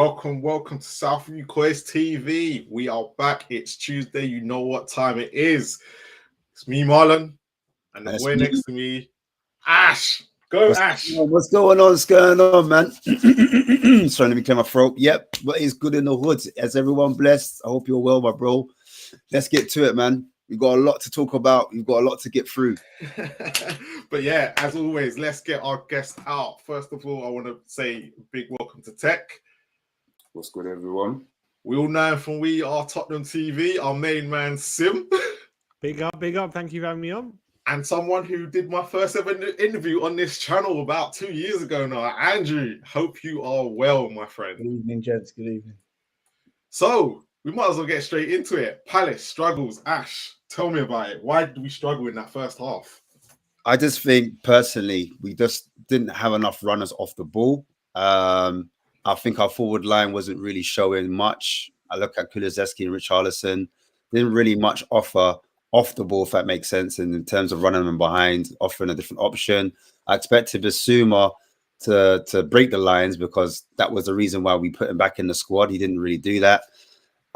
welcome to South Ukois TV. We are back. It's Tuesday. You know what time it is. It's me, Marlon, and the boy next to me, Ash. Ash. What's going on? What's going on, man? Sorry, let me clear my throat. Yep, but it's good in the hood. As everyone blessed. I hope you're well, my bro. Let's get to it, man. We've got a lot to talk about. We've got a lot to get through. But yeah, as always, let's get our guests out. First of all, I want to say a big welcome to Tech. What's good, everyone? We all know him from We Are Tottenham TV, our main man, Sim. Big up. Thank you for having me on. And someone who did my first ever interview on this channel about 2 years ago now, Andrew. Hope you are well, my friend. Good evening, gents. Good evening. So, we might as well get straight into it. Palace struggles. Ash, tell me about it. Why did we struggle in that first half? I just think, personally, we just didn't have enough runners off the ball. I think our forward line wasn't really showing much. I look at Kulusevski and Richarlison. Didn't really much offer off the ball, if that makes sense, and in terms of running them behind, offering a different option. I expected Basuma to break the lines because that was the reason why we put him back in the squad. He didn't really do that.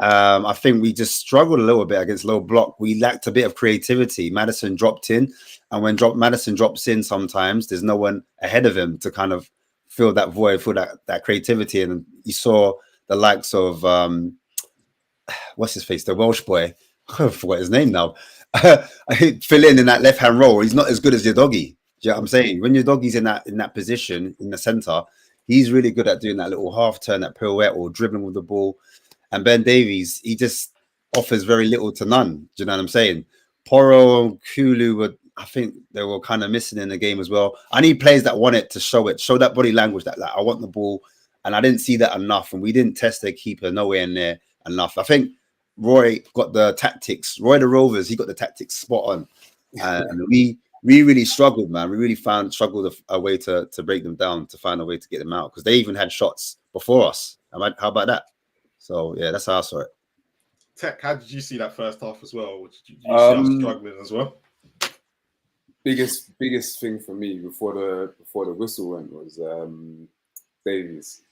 I think we just struggled a little bit against low block. We lacked a bit of creativity. Maddison dropped in, and when Maddison drops in, sometimes there's no one ahead of him to kind of fill that void, fill that creativity. And you saw the likes of what's his face, the Welsh boy. I forgot his name now. Fill in that left-hand role. He's not as good as your doggy. Do you know what I'm saying? When your doggy's in that position in the center, he's really good at doing that little half turn, that pirouette, or dribbling with the ball. And Ben Davies, he just offers very little to none. Do you know what I'm saying? Porro and Kulu I think they were kind of missing in the game as well. I need players that want it to show that body language, that I want the ball. And I didn't see that enough. And we didn't test their keeper nowhere near enough. I think Roy got the tactics. Roy the Rovers, he got the tactics spot on. And we really struggled, man. We really struggled a way to break them down, to find a way to get them out. Because they even had shots before us. How about that? So, yeah, that's how I saw it. Tech, how did you see that first half as well? Did you see us struggling as well? Biggest thing for me before the whistle went was Davies.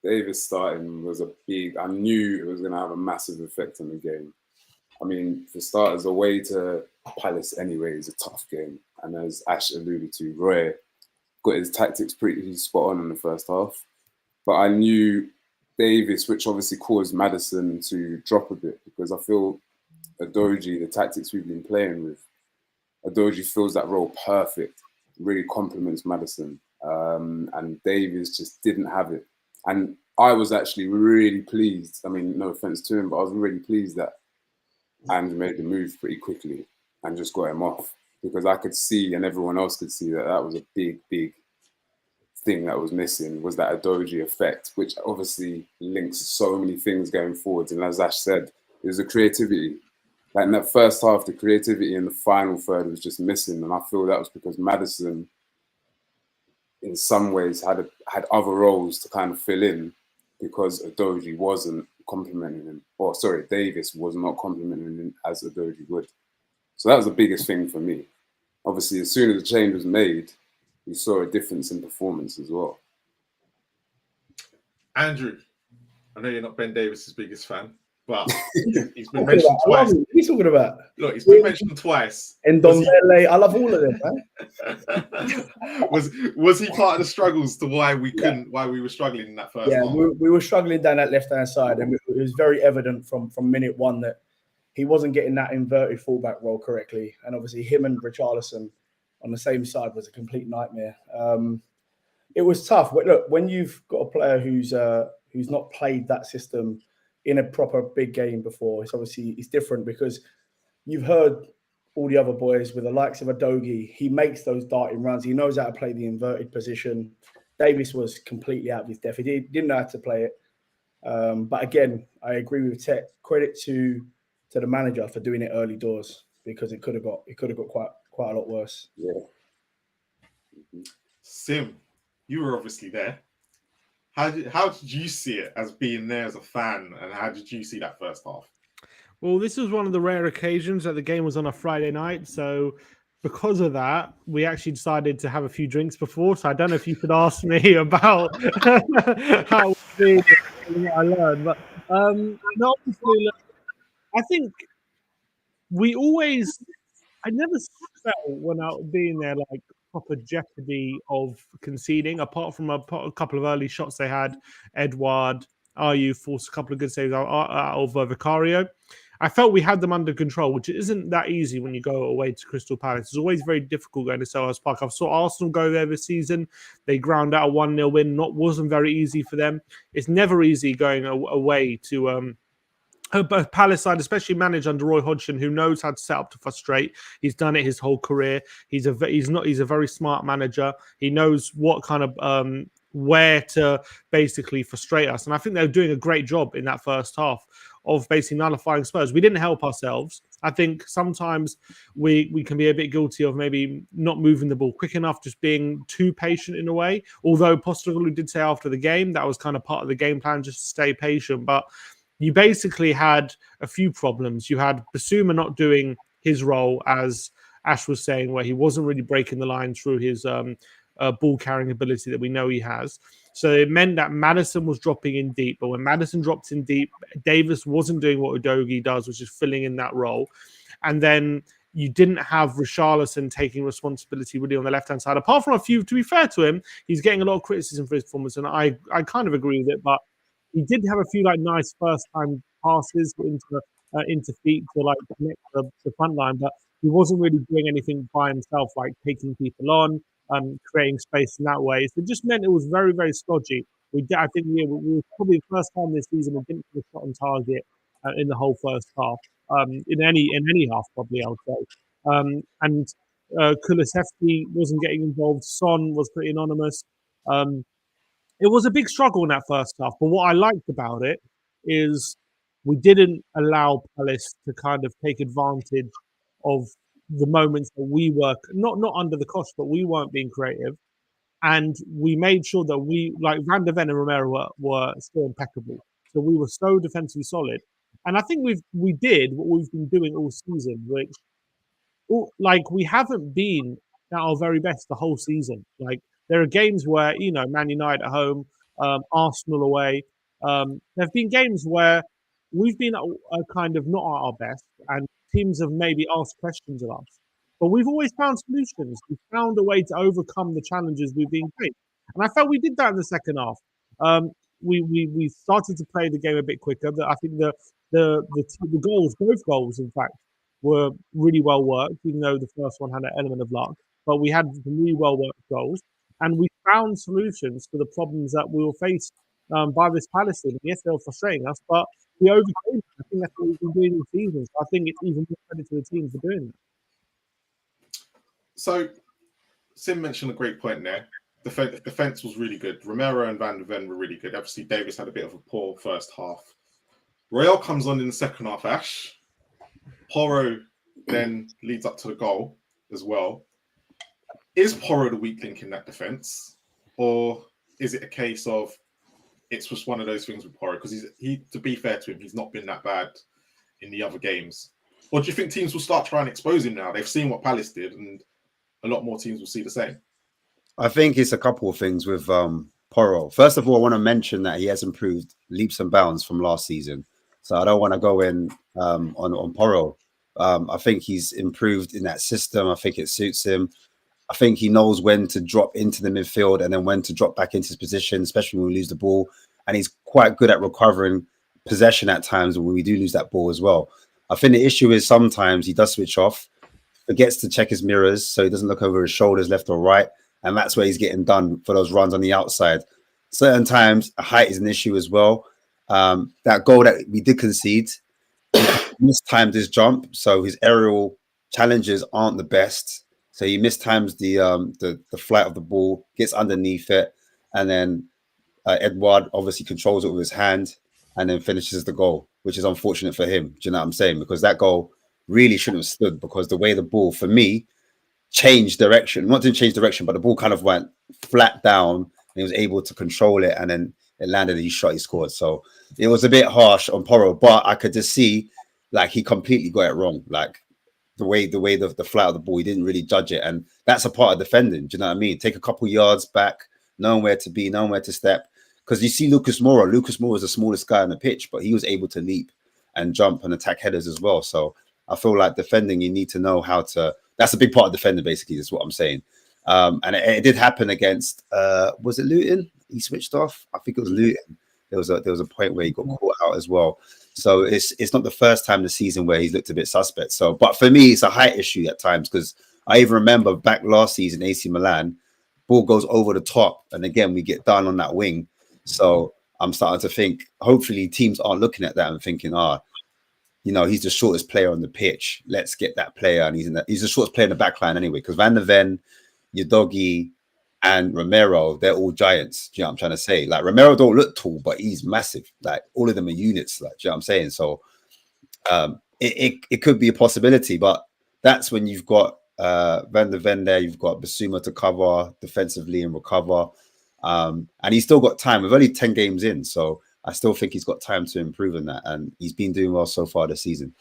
Davies starting was I knew it was going to have a massive effect on the game. I mean, for starters, away to Palace anyway is a tough game. And as Ash alluded to, Roy got his tactics pretty spot on in the first half. But I knew Davies, which obviously caused Maddison to drop a bit, because I feel Adoji, the tactics we've been playing with, Adoji fills that role perfect, really complements Maddison. And Davies just didn't have it. And I was actually really pleased. I mean, no offense to him, but I was really pleased that Andrew made the move pretty quickly and just got him off, because I could see, and everyone else could see, that was a big thing that was missing, was that Adoji effect, which obviously links so many things going forwards. And as Ash said, it was the creativity. Like in that first half, the creativity in the final third was just missing. And I feel that was because Maddison, in some ways, had other roles to kind of fill in, because Adoji wasn't complimenting him. Or sorry, Davies was not complimenting him as Adoji would. So that was the biggest thing for me. Obviously, as soon as the change was made, we saw a difference in performance as well. Andrew, I know you're not Ben Davies' biggest fan, but he's been mentioned twice. What are you talking about? Look, he's been mentioned twice. And Dombele, I love all of them, man. Was he part of the struggles to why we were struggling in that first half? We were struggling down that left-hand side, and it was very evident from minute one that he wasn't getting that inverted fullback role correctly. And obviously him and Richarlison on the same side was a complete nightmare. It was tough. But look, when you've got a player who's not played that system in a proper big game before, it's different, because you've heard all the other boys with the likes of Adogi. He makes those darting runs. He knows how to play the inverted position. Davies was completely out of his depth. He didn't know how to play it. But again, I agree with Tech. Credit to the manager for doing it early doors, because it could have got quite a lot worse. Yeah. Sim, you were obviously there. How did you see it as being there as a fan, and how did you see that first half? Well, this was one of the rare occasions that the game was on a Friday night, so because of that, we actually decided to have a few drinks before. So I don't know if you could ask me about how we did I learned. But no, obviously, look, I think I never felt when I was being there like proper jeopardy of conceding, apart from a couple of early shots they had. Edouard, Ayew forced a couple of good saves out of Vicario. I felt we had them under control, which isn't that easy when you go away to Crystal Palace. It's always very difficult going to Selhurst Park. I've saw Arsenal go there this season. They ground out a 1-0 win. Wasn't very easy for them. It's never easy going away to Palace side, especially managed under Roy Hodgson, who knows how to set up to frustrate. He's done it his whole career. He's a very smart manager. He knows what kind of where to basically frustrate us. And I think they're doing a great job in that first half of basically nullifying Spurs. We didn't help ourselves. I think sometimes we can be a bit guilty of maybe not moving the ball quick enough, just being too patient in a way. Although Postecoglou did say after the game that was kind of part of the game plan, just to stay patient. But you basically had a few problems. You had Basuma not doing his role, as Ash was saying, where he wasn't really breaking the line through his ball carrying ability that we know he has. So it meant that Maddison was dropping in deep. But when Maddison dropped in deep, Davis wasn't doing what Udogie does, which is filling in that role. And then you didn't have Richarlison taking responsibility really on the left-hand side. Apart from a few, to be fair to him, he's getting a lot of criticism for his performance, and I kind of agree with it, but he did have a few like nice first-time passes into feet to like connect the front line, but he wasn't really doing anything by himself, like taking people on, creating space in that way. So it just meant it was very, very stodgy. I think we were probably the first time this season we didn't put a shot on target in the whole first half. In any half, probably I would say. And Kulusevski wasn't getting involved. Son was pretty anonymous. It was a big struggle in that first half, but what I liked about it is we didn't allow Palace to kind of take advantage of the moments that we were not under the cosh, but we weren't being creative, and we made sure that we, like Van der Ven and Romero, were still impeccable. So we were so defensively solid, and I think we did what we've been doing all season, which like we haven't been at our very best the whole season. Like there are games where Man United at home, Arsenal away. There have been games where we've been kind of not at our best, and teams have maybe asked questions of us. But we've always found solutions. We've found a way to overcome the challenges we've been faced, and I felt we did that in the second half. We started to play the game a bit quicker. I think the goals, both goals, in fact, were really well worked, even though the first one had an element of luck. But we had really well worked goals, and we found solutions to the problems that we were faced by this Palace team. Yes, they were frustrating us, but we overcame it. I think that's what we've been doing all season. So I think it's even more credit to the team for doing that. So, Sim mentioned a great point there. The defense was really good. Romero and Van der Ven were really good. Obviously, Davis had a bit of a poor first half. Royale comes on in the second half, Ash. Porro then leads up to the goal as well. Is Porro the weak link in that defense, or is it a case of it's just one of those things with Porro? Because he, to be fair to him, he's not been that bad in the other games. Or do you think teams will start trying to expose him now? They've seen what Palace did, and a lot more teams will see the same. I think it's a couple of things with Porro. First of all, I want to mention that he has improved leaps and bounds from last season. So I don't want to go in on Porro. I think he's improved in that system. I think it suits him. I think he knows when to drop into the midfield and then when to drop back into his position, especially when we lose the ball. And he's quite good at recovering possession at times when we do lose that ball as well. I think the issue is sometimes he does switch off, forgets to check his mirrors so he doesn't look over his shoulders left or right. And that's where he's getting done for those runs on the outside. Certain times, height is an issue as well. That goal that we did concede, he mistimed his jump, so his aerial challenges aren't the best. So he mistimes the flight of the ball, gets underneath it, and then Edouard obviously controls it with his hand and then finishes the goal, which is unfortunate for him. Do you know what I'm saying? Because that goal really shouldn't have stood, because the way the ball, for me, changed direction. Not didn't change direction, but the ball kind of went flat down and he was able to control it, and then it landed and he shot, he scored. So it was a bit harsh on Porro, but I could just see like he completely got it wrong. Like the way the flight of the ball, he didn't really judge it. And that's a part of defending. Do you know what I mean? Take a couple yards back, knowing where to be, knowing where to step, Because you see Lucas Moura. Lucas Moura is the smallest guy on the pitch, but he was able to leap and jump and attack headers as well. So I feel like defending, you need to know how to. That's a big part of defending, basically. Is what I'm saying. And it did happen against. Was it Luton? He switched off. I think it was Luton. There was a point where he got caught out as well. So it's not the first time this season where he's looked a bit suspect. So, but for me, it's a height issue at times, because I even remember back last season, AC Milan, ball goes over the top, and again we get down on that wing. So I'm starting to think, hopefully teams aren't looking at that and thinking, he's the shortest player on the pitch. Let's get that player, and he's the shortest player in the back line anyway. Because Van der Ven, Udogie, and Romero, they're all giants. Do you know what I'm trying to say? Like, Romero don't look tall, but he's massive. Like, all of them are units. Like, do you know what I'm saying? So it could be a possibility, but that's when you've got Van der Ven there, you've got Basuma to cover defensively and recover. And he's still got time. We've only 10 games in, so I still think he's got time to improve in that. And he's been doing well so far this season.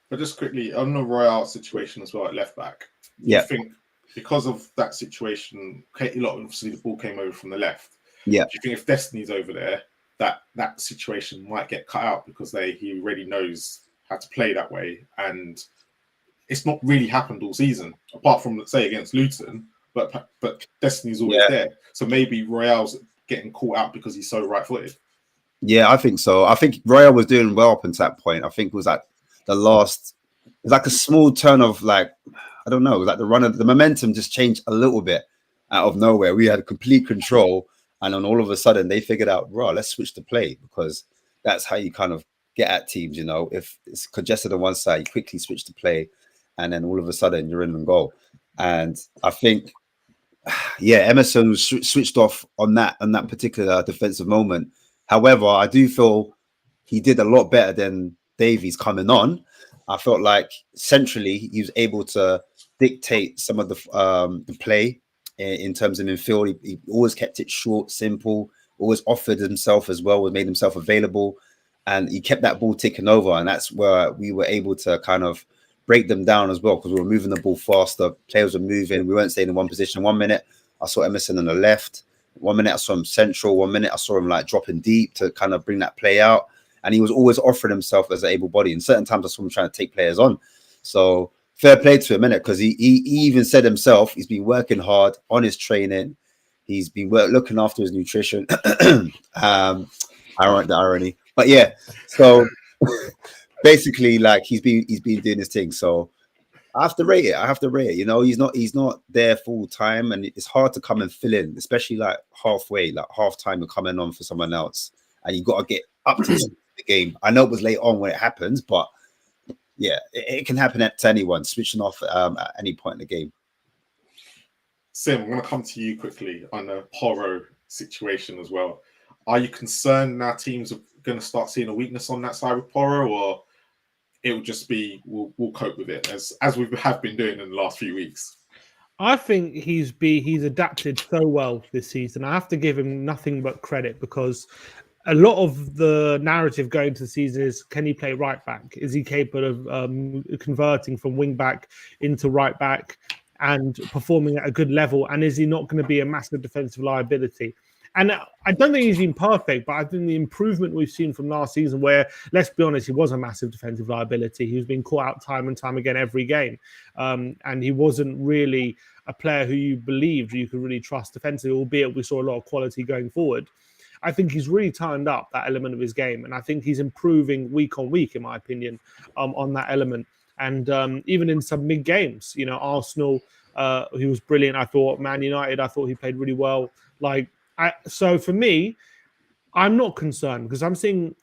But just quickly, on the Royale situation as well at left back, yeah. I think because of that situation, obviously the ball came over from the left. Yeah. Do you think if Destiny's over there, that situation might get cut out because he already knows how to play that way? And it's not really happened all season, apart from, let's say, against Luton, but Destiny's always there. So maybe Royale's getting caught out because he's so right-footed. Yeah, I think so. I think Royale was doing well up until that point. I think it was like the last, it was like a small turn of like, I don't know, like the momentum just changed a little bit out of nowhere. We had complete control, and then all of a sudden they figured out, let's switch to play, because that's how you kind of get at teams, if it's congested on one side, you quickly switch to play, and then all of a sudden you're in and goal. And I think, Emerson was switched off on that particular defensive moment. However, I do feel he did a lot better than Davies coming on. I felt like centrally he was able to dictate some of the play in terms of midfield. He always kept it short, simple, always offered himself as well, made himself available, and he kept that ball ticking over. And that's where we were able to kind of break them down as well, because we were moving the ball faster. Players were moving. We weren't staying in one position. 1 minute, I saw Emerson on the left. 1 minute, I saw him central. 1 minute, I saw him like dropping deep to kind of bring that play out. And he was always offering himself as an able body. And certain times I saw him trying to take players on. So fair play to him, innit? Because he even said himself, he's been working hard on his training. He's been looking after his nutrition. I don't like the irony. But yeah, so basically, like, he's been doing his thing. So I have to rate it. He's not there full time, and it's hard to come and fill in, especially like halfway, like half time you're coming on for someone else, and you got to get up to the game. I know it was late on when it happens, but yeah, it can happen to anyone switching off at any point in the game. Sim, I'm going to come to you quickly on the Porro situation as well. Are you concerned now teams are going to start seeing a weakness on that side with Porro, or it will just be we'll cope with it as we have been doing in the last few weeks? I think he's adapted so well this season. I have to give him nothing but credit, because a lot of the narrative going to the season is, can he play right back? Is he capable of converting from wing back into right back and performing at a good level? And is he not going to be a massive defensive liability? And I don't think he's been perfect, but I think the improvement we've seen from last season, where, let's be honest, he was a massive defensive liability. He was being caught out time and time again every game. And he wasn't really a player who you believed you could really trust defensively, albeit we saw a lot of quality going forward. I think he's really turned up that element of his game. And I think he's improving week on week, in my opinion, on that element. And even in some mid games, Arsenal, he was brilliant. I thought Man United, I thought he played really well. So for me, I'm not concerned, because I'm seeing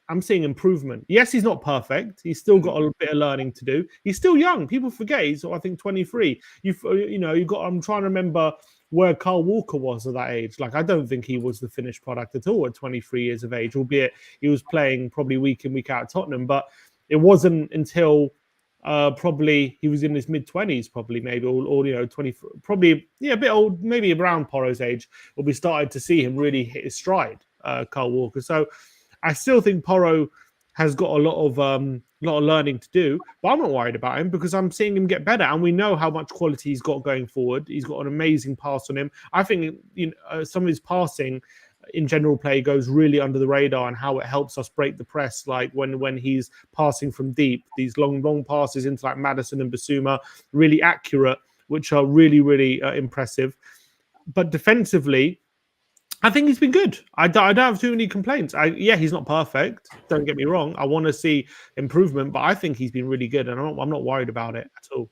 improvement. Yes, he's not perfect. He's still got a bit of learning to do. He's still young. People forget he's, I think, 23. I'm trying to remember where Kyle Walker was at that age. Like, I don't think he was the finished product at all at 23 years of age, albeit he was playing probably week in, week out at Tottenham. But it wasn't until probably he was in his mid-20s, probably, maybe, or 20, probably, a bit old, maybe around Porro's age, where we started to see him really hit his stride, Kyle Walker. So I still think Porro has got a lot of learning to do, but I'm not worried about him, because I'm seeing him get better, and we know how much quality he's got going forward. He's got an amazing pass on him. I think some of his passing in general play goes really under the radar and how it helps us break the press. Like when he's passing from deep, these long passes into like Maddison and Basuma, really accurate, which are really impressive. But defensively, I think he's been good. I don't have too many complaints. He's not perfect. Don't get me wrong. I want to see improvement, but I think he's been really good, and I'm not worried about it at all.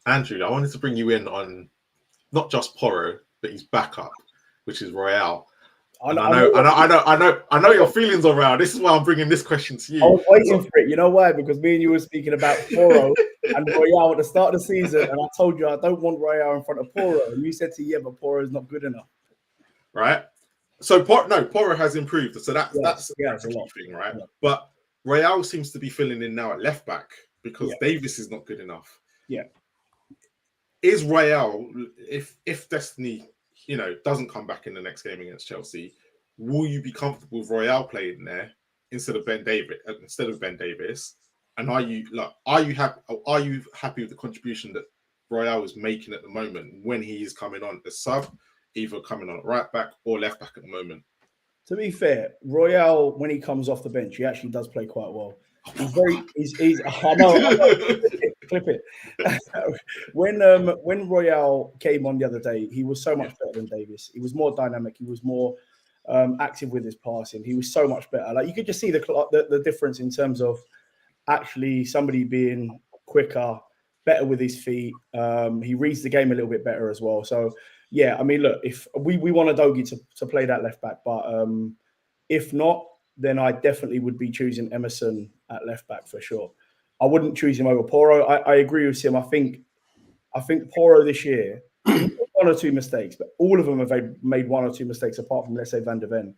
Andrew, I wanted to bring you in on not just Porro, but his backup, which is Royale. And I know your feelings are Royale. This is why I'm bringing this question to you. I was waiting for it. You know why? Because me and you were speaking about Porro and Royale at the start of the season, and I told you I don't want Royale in front of Porro, and you said to me, but Porro is not good enough. Right. So Porro has improved. So that's a key thing, right? Yeah. But Royale seems to be filling in now at left back because Davis is not good enough. Yeah. Is Royale, if Destiny, doesn't come back in the next game against Chelsea, will you be comfortable with Royale playing there instead of Ben Davis? And are you happy with the contribution that Royale is making at the moment when he is coming on as sub, either coming on at right back or left back at the moment? To be fair, Royale, when he comes off the bench, he actually does play quite well. He's I know. Clip it. When Royale came on the other day, he was so much better than Davis. He was more dynamic. He was more active with his passing. He was so much better. Like you could just see the difference in terms of actually somebody being quicker, better with his feet. He reads the game a little bit better as well. So yeah, I mean, look, if we want Udogie to play that left back, but if not, then I definitely would be choosing Emerson at left back for sure. I wouldn't choose him over Porro. I agree with him. I think Porro this year, he made one or two mistakes, but all of them have made one or two mistakes, apart from, let's say, Van der Ven.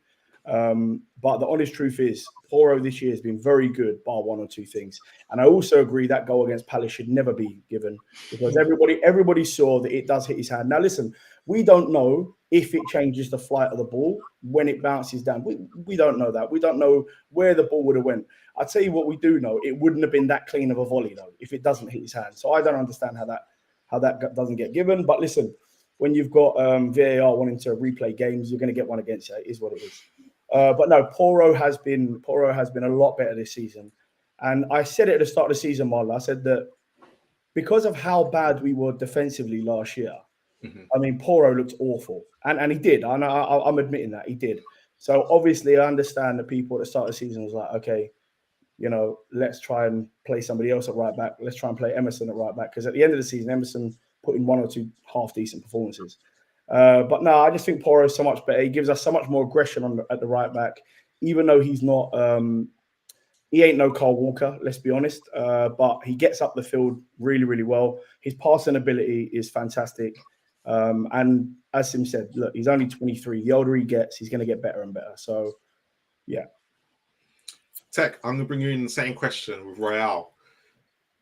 But the honest truth is, Porro this year has been very good, bar one or two things. And I also agree that goal against Palace should never be given because everybody saw that it does hit his hand. Now, listen, we don't know if it changes the flight of the ball when it bounces down. We don't know that. We don't know where the ball would have went. I'll tell you what we do know. It wouldn't have been that clean of a volley, though, if it doesn't hit his hand. So I don't understand how that doesn't get given. But listen, when you've got VAR wanting to replay games, you're going to get one against you. It is what it is. But no, Porro has been a lot better this season. And I said it at the start of the season, Marlon. I said that because of how bad we were defensively last year, I mean, Porro looked awful. And he did. I'm admitting that he did. So obviously I understand that people at the start of the season was like, okay, let's try and play somebody else at right back. Let's try and play Emerson at right back. Because at the end of the season, Emerson put in one or two half-decent performances. But no, I just think Porro is so much better. He gives us so much more aggression at the right back, even though he's not, he ain't no Kyle Walker, let's be honest. But he gets up the field really, really well. His passing ability is fantastic. And as Sim said, look, he's only 23. The older he gets, he's going to get better and better. So, yeah. Tech, I'm going to bring you in the same question with Royale.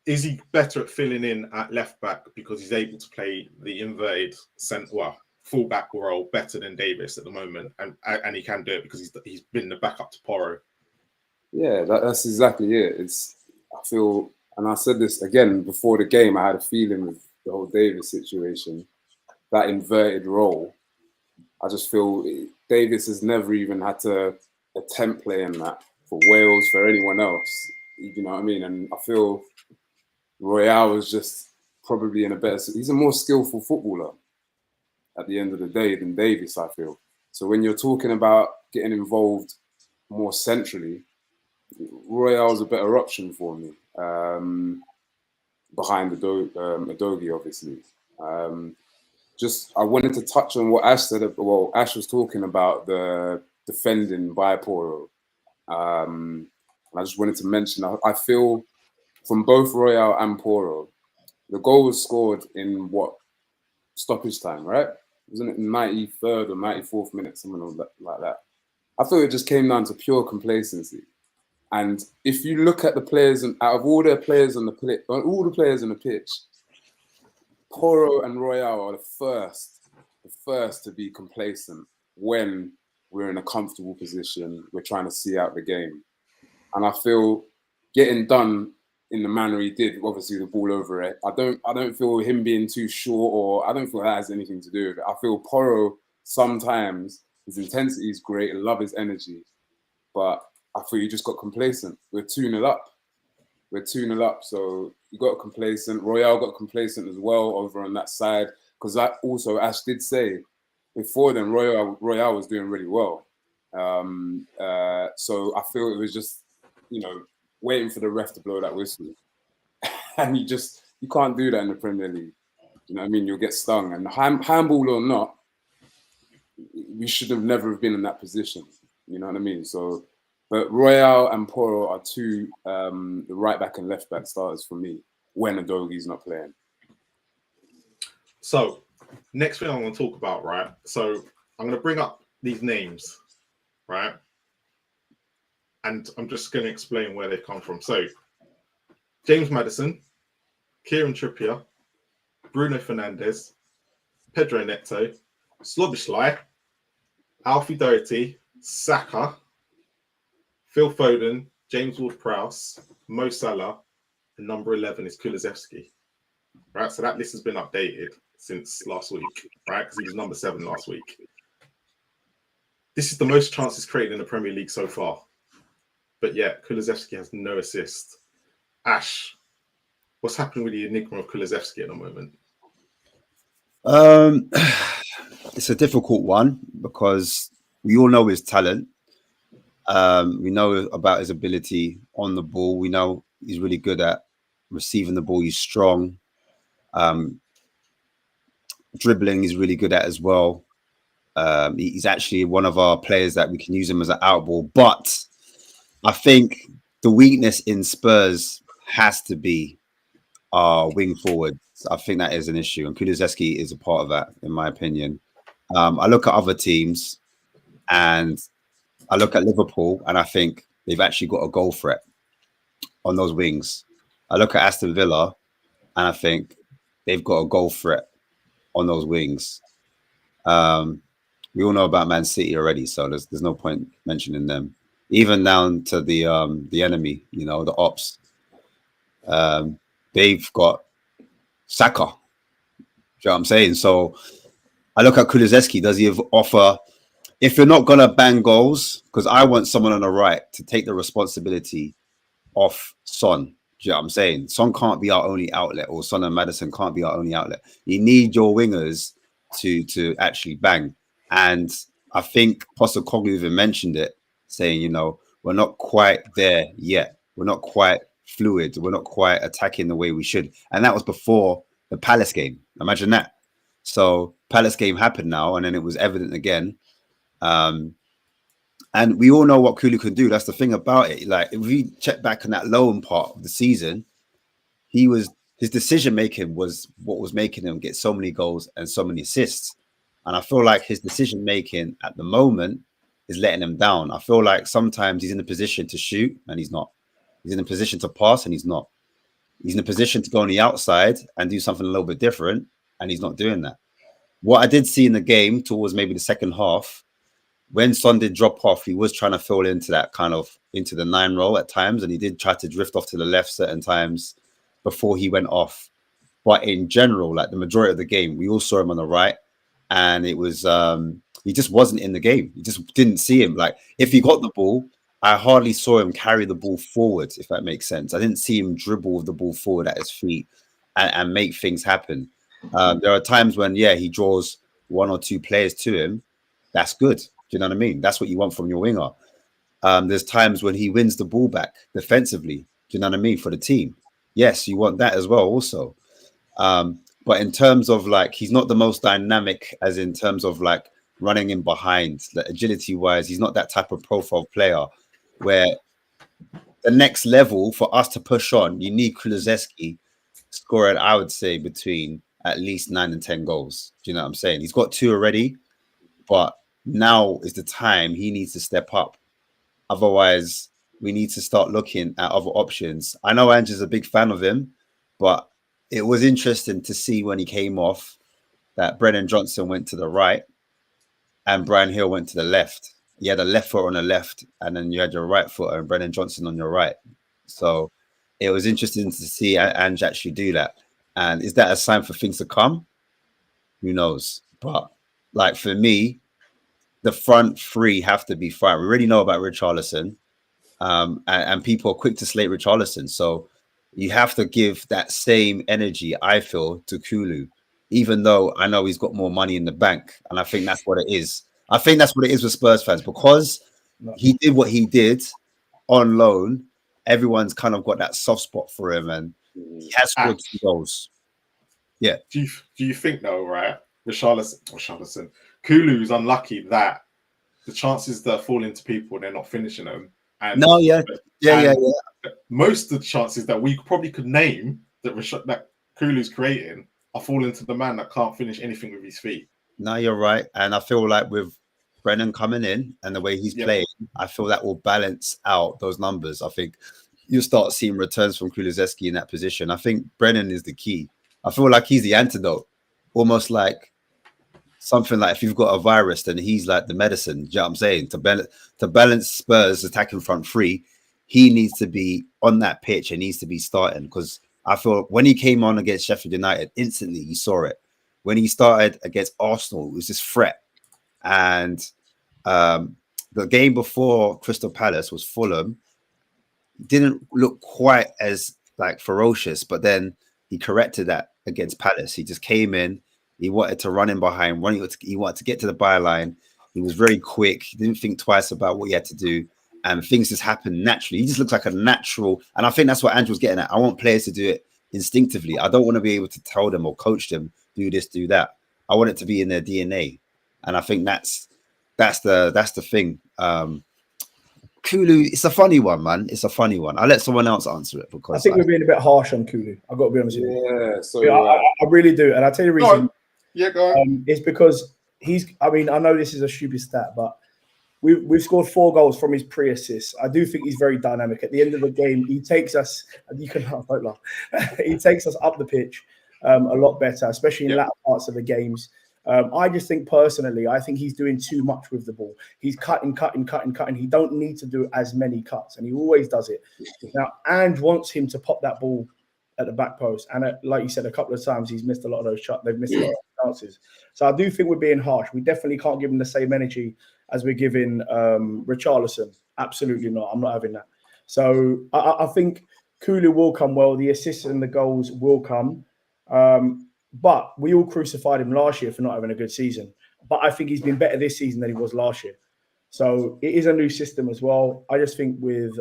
Is he better at filling in at left back because he's able to play the inverted fullback role better than Davis at the moment, and he can do it because he's been the backup to Porro? Yeah, that's exactly it. I feel, and I said this again before the game, I had a feeling with the whole Davis situation, that inverted role. I just feel Davis has never even had to attempt playing that for Wales, for anyone else. You know what I mean? And I feel Royale is just probably in a better... He's a more skillful footballer at the end of the day than Davis, I feel. So when you're talking about getting involved more centrally, Royale's a better option for me, behind Udogie, obviously. I wanted to touch on what Ash said. Well, Ash was talking about the defending by Porro. I just wanted to mention, I feel from both Royale and Porro, the goal was scored in stoppage time, right? Wasn't it 93rd or 94th minute, something like that? I thought it just came down to pure complacency. And if you look at the players, and out of all the players on the pitch, Porro and Royale are the first to be complacent when we're in a comfortable position, we're trying to see out the game. And I feel getting done in the manner he did, obviously the ball over it, I don't feel him being too short, or I don't feel that has anything to do with it. I feel Porro sometimes His intensity is great. I love his energy. But I thought you just got complacent. We're 2-0 up. We're 2-0 up. So you got complacent. Royale got complacent as well over on that side. Because Ash did say before then, Royale was doing really well. So I feel it was just, waiting for the ref to blow that whistle. And you can't do that in the Premier League. You know what I mean? You'll get stung. And handball or not, we should have never been in that position. You know what I mean? So, but Royale and Poro are two, the right back and left back starters for me when Udogi's not playing. So, next thing I'm going to talk about, right? So, I'm going to bring up these names, right? And I'm just going to explain where they come from. So, James Maddison, Kieran Trippier, Bruno Fernandes, Pedro Neto, Szoboszlai, Alfie Doherty, Saka, Phil Foden, James Ward-Prowse, Mo Salah, and number 11 is Kulusevski. Right, so that list has been updated since last week, right? Because he was number 7 last week. This is the most chances created in the Premier League so far. But yet, Kulusevski has no assist. Ash, what's happening with the enigma of Kulusevski at the moment? It's a difficult one because we all know his talent. We know about his ability on the ball. We know he's really good at receiving the ball. He's strong. Dribbling he's really good at as well. He's actually one of our players that we can use him as an outball. But I think the weakness in Spurs has to be our wing forwards. I think that is an issue, and Kulusevski is a part of that, in my opinion. I look at other teams, and I look at Liverpool, and I think they've actually got a goal threat on those wings. I look at Aston Villa, and I think they've got a goal threat on those wings. We all know about Man City already, so there's no point mentioning them. Even down to the enemy, the Ops. They've got Saka. Do you know what I'm saying? So I look at Kulusevski. Does he offer? If you're not gonna bang goals, because I want someone on the right to take the responsibility off Son. Do you know what I'm saying? Son can't be our only outlet, or Son and Maddison can't be our only outlet. You need your wingers to actually bang. And I think Postecoglou even mentioned it, saying, we're not quite there yet. We're not quite fluid. We're not quite attacking the way we should. And that was before the Palace game. Imagine that. So Palace game happened now, and then it was evident again. And we all know what Kulu can do. That's the thing about it. Like, if we check back on that loan part of the season, his decision making was what was making him get so many goals and so many assists. And I feel like his decision making at the moment is letting him down. I feel like sometimes he's in a position to shoot and he's not. He's in a position to pass and he's not. He's in a position to go on the outside and do something a little bit different, and he's not doing that. What I did see in the game towards maybe the second half, when Son did drop off, he was trying to fill into that into the 9 role at times, and he did try to drift off to the left certain times before he went off. But in general, like the majority of the game, we all saw him on the right, and it was he just wasn't in the game. You just didn't see him. Like, if he got the ball, I hardly saw him carry the ball forward, if that makes sense. I didn't see him dribble with the ball forward at his feet and make things happen. There are times when, he draws 1 or 2 players to him. That's good. Do you know what I mean? That's what you want from your winger. There's times when he wins the ball back defensively. Do you know what I mean? For the team. Yes, you want that as well also. But in terms of, like, he's not the most dynamic, as in terms of, like, running in behind, like, agility-wise. He's not that type of profile player where the next level for us to push on, you need Kulusevski scoring, I would say, between at least 9 and 10 goals. Do you know what I'm saying? He's got 2 already, but now is the time he needs to step up. Otherwise, we need to start looking at other options. I know Ange's a big fan of him, but it was interesting to see when he came off that Brennan Johnson went to the right and Brian Hill went to the left. You had a left foot on the left, and then you had your right foot and Brennan Johnson on your right. So it was interesting to see Ange actually do that. And is that a sign for things to come? Who knows? But, like, for me, the front three have to be fine. We already know about Richarlison, and people are quick to slate Richarlison. So you have to give that same energy, I feel, to Kulu, even though I know he's got more money in the bank. And I think that's what it is. I think that's what it is with Spurs fans, because he did what he did on loan. Everyone's kind of got that soft spot for him, and he has scored 2 goals. Yeah. Do you think though, right? Richarlison, Kulu's unlucky that the chances that fall into people, they're not finishing them. And most of the chances that we probably could name that Kulu's creating are falling to the man that can't finish anything with his feet. No, you're right. And I feel like with Brennan coming in and the way he's playing, I feel that will balance out those numbers. I think you'll start seeing returns from Kulusevski in that position. I think Brennan is the key. I feel like he's the antidote, almost like something like if you've got a virus, then he's like the medicine. Do you know what I'm saying? To balance Spurs attacking front three, he needs to be on that pitch and needs to be starting, because I feel when he came on against Sheffield United, instantly you saw it. When he started against Arsenal, it was this threat. And the game before Crystal Palace was Fulham. Didn't look quite as like ferocious, but then he corrected that against Palace. He just came in. He wanted to run in behind. He wanted to get to the byline. He was very quick. He didn't think twice about what he had to do. And things just happened naturally. He just looks like a natural. And I think that's what Andrew was getting at. I want players to do it instinctively. I don't want to be able to tell them or coach them, do this, do that. I want it to be in their DNA. And I think that's the thing. Kulu, it's a funny one, man. It's a funny one. I'll let someone else answer it, because I think we're being a bit harsh on Kulu. I've got to be honest with you. Yeah, so I really do. And I'll tell you the reason. Go on. It's because I know this is a stupid stat, but we've scored 4 goals from his pre-assists. I do think he's very dynamic. At the end of the game, he takes us, you can laugh, don't laugh. He takes us up the pitch a lot better, especially in latter parts of the games. I just think personally, I think he's doing too much with the ball. He's cutting. He don't need to do as many cuts, and he always does it. Now, Ange wants him to pop that ball at the back post, and like you said, a couple of times he's missed a lot of those shots. They've missed a lot of chances. So I do think we're being harsh. We definitely can't give him the same energy as we're giving Richarlison. Absolutely not. I'm not having that. So I think Kulu will come well. The assists and the goals will come. But we all crucified him last year for not having a good season. But I think he's been better this season than he was last year. So it is a new system as well. I just think with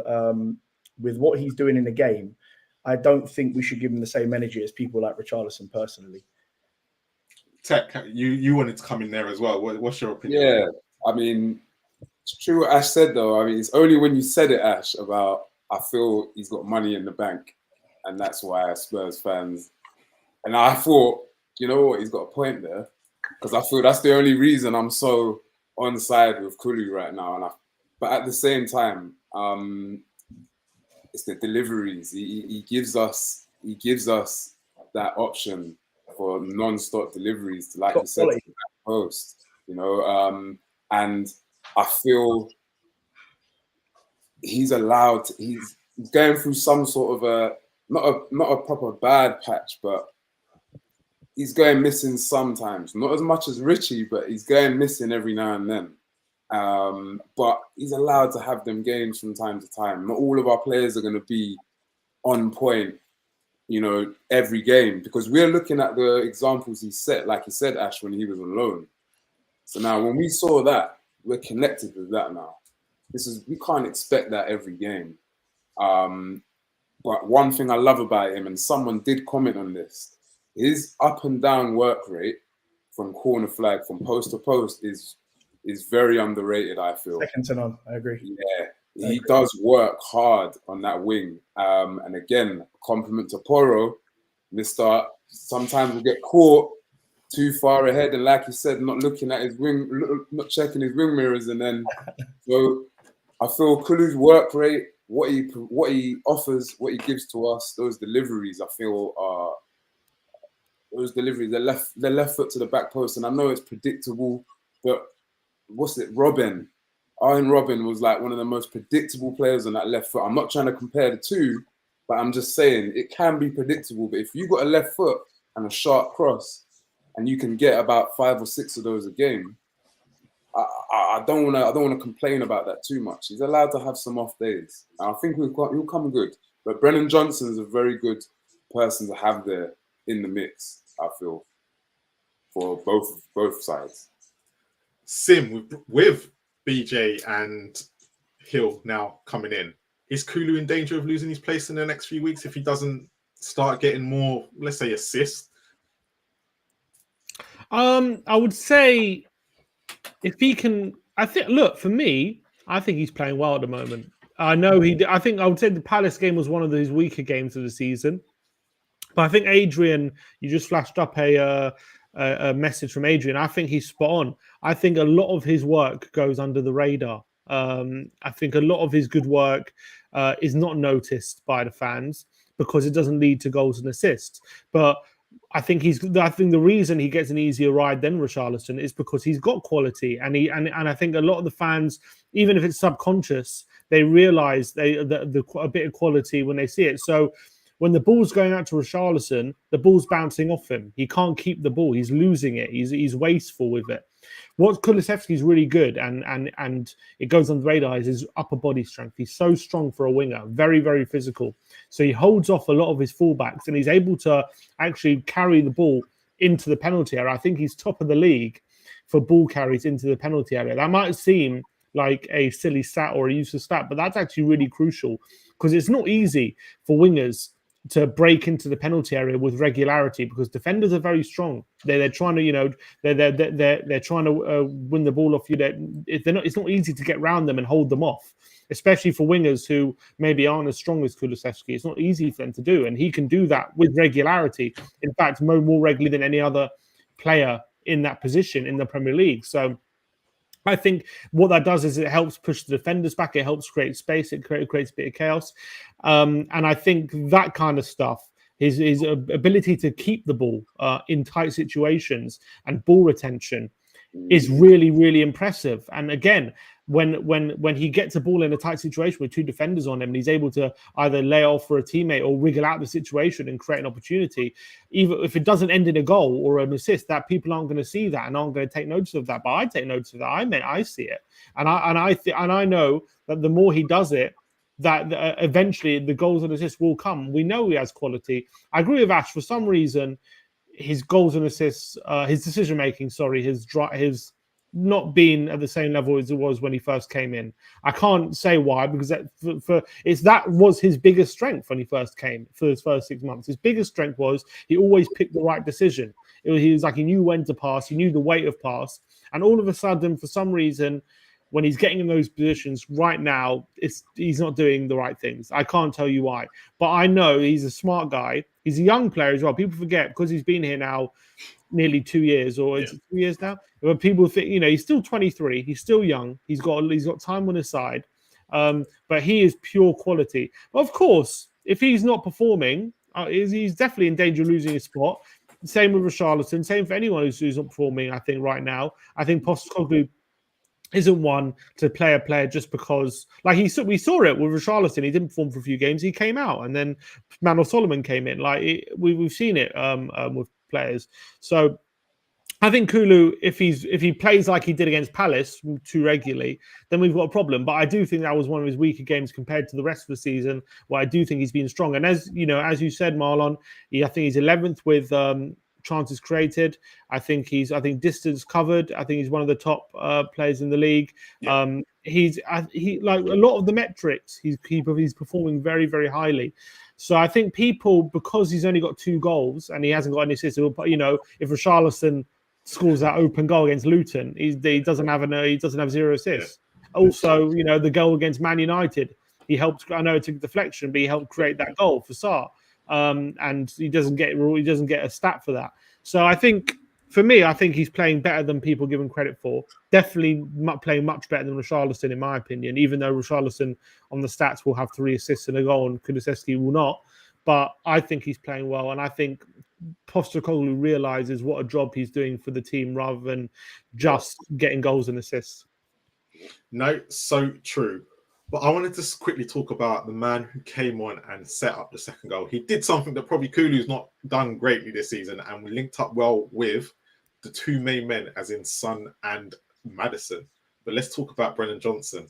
what he's doing in the game, I don't think we should give him the same energy as people like Richarlison personally. Tech, you wanted to come in there as well. What's your opinion? Yeah, I mean, it's true what Ash said, though. I mean, it's only when you said it, Ash, about I feel he's got money in the bank. And that's why Spurs fans... And I thought, you know what, he's got a point there, because I feel that's the only reason I'm so on side with Kulu right now. But at the same time, it's the deliveries. He gives us that option for non-stop deliveries to, like you said, to the back post. You know, and I feel he's allowed. He's going through some sort of a not a proper bad patch, but he's going missing sometimes. Not as much as Richie, but he's going missing every now and then. But he's allowed to have them games from time to time. Not all of our players are going to be on point, you know, every game, because we're looking at the examples he set, like he said, Ash, when he was on loan. So now when we saw that, we're connected with that now. We can't expect that every game. But one thing I love about him, and someone did comment on this, his up and down work rate from corner flag, from post to post, is very underrated, I feel. Second to none, I agree. Yeah, he does work hard on that wing. And again, compliment to Porro. Sometimes we get caught too far ahead, and like you said, not looking at his wing, not checking his wing mirrors, and then so I feel Kulu's work rate, what he offers, what he gives to us, those deliveries, I feel are. Those deliveries, the left foot to the back post, and I know it's predictable, but Robin was like one of the most predictable players on that left foot. I'm not trying to compare the two, but I'm just saying it can be predictable. But if you got a left foot and a sharp cross, and you can get about 5 or 6 of those a game, I don't want to complain about that too much. He's allowed to have some off days. And I think he'll come good. But Brennan Johnson is a very good person to have there in the mix, I feel, for both sides. Sim, with BJ and Hill now coming in, is Kulu in danger of losing his place in the next few weeks if he doesn't start getting more, let's say, assists? I would say if he can, look, for me, I think he's playing well at the moment. I think I would say the Palace game was one of his weaker games of the season. But I think Adrian, you just flashed up a message from Adrian. I think he's spot on. I think a lot of his work goes under the radar. I think a lot of his good work is not noticed by the fans because it doesn't lead to goals and assists. But I think the reason he gets an easier ride than Richarlison is because he's got quality, and I think a lot of the fans, even if it's subconscious, they realise a bit of quality when they see it. So when the ball's going out to Richarlison, the ball's bouncing off him. He can't keep the ball. He's losing it. He's wasteful with it. What Kulusevski is really good, and it goes on the radar, is his upper body strength. He's so strong for a winger, very, very physical. So he holds off a lot of his fullbacks, and he's able to actually carry the ball into the penalty area. I think he's top of the league for ball carries into the penalty area. That might seem like a silly stat or a useless stat, but that's actually really crucial because it's not easy for wingers to break into the penalty area with regularity because defenders are very strong. They're trying to, they're trying to win the ball off you. It's not easy to get around them and hold them off, especially for wingers who maybe aren't as strong as Kulusevski. It's not easy for them to do, and he can do that with regularity. In fact, more regularly than any other player in that position in the Premier League. So I think what that does is it helps push the defenders back. It helps create space. It creates a bit of chaos. And I think that kind of stuff, his ability to keep the ball in tight situations and ball retention is really, really impressive. And again, when he gets a ball in a tight situation with two defenders on him and he's able to either lay off for a teammate or wriggle out the situation and create an opportunity, even if it doesn't end in a goal or an assist, that people aren't going to see that and aren't going to take notice of that. But I take notice of that. I see it, and I know that the more he does it, that eventually the goals and assists will come. We know he has quality. I agree with Ash. For some reason, his goals and assists, his decision making, his not been at the same level as it was when he first came in. I can't say why, because that was his biggest strength when he first came for his first 6 months. His biggest strength was he always picked the right decision. He was like, he knew when to pass, he knew the weight of pass, and all of a sudden, for some reason, when he's getting in those positions right now, he's not doing the right things. I can't tell you why, but I know he's a smart guy. He's a young player as well. People forget because he's been here now nearly 2 years, or it's 2 years now. But people think, he's still 23. He's still young. He's got time on his side, but he is pure quality. But of course, if he's not performing, he's definitely in danger of losing his spot. Same with Richarlison. Same for anyone who's not performing. I think right now, I think Postecoglou isn't one to play a player just because, like we saw it with Richarlison. He didn't perform for a few games. He came out, and then Manor Solomon came in. We've seen it with players. So I think Kulu, if he plays like he did against Palace too regularly, then we've got a problem. But I do think that was one of his weaker games compared to the rest of the season, where I do think he's been strong. And as you said, Marlon, I think he's 11th with chances created. I think distance covered. I think he's one of the top players in the league. Yeah. He like a lot of the metrics, he's performing very, very highly. So I think people, because he's only got 2 goals and he hasn't got any assists, if Richarlison scores that open goal against Luton, he doesn't have 0 assists. Yeah. Also, the goal against Man United, he helped. I know it took a deflection, but he helped create that goal for Sarr. And he doesn't get a stat for that. So I think, for me, I think he's playing better than people give him credit for. Definitely playing much better than Richarlison, in my opinion, even though Richarlison on the stats will have 3 assists and a goal and Kulusevski will not. But I think he's playing well, and I think Postecoglou realizes what a job he's doing for the team rather than just getting goals and assists. No, so true. But I wanted to quickly talk about the man who came on and set up the second goal. He did something that probably Kulu's not done greatly this season, and we linked up well with the 2 main men, as in Son and Maddison. but let's talk about Brennan Johnson.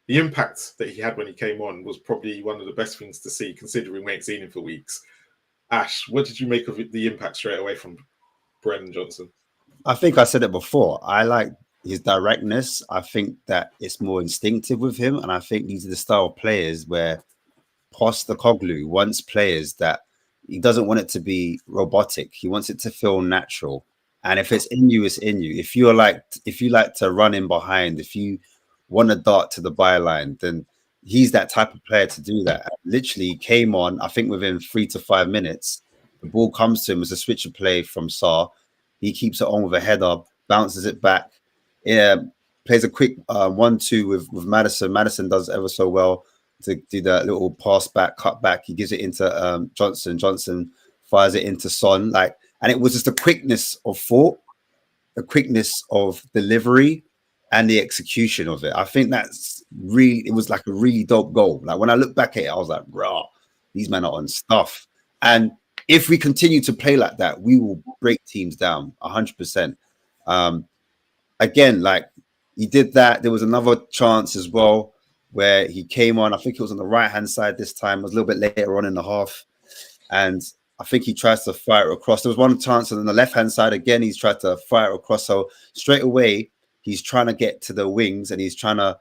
The impact that he had when he came on was probably one of the best things to see, considering we ain't seen him for weeks. Ash, what did you make of the impact straight away from Brennan Johnson? I think I said it before. I like his directness. I think that it's more instinctive with him. And I think these are the style of players where Postecoglou wants players that he doesn't want it to be robotic. He wants it to feel natural. And if it's in you, it's in you. If you like to run in behind, if you want to dart to the byline, then he's that type of player to do that. Literally came on, I think within 3 to 5 minutes, the ball comes to him as a switch of play from Sarr. He keeps it on with a header, bounces it back. Yeah, plays a quick 1-2 with Maddison. Maddison does ever so well to do that little pass back, cut back. He gives it into Johnson. Johnson fires it into Son. And it was just the quickness of thought, the quickness of delivery, and the execution of it. I think it was like a really dope goal. Like when I look back at it, I was like, bro, these men are on stuff. And if we continue to play like that, we will break teams down 100%. Again, like he did that. There was another chance as well where he came on. I think it was on the right-hand side this time. It was a little bit later on in the half. And I think he tries to fire it across. There was one chance on the left-hand side. Again, he's tried to fire it across. So straight away, he's trying to get to the wings and he's trying to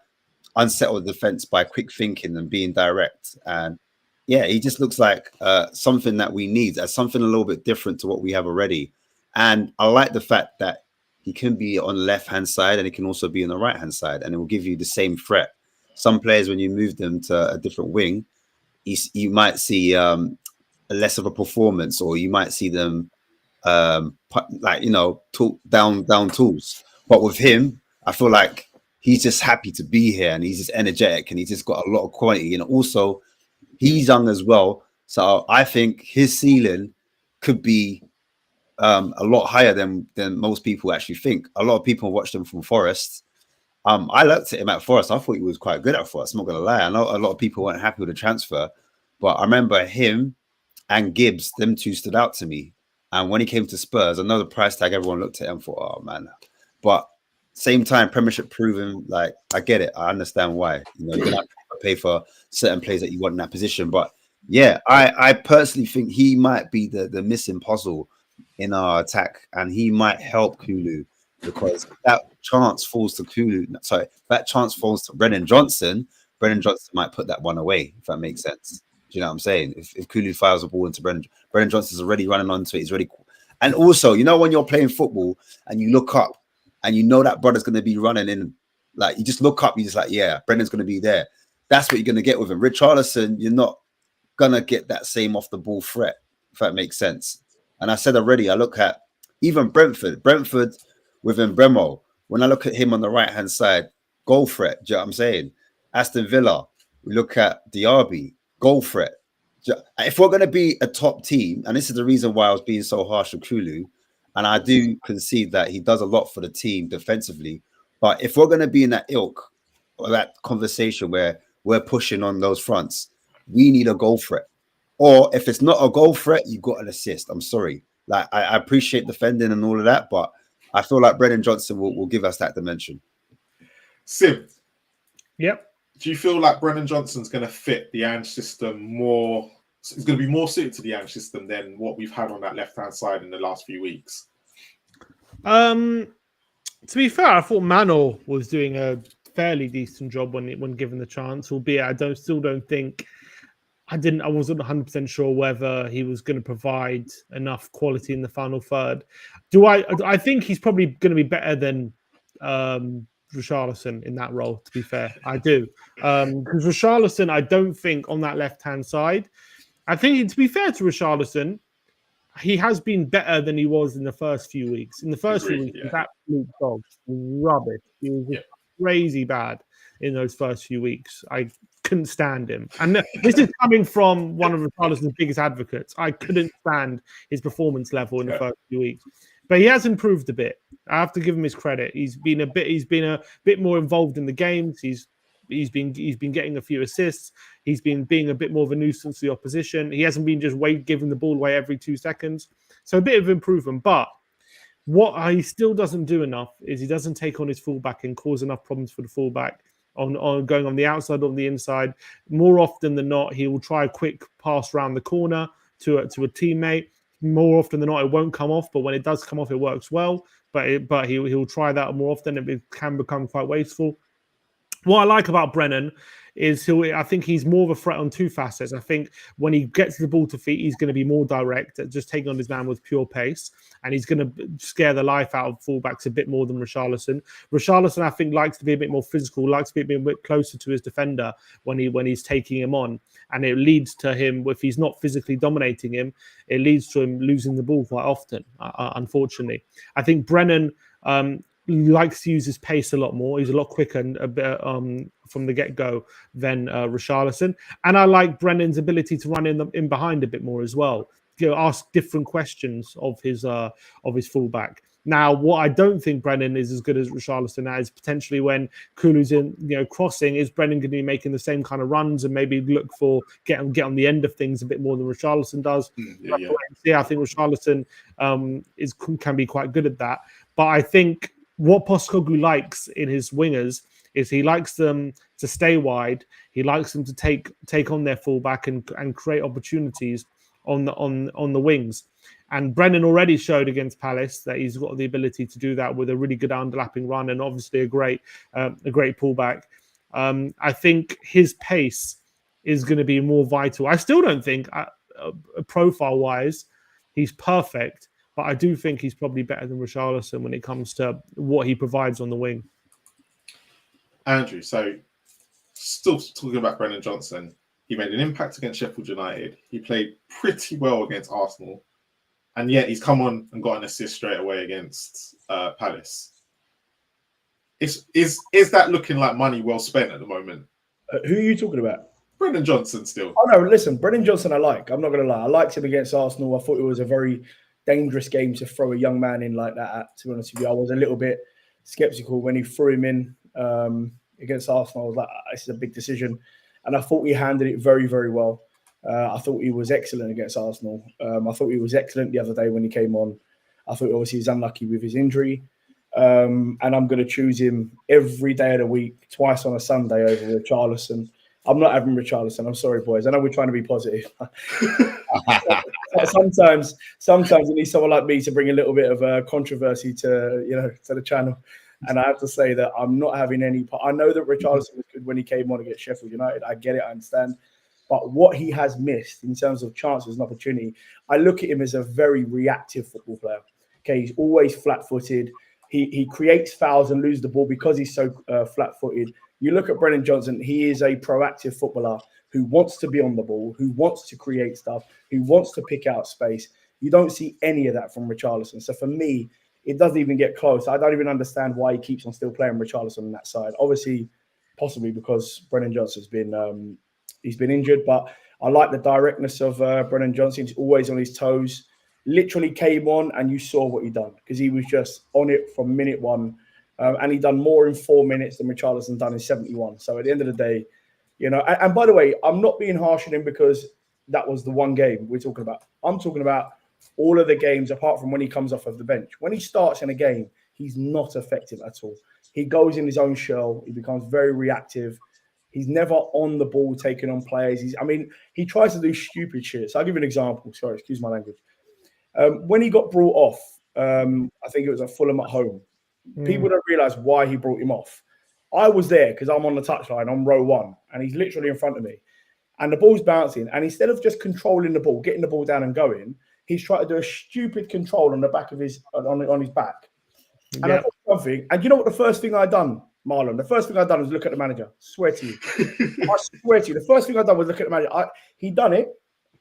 unsettle the defense by quick thinking and being direct. And yeah, he just looks like something that we need, something a little bit different to what we have already. And I like the fact that he can be on the left-hand side and he can also be on the right-hand side, and it will give you the same threat. Some players, when you move them to a different wing, you might see less of a performance, or you might see them down tools. But with him, I feel like he's just happy to be here and he's just energetic and he's just got a lot of quality. And also, he's young as well. So I think his ceiling could be a lot higher than most people actually think. A lot of people watched him from Forest. I looked at him at Forest. I thought he was quite good at Forest. I'm not going to lie. I know a lot of people weren't happy with the transfer, but I remember him and Gibbs, them two stood out to me. And when he came to Spurs, I know the price tag, everyone looked at him and thought, oh, man. But same time, Premiership proven, like, I get it. I understand why. You're going to have to pay for certain players that you want in that position. But yeah, I personally think he might be the missing puzzle in our attack, and he might help Kulu, because that chance falls to that chance falls to Brennan Johnson. Brennan Johnson might put that one away, if that makes sense. Do you know what I'm saying? If Kulu fires a ball into Brennan Johnson's already running onto it. He's already, and also, when you're playing football and you look up and you know that brother's going to be running in, like you just look up, you just like, yeah, Brennan's going to be there. That's what you're going to get with him. Richarlison, you're not going to get that same off the ball threat, if that makes sense. And I said already, I look at even Brentford with Bremo. When I look at him on the right-hand side, goal threat. Do you know what I'm saying? Aston Villa, we look at Diaby, goal threat. If we're going to be a top team, and this is the reason why I was being so harsh with Kulu, and I do concede that he does a lot for the team defensively, but if we're going to be in that ilk or that conversation where we're pushing on those fronts, we need a goal threat. Or if it's not a goal threat, you got an assist. I'm sorry. Like I appreciate defending and all of that, but I feel like Brennan Johnson will give us that dimension. Sim. Yep. Do you feel like Brennan Johnson's going to fit the Ange system more? It's going to be more suited to the Ange system than what we've had on that left-hand side in the last few weeks? To be fair, I thought Manor was doing a fairly decent job when given the chance, albeit I wasn't 100% sure whether he was going to provide enough quality in the final third. I think he's probably going to be better than Richarlison in that role, to be fair. I do. Because Richarlison, I don't think on that left-hand side, I think to be fair to Richarlison, he has been better than he was in the first few weeks. In the first few weeks, he was absolute dog. Rubbish. He was crazy bad in those first few weeks. I couldn't stand him. And this is coming from one of Richarlison's biggest advocates. I couldn't stand his performance level in the first few weeks. But he has improved a bit. I have to give him his credit. He's been a bit more involved in the games. He's been getting a few assists. He's been being a bit more of a nuisance to the opposition. He hasn't been just giving the ball away every 2 seconds. So a bit of improvement. But What he still doesn't do enough is he doesn't take on his fullback and cause enough problems for the fullback on going on the outside or the inside. More often than not, he will try a quick pass around the corner to a teammate. More often than not, it won't come off, but when it does come off, it works well. But he'll try that more often, and it can become quite wasteful. What I like about Brennan is I think he's more of a threat on two facets. I think when he gets the ball to feet, he's going to be more direct at just taking on his man with pure pace, and he's going to scare the life out of fullbacks a bit more than Richarlison. Richarlison, I think, likes to be a bit more physical, likes to be a bit closer to his defender when he's taking him on, and it leads to him, if he's not physically dominating him, it leads to him losing the ball quite often, unfortunately. I think Brennan likes to use his pace a lot more. He's a lot quicker and a bit from the get-go than Richarlison. And I like Brennan's ability to run in behind a bit more as well. Ask different questions of his fullback. Now, what I don't think Brennan is as good as Richarlison at is potentially when Kulu's in, crossing, is Brennan going to be making the same kind of runs and maybe look for get on the end of things a bit more than Richarlison does? I think Richarlison can be quite good at that. But I think what Postecoglou likes in his wingers is he likes them to stay wide. He likes them to take on their fullback and create opportunities on the wings. And Brennan already showed against Palace that he's got the ability to do that with a really good underlapping run and obviously a great pullback. I think his pace is going to be more vital. I still don't think profile-wise he's perfect, but I do think he's probably better than Richarlison when it comes to what he provides on the wing. Andrew, so still talking about Brennan Johnson, he made an impact against Sheffield United. He played pretty well against Arsenal, and yet he's come on and got an assist straight away against Palace. Is that looking like money well spent at the moment? Who are you talking about? Brennan Johnson still. Oh, no, listen, Brennan Johnson I like. I'm not going to lie. I liked him against Arsenal. I thought it was a very dangerous game to throw a young man in like that at, to be honest with you. I was a little bit sceptical when he threw him in against Arsenal. I was like, this is a big decision. And I thought he handled it very, very well. I thought he was excellent against Arsenal. I thought he was excellent the other day when he came on. I thought obviously he was unlucky with his injury. And I'm going to choose him every day of the week, twice on a Sunday over Richarlison. I'm not having Richarlison. I'm sorry, boys. I know we're trying to be positive. Sometimes you need someone like me to bring a little bit of controversy to the channel. And I have to say that I'm not having any. I know that Richarlison was good when he came on against Sheffield United. I get it. I understand. But what he has missed in terms of chances and opportunity, I look at him as a very reactive football player. Okay, he's always flat-footed. He creates fouls and loses the ball because he's so flat-footed. You look at Brennan Johnson, he is a proactive footballer who wants to be on the ball, who wants to create stuff, who wants to pick out space. You don't see any of that from Richarlison. So for me, it doesn't even get close. I don't even understand why he keeps on still playing Richarlison on that side. Obviously, possibly because Brennan Johnson's been he's been injured, but I like the directness of Brennan Johnson. He's always on his toes. Literally came on and you saw what he done because he was just on it from minute one. And he done more in 4 minutes than Richarlison done in 71. So at the end of the day, and by the way, I'm not being harsh on him because that was the one game we're talking about. I'm talking about all of the games apart from when he comes off of the bench. When he starts in a game, he's not effective at all. He goes in his own shell. He becomes very reactive. He's never on the ball taking on players. He tries to do stupid shit. So I'll give you an example. Sorry, excuse my language. When he got brought off, I think it was at Fulham at home. People don't realise why he brought him off. I was there because I'm on the touchline on row one, and he's literally in front of me. And the ball's bouncing. And instead of just controlling the ball, getting the ball down and going, he's trying to do a stupid control on the back of his on his back. And I thought something. And you know what the first thing I done, Marlon? The first thing I done was look at the manager. Swear to you. I swear to you. The first thing I done was look at the manager. He done it.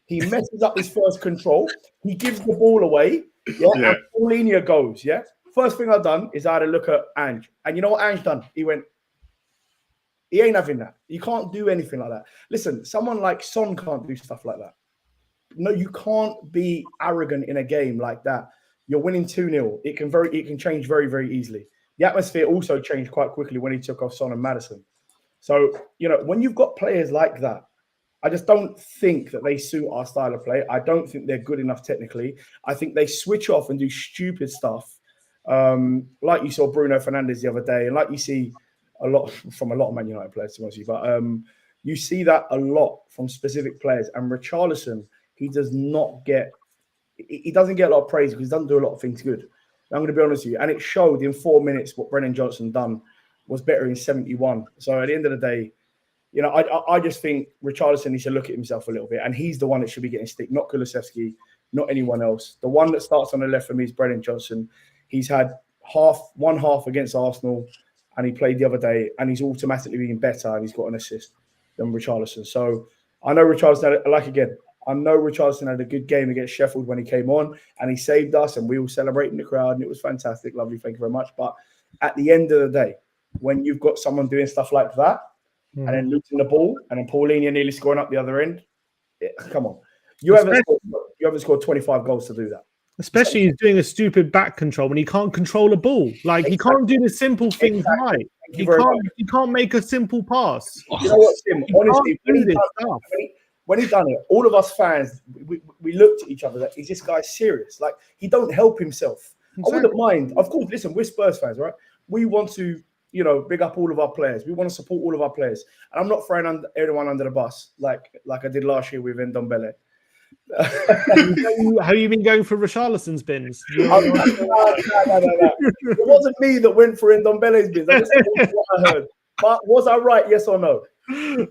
He messes up his first control. He gives the ball away. And Paulinho goes. Yeah. First thing I've done is I had a look at Ange. And you know what Ange done? He went, he ain't having that. You can't do anything like that. Listen, someone like Son can't do stuff like that. No, you can't be arrogant in a game like that. You're winning 2-0. It can change very, very easily. The atmosphere also changed quite quickly when he took off Son and Maddison. So, when you've got players like that, I just don't think that they suit our style of play. I don't think they're good enough technically. I think they switch off and do stupid stuff Like you saw Bruno Fernandes the other day, and like you see a lot from a lot of Man United players, to be honest with you, but you see that a lot from specific players. And Richarlison, he doesn't get a lot of praise because he doesn't do a lot of things good. I'm going to be honest with you. And it showed in 4 minutes what Brennan Johnson done was better in 71. So at the end of the day, you know, I just think Richarlison needs to look at himself a little bit. And he's the one that should be getting stick, not Kulusevski, not anyone else. The one that starts on the left for me is Brennan Johnson. He's had one half against Arsenal, and he played the other day, and he's automatically being better, and he's got an assist than Richarlison. So I know Richarlison had a good game against Sheffield when he came on, and he saved us, and we all celebrated in the crowd, and it was fantastic. Lovely, thank you very much. But at the end of the day, when you've got someone doing stuff like that, and then losing the ball, and then Paulinho nearly scoring up the other end, come on. You haven't scored 25 goals to do that. Especially he's doing a stupid back control when he can't control a ball. Like, he can't do the simple things right. He can't make a simple pass. You know what, Tim? Honestly, when he done it, all of us fans, we looked at each other like, is this guy serious? Like, he don't help himself. Exactly. I wouldn't mind. Of course, listen, we're Spurs fans, right? We want to, you know, big up all of our players. We want to support all of our players. And I'm not throwing everyone under the bus like I did last year with Ndombele. How you been going for Richarlison's bins? No. It wasn't me that went for Ndombele's bins. I just said what I heard. But was I right? Yes or no?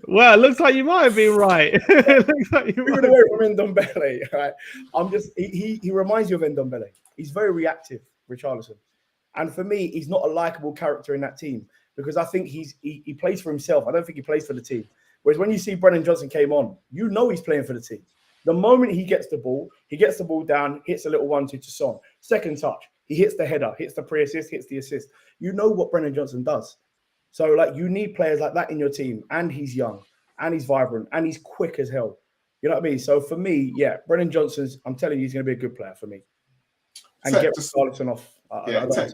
Well, it looks like you might have been right. Moving away from Ndombele, right? He reminds you of Ndombele. He's very reactive, Richarlison. And for me, he's not a likable character in that team because I think he plays for himself. I don't think he plays for the team. Whereas when you see Brennan Johnson came on, you know he's playing for the team. The moment he gets the ball down, hits a little 1-2 to Son. Second touch, he hits the header, hits the pre-assist, hits the assist. You know what Brennan Johnson does. So, like, you need players like that in your team. And he's young, and he's vibrant, and he's quick as hell. You know what I mean? So, for me, yeah, Brennan Johnson's, I'm telling you, he's going to be a good player for me. And get Richarlison off.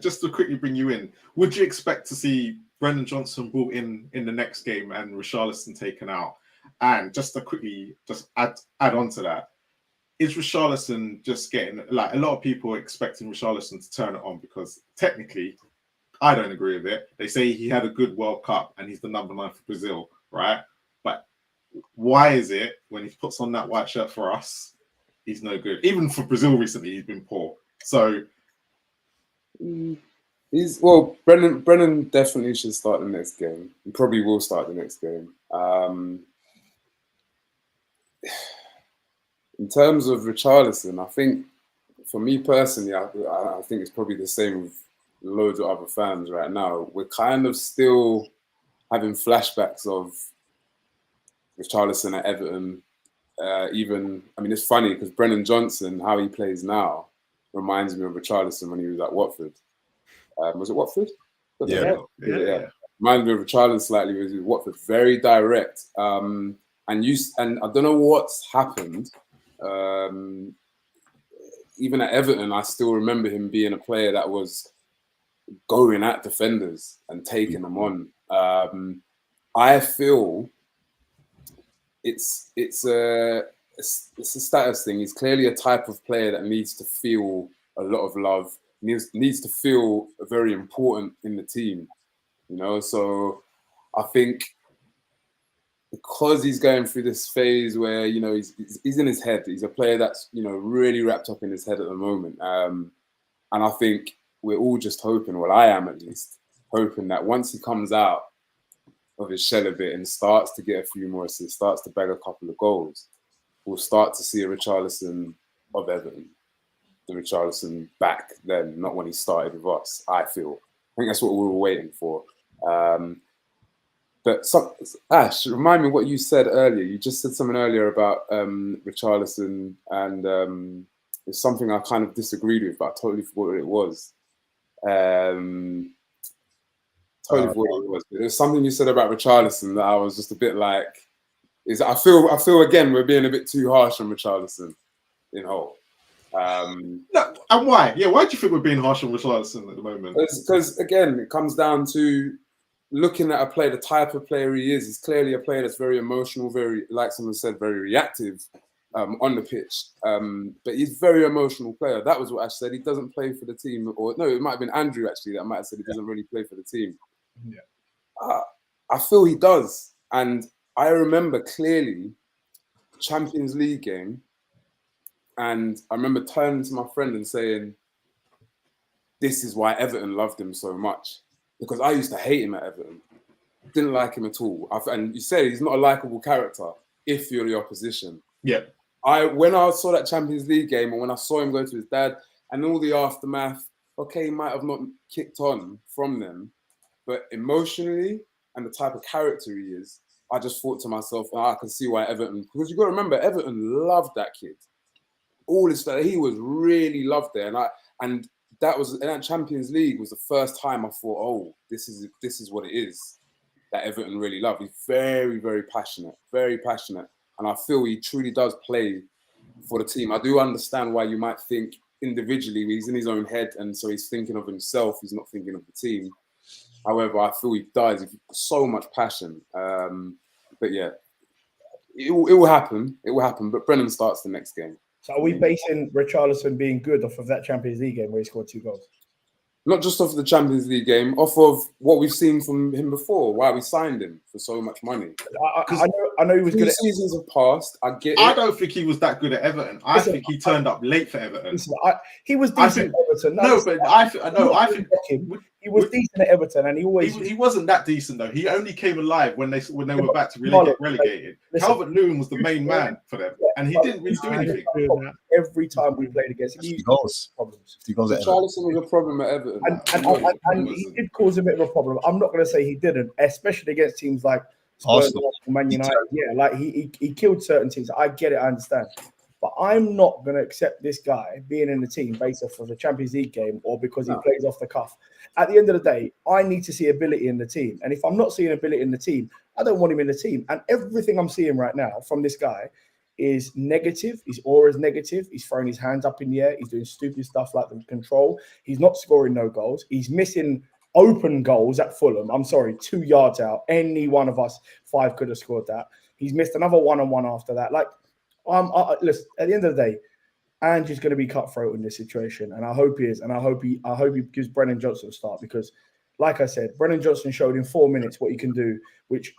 Just to quickly bring you in, would you expect to see Brennan Johnson brought in the next game and Richarlison taken out? And just to quickly add on to that, is Richarlison just getting, like, a lot of people are expecting Richarlison to turn it on because technically, I don't agree with it. They say he had a good World Cup and he's the number 9 for Brazil, right? But why is it when he puts on that white shirt for us, he's no good? Even for Brazil recently, he's been poor. So Brennan definitely should start the next game. He probably will start the next game. In terms of Richarlison, I think for me personally, I think it's probably the same with loads of other fans right now. We're kind of still having flashbacks of Richarlison at Everton. It's funny because Brennan Johnson, how he plays now, reminds me of Richarlison when he was at Watford. Was it Watford? Yeah. Reminds me of Richarlison slightly with Watford. Very direct. And I don't know what's happened. Even at Everton, I still remember him being a player that was going at defenders and taking them on. I feel it's a status thing. He's clearly a type of player that needs to feel a lot of love. Needs to feel very important in the team. You know, so I think because he's going through this phase where, you know, he's in his head. He's a player that's, you know, really wrapped up in his head at the moment. And I think we're all just hoping, well, I am at least, hoping that once he comes out of his shell a bit and starts to get a few more assists, starts to bag a couple of goals, we'll start to see a Richarlison of Everton. The Richarlison back then, not when he started with us, I feel. I think that's what we were waiting for. Ash, remind me what you said earlier. You just said something earlier about Richarlison, and it's something I kind of disagreed with, but I totally forgot what it was. Totally forgot what it was. But there's something you said about Richarlison that I was just a bit like, I feel again we're being a bit too harsh on Richarlison in whole. No, and why? Yeah, why do you think we're being harsh on Richarlison at the moment? Because again, it comes down to looking at a player, the type of player he is. He's clearly a player that's very emotional, very, like someone said, very reactive. on the pitch. But he's a very emotional player. That was what Ash said. He doesn't play for the team. Or no, it might have been Andrew actually that might have said he doesn't really play for the team. Yeah. I feel he does. And I remember clearly Champions League game. And I remember turning to my friend and saying, this is why Everton loved him so much. Because I used to hate him at Everton. Didn't like him at all. And you say he's not a likable character if you're the opposition. Yeah. When I saw that Champions League game and when I saw him go to his dad and all the aftermath, okay, he might have not kicked on from them, but emotionally and the type of character he is, I just thought to myself, I can see why Everton, because you've got to remember, Everton loved that kid. All his stuff, he was really loved there. And that Champions League was the first time I thought, oh, this is what it is that Everton really love. He's very, very passionate, very passionate. And I feel he truly does play for the team. I do understand why you might think individually he's in his own head and so he's thinking of himself, he's not thinking of the team. However, I feel he does. He's so much passion. But yeah, it will happen. It will happen. But Brennan starts the next game. So are we basing Richarlison being good off of that Champions League game where he scored 2 goals? Not just off the Champions League game, off of what we've seen from him before, why we signed him for so much money. I know he was good. Seasons have passed. I get it. I don't think he was that good at Everton. I think he turned up late for Everton. He was decent at Everton. I think he was decent at Everton, and he wasn't that decent though. He only came alive when they were about to really get relegated. Calvert-Lewin was the main man for them, and he didn't really do anything. Every time we played against him, he goals. Problems. Charlison was a problem at Everton, and he did cause a bit of a problem. I'm not going to say he didn't, especially against teams like Spurs, Arsenal, Man United. Yeah, like he killed certain teams. I get it, I understand. But I'm not going to accept this guy being in the team based off of a Champions League game or because he plays off the cuff. At the end of the day, I need to see ability in the team. And if I'm not seeing ability in the team, I don't want him in the team. And everything I'm seeing right now from this guy is negative. His aura is negative. He's throwing his hands up in the air. He's doing stupid stuff like the control. He's not scoring no goals. He's missing open goals at Fulham. I'm sorry, 2 yards out. Any one of us 5 could have scored that. He's missed another one-on-one after that. Like, listen, at the end of the day, Andrew's going to be cutthroat in this situation, and I hope he is, and I hope he gives Brennan Johnson a start because, like I said, Brennan Johnson showed in 4 minutes what he can do, which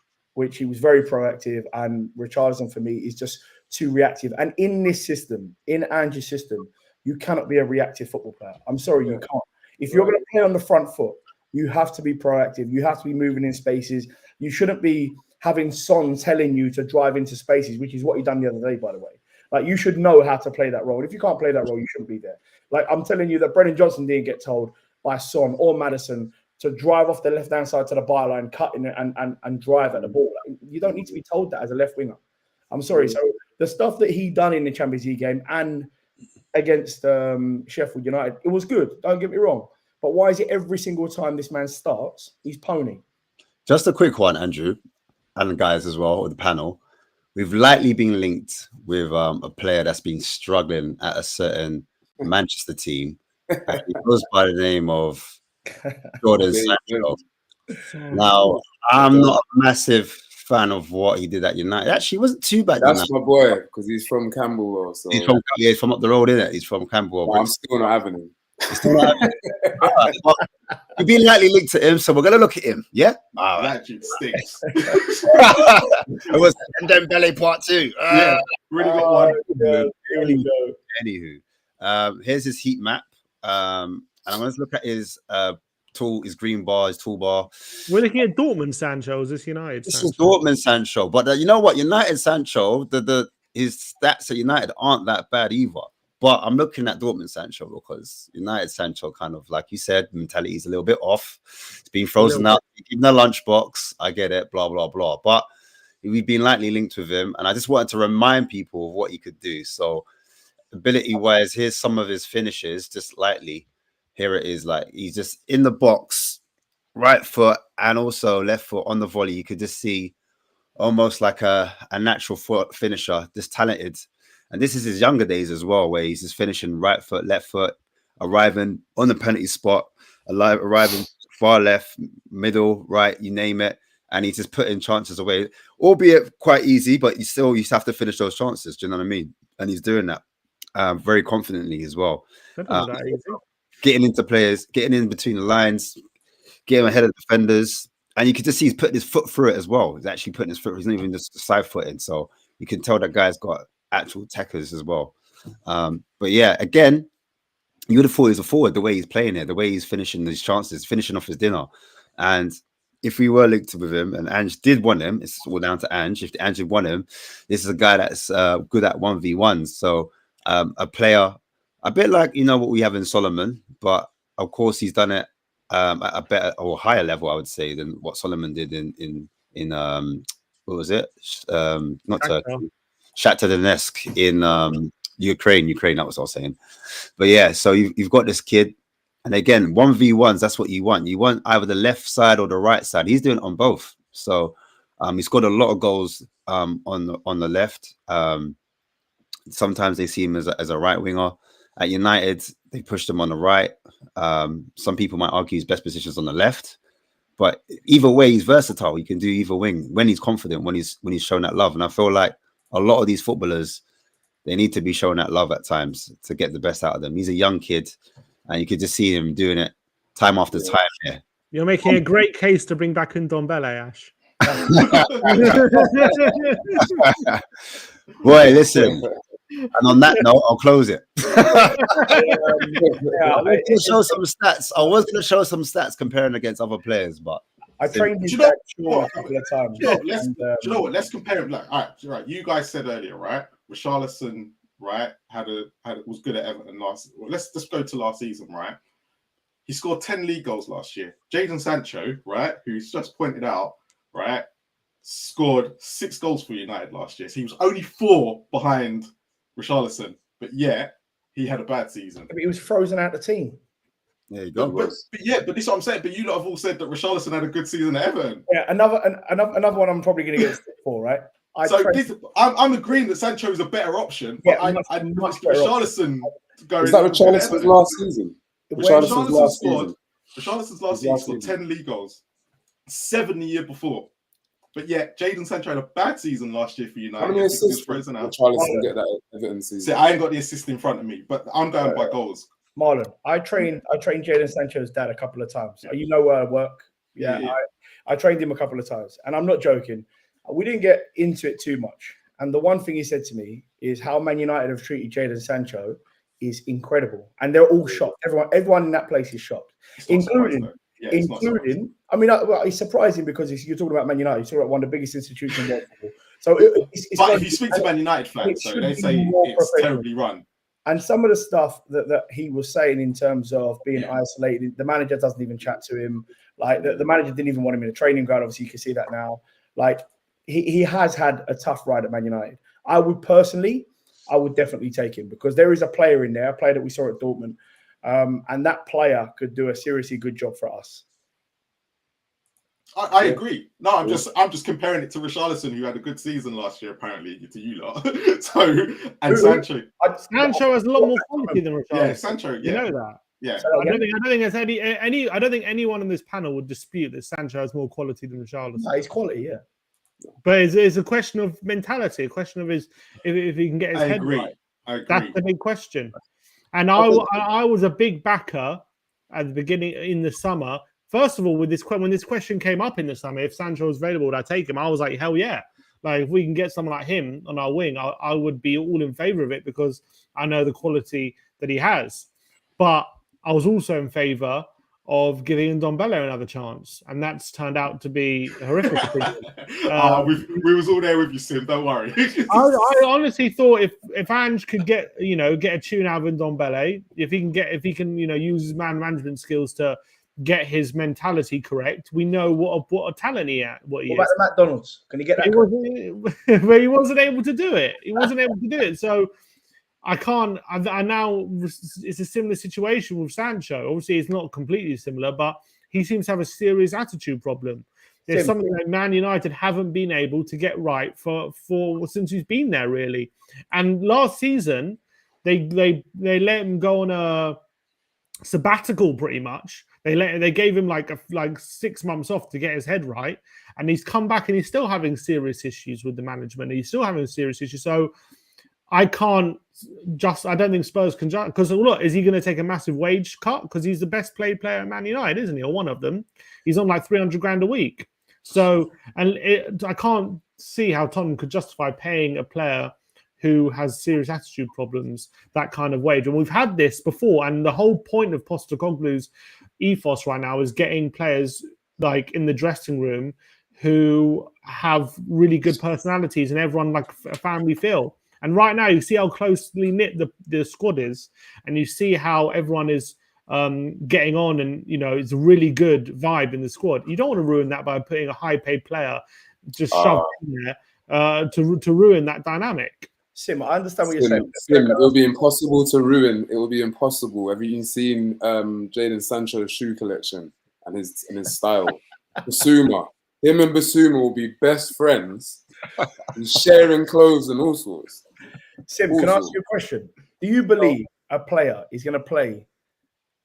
he was very proactive, and Richarlison for me is just too reactive. And in this system, in Andrew's system, you cannot be a reactive football player. I'm sorry, you can't. If you're going to play on the front foot, you have to be proactive. You have to be moving in spaces. You shouldn't be having Son telling you to drive into spaces, which is what he done the other day, by the way. Like, you should know how to play that role. If you can't play that role, you shouldn't be there. Like, I'm telling you that Brennan Johnson didn't get told by Son or Maddison to drive off the left-hand side to the byline, cut in and drive at the ball. Like, you don't need to be told that as a left winger. I'm sorry. So the stuff that he done in the Champions League game and against Sheffield United, it was good. Don't get me wrong. But why is it every single time this man starts, he's pony? Just a quick one, Andrew, and the guys as well, or the panel. We've likely been linked with a player that's been struggling at a certain Manchester team. He goes by the name of Jordan Sancho. Now, I'm not a massive fan of what he did at United. Actually, it wasn't too bad. That's my boy, because he's from Camberwell. So. He's from up the road, isn't it? He's from Camberwell. No, I'm still not having him. You've been lightly linked to him, so we're gonna look at him. Yeah, all right. That shit stinks. It was Dembele part 2. Yeah, really got one. Anywho, here's his heat map, and I'm gonna look at his his green bar, his toolbar. We're looking at Dortmund Sancho. Is this United? This is Dortmund Sancho, but you know what? United Sancho, his stats at United aren't that bad either. But I'm looking at Dortmund Sancho because United Sancho kind of, like you said, mentality is a little bit off. It's been frozen out, in the lunchbox. I get it, blah, blah, blah. But we've been lightly linked with him. And I just wanted to remind people of what he could do. So ability-wise, here's some of his finishes, just lightly. Here it is. Like, he's just in the box, right foot and also left foot on the volley. You could just see almost like a natural foot finisher, just talented. And this is his younger days as well, where he's just finishing right foot, left foot, arriving on the penalty spot, arriving far left, middle, right, you name it. And he's just putting chances away, albeit quite easy, but you have to finish those chances. Do you know what I mean? and he's doing that very confidently as well. That wasn't that easy. Getting into players, getting in between the lines, getting ahead of defenders, and you can just see he's putting his foot through it as well. He's actually putting his foot. He's not even just side footing, so you can tell that guy's got actual tackers as well. But yeah, again, you would have thought he was a forward the way he's playing it, the way he's finishing his chances, finishing off his dinner. And if we were linked with him and Ange did want him, it's all down to Ange. If Ange had won him, this is a guy that's good at 1v1s. So a player, a bit like, what we have in Solomon, but of course he's done it at a better or higher level, I would say, than what Solomon did in what was it? Not Turkey. Shakhtar Donetsk in Ukraine, that was what I was saying. But yeah, so you've got this kid, and again, 1v1s, that's what you want. You want either the left side or the right side. He's doing it on both. So he scored a lot of goals on the left. Sometimes they see him as a right winger. At United, they pushed him on the right. Some people might argue his best position is on the left. But either way, he's versatile. He can do either wing when he's confident, when he's shown that love. And I feel like a lot of these footballers, they need to be shown that love at times to get the best out of them. He's a young kid, and you could just see him doing it time after time here. You're making a great case to bring back Ndombele, Ash. Boy, listen. And on that note, I'll close it. I was going to show some stats comparing against other players, but I trained his dad a couple of times. Let's compare him. Like, all right. You guys said earlier, right? Richarlison, right, was good at Everton last. Well, let's just go to last season, right? He scored 10 league goals last year. Jadon Sancho, right, who's just pointed out, right, scored 6 goals for United last year. So he was only 4 behind Richarlison, but yet he had a bad season. But he was frozen out the team. There you go. But this is what I'm saying. But you lot have all said that Richarlison had a good season at Everton. Yeah, another one I'm probably going to get stick for, right? I'm agreeing that Sancho is a better option. But Yeah, Richarlison going. Was that Richarlison's last season? Richarlison's last season scored 10 league goals, 7 the year before. But yeah, Jadon Sancho had a bad season last year for United. How many assists did Richarlison get that Everton season? See, I ain't got the assist in front of me, but I'm going by goals. Marlon, I trained Jadon Sancho's dad a couple of times. You know where I work. Yeah. I trained him a couple of times, and I'm not joking. We didn't get into it too much. And the one thing he said to me is how Man United have treated Jadon Sancho is incredible, and they're all shocked. Everyone in that place is shocked, including. I mean, it's surprising because you're talking about Man United. You're talking about one of the biggest institutions in world football. So, but if you speak to Man United fans, so they say it's terribly run. And some of the stuff that he was saying in terms of being isolated, the manager doesn't even chat to him. Like the manager didn't even want him in a training ground. Obviously, you can see that now. Like he has had a tough ride at Man United. I would definitely take him because there is a player in there, a player that we saw at Dortmund, and that player could do a seriously good job for us. I agree. No, I'm just comparing it to Richarlison, who had a good season last year, apparently, to you lot. Sancho. Sancho has a lot more quality than Richarlison. Yeah, Sancho. Yeah. You know that. Yeah. So I don't think there's I don't think anyone on this panel would dispute that Sancho has more quality than Richarlison. No, he's quality, yeah. But it's a question of mentality, a question of if he can get his head right. I agree. That's the big question. And I was a big backer at the beginning in the summer. First of all, when this question came up in the summer, if Sancho was available, would I take him? I was like, hell yeah. Like, if we can get someone like him on our wing, I would be all in favor of it because I know the quality that he has. But I was also in favor of giving Ndombele another chance, and that's turned out to be horrific. We was all there with you, Sim. Don't worry. I honestly thought if Ange could get a tune out of Ndombele, if he can use his man management skills to get his mentality correct, we know what a talent he is. What about the McDonald's? Can he get that? But he wasn't able to do it. He wasn't able to do it. So I can't. I now it's a similar situation with Sancho. Obviously, it's not completely similar, but he seems to have a serious attitude problem. There's something that Man United haven't been able to get right for since he's been there, really. And last season, they let him go on a sabbatical, pretty much. They gave him like 6 months off to get his head right, and he's come back and he's still having serious issues with the management. He's still having serious issues. So I don't think Spurs can judge, because look, is he going to take a massive wage cut because he's the best paid player at Man United, isn't he, or one of them? He's on like 300 grand a week. So, I can't see how Tottenham could justify paying a player who has serious attitude problems that kind of wage. And we've had this before, and the whole point of Postecoglou's ethos right now is getting players like in the dressing room who have really good personalities and everyone like a family feel. And right now, you see how closely knit the squad is, and you see how everyone is getting on, and it's a really good vibe in the squad. You don't want to ruin that by putting a high-paid player just shoved in there to ruin that dynamic. Sim, I understand what you're saying. Sim, it will be impossible to ruin. It will be impossible. Have you seen Jadon Sancho's shoe collection and his style? Basuma, him and Basuma will be best friends, and sharing clothes and all sorts. Sim, can I ask you a question? Do you believe a player is going to play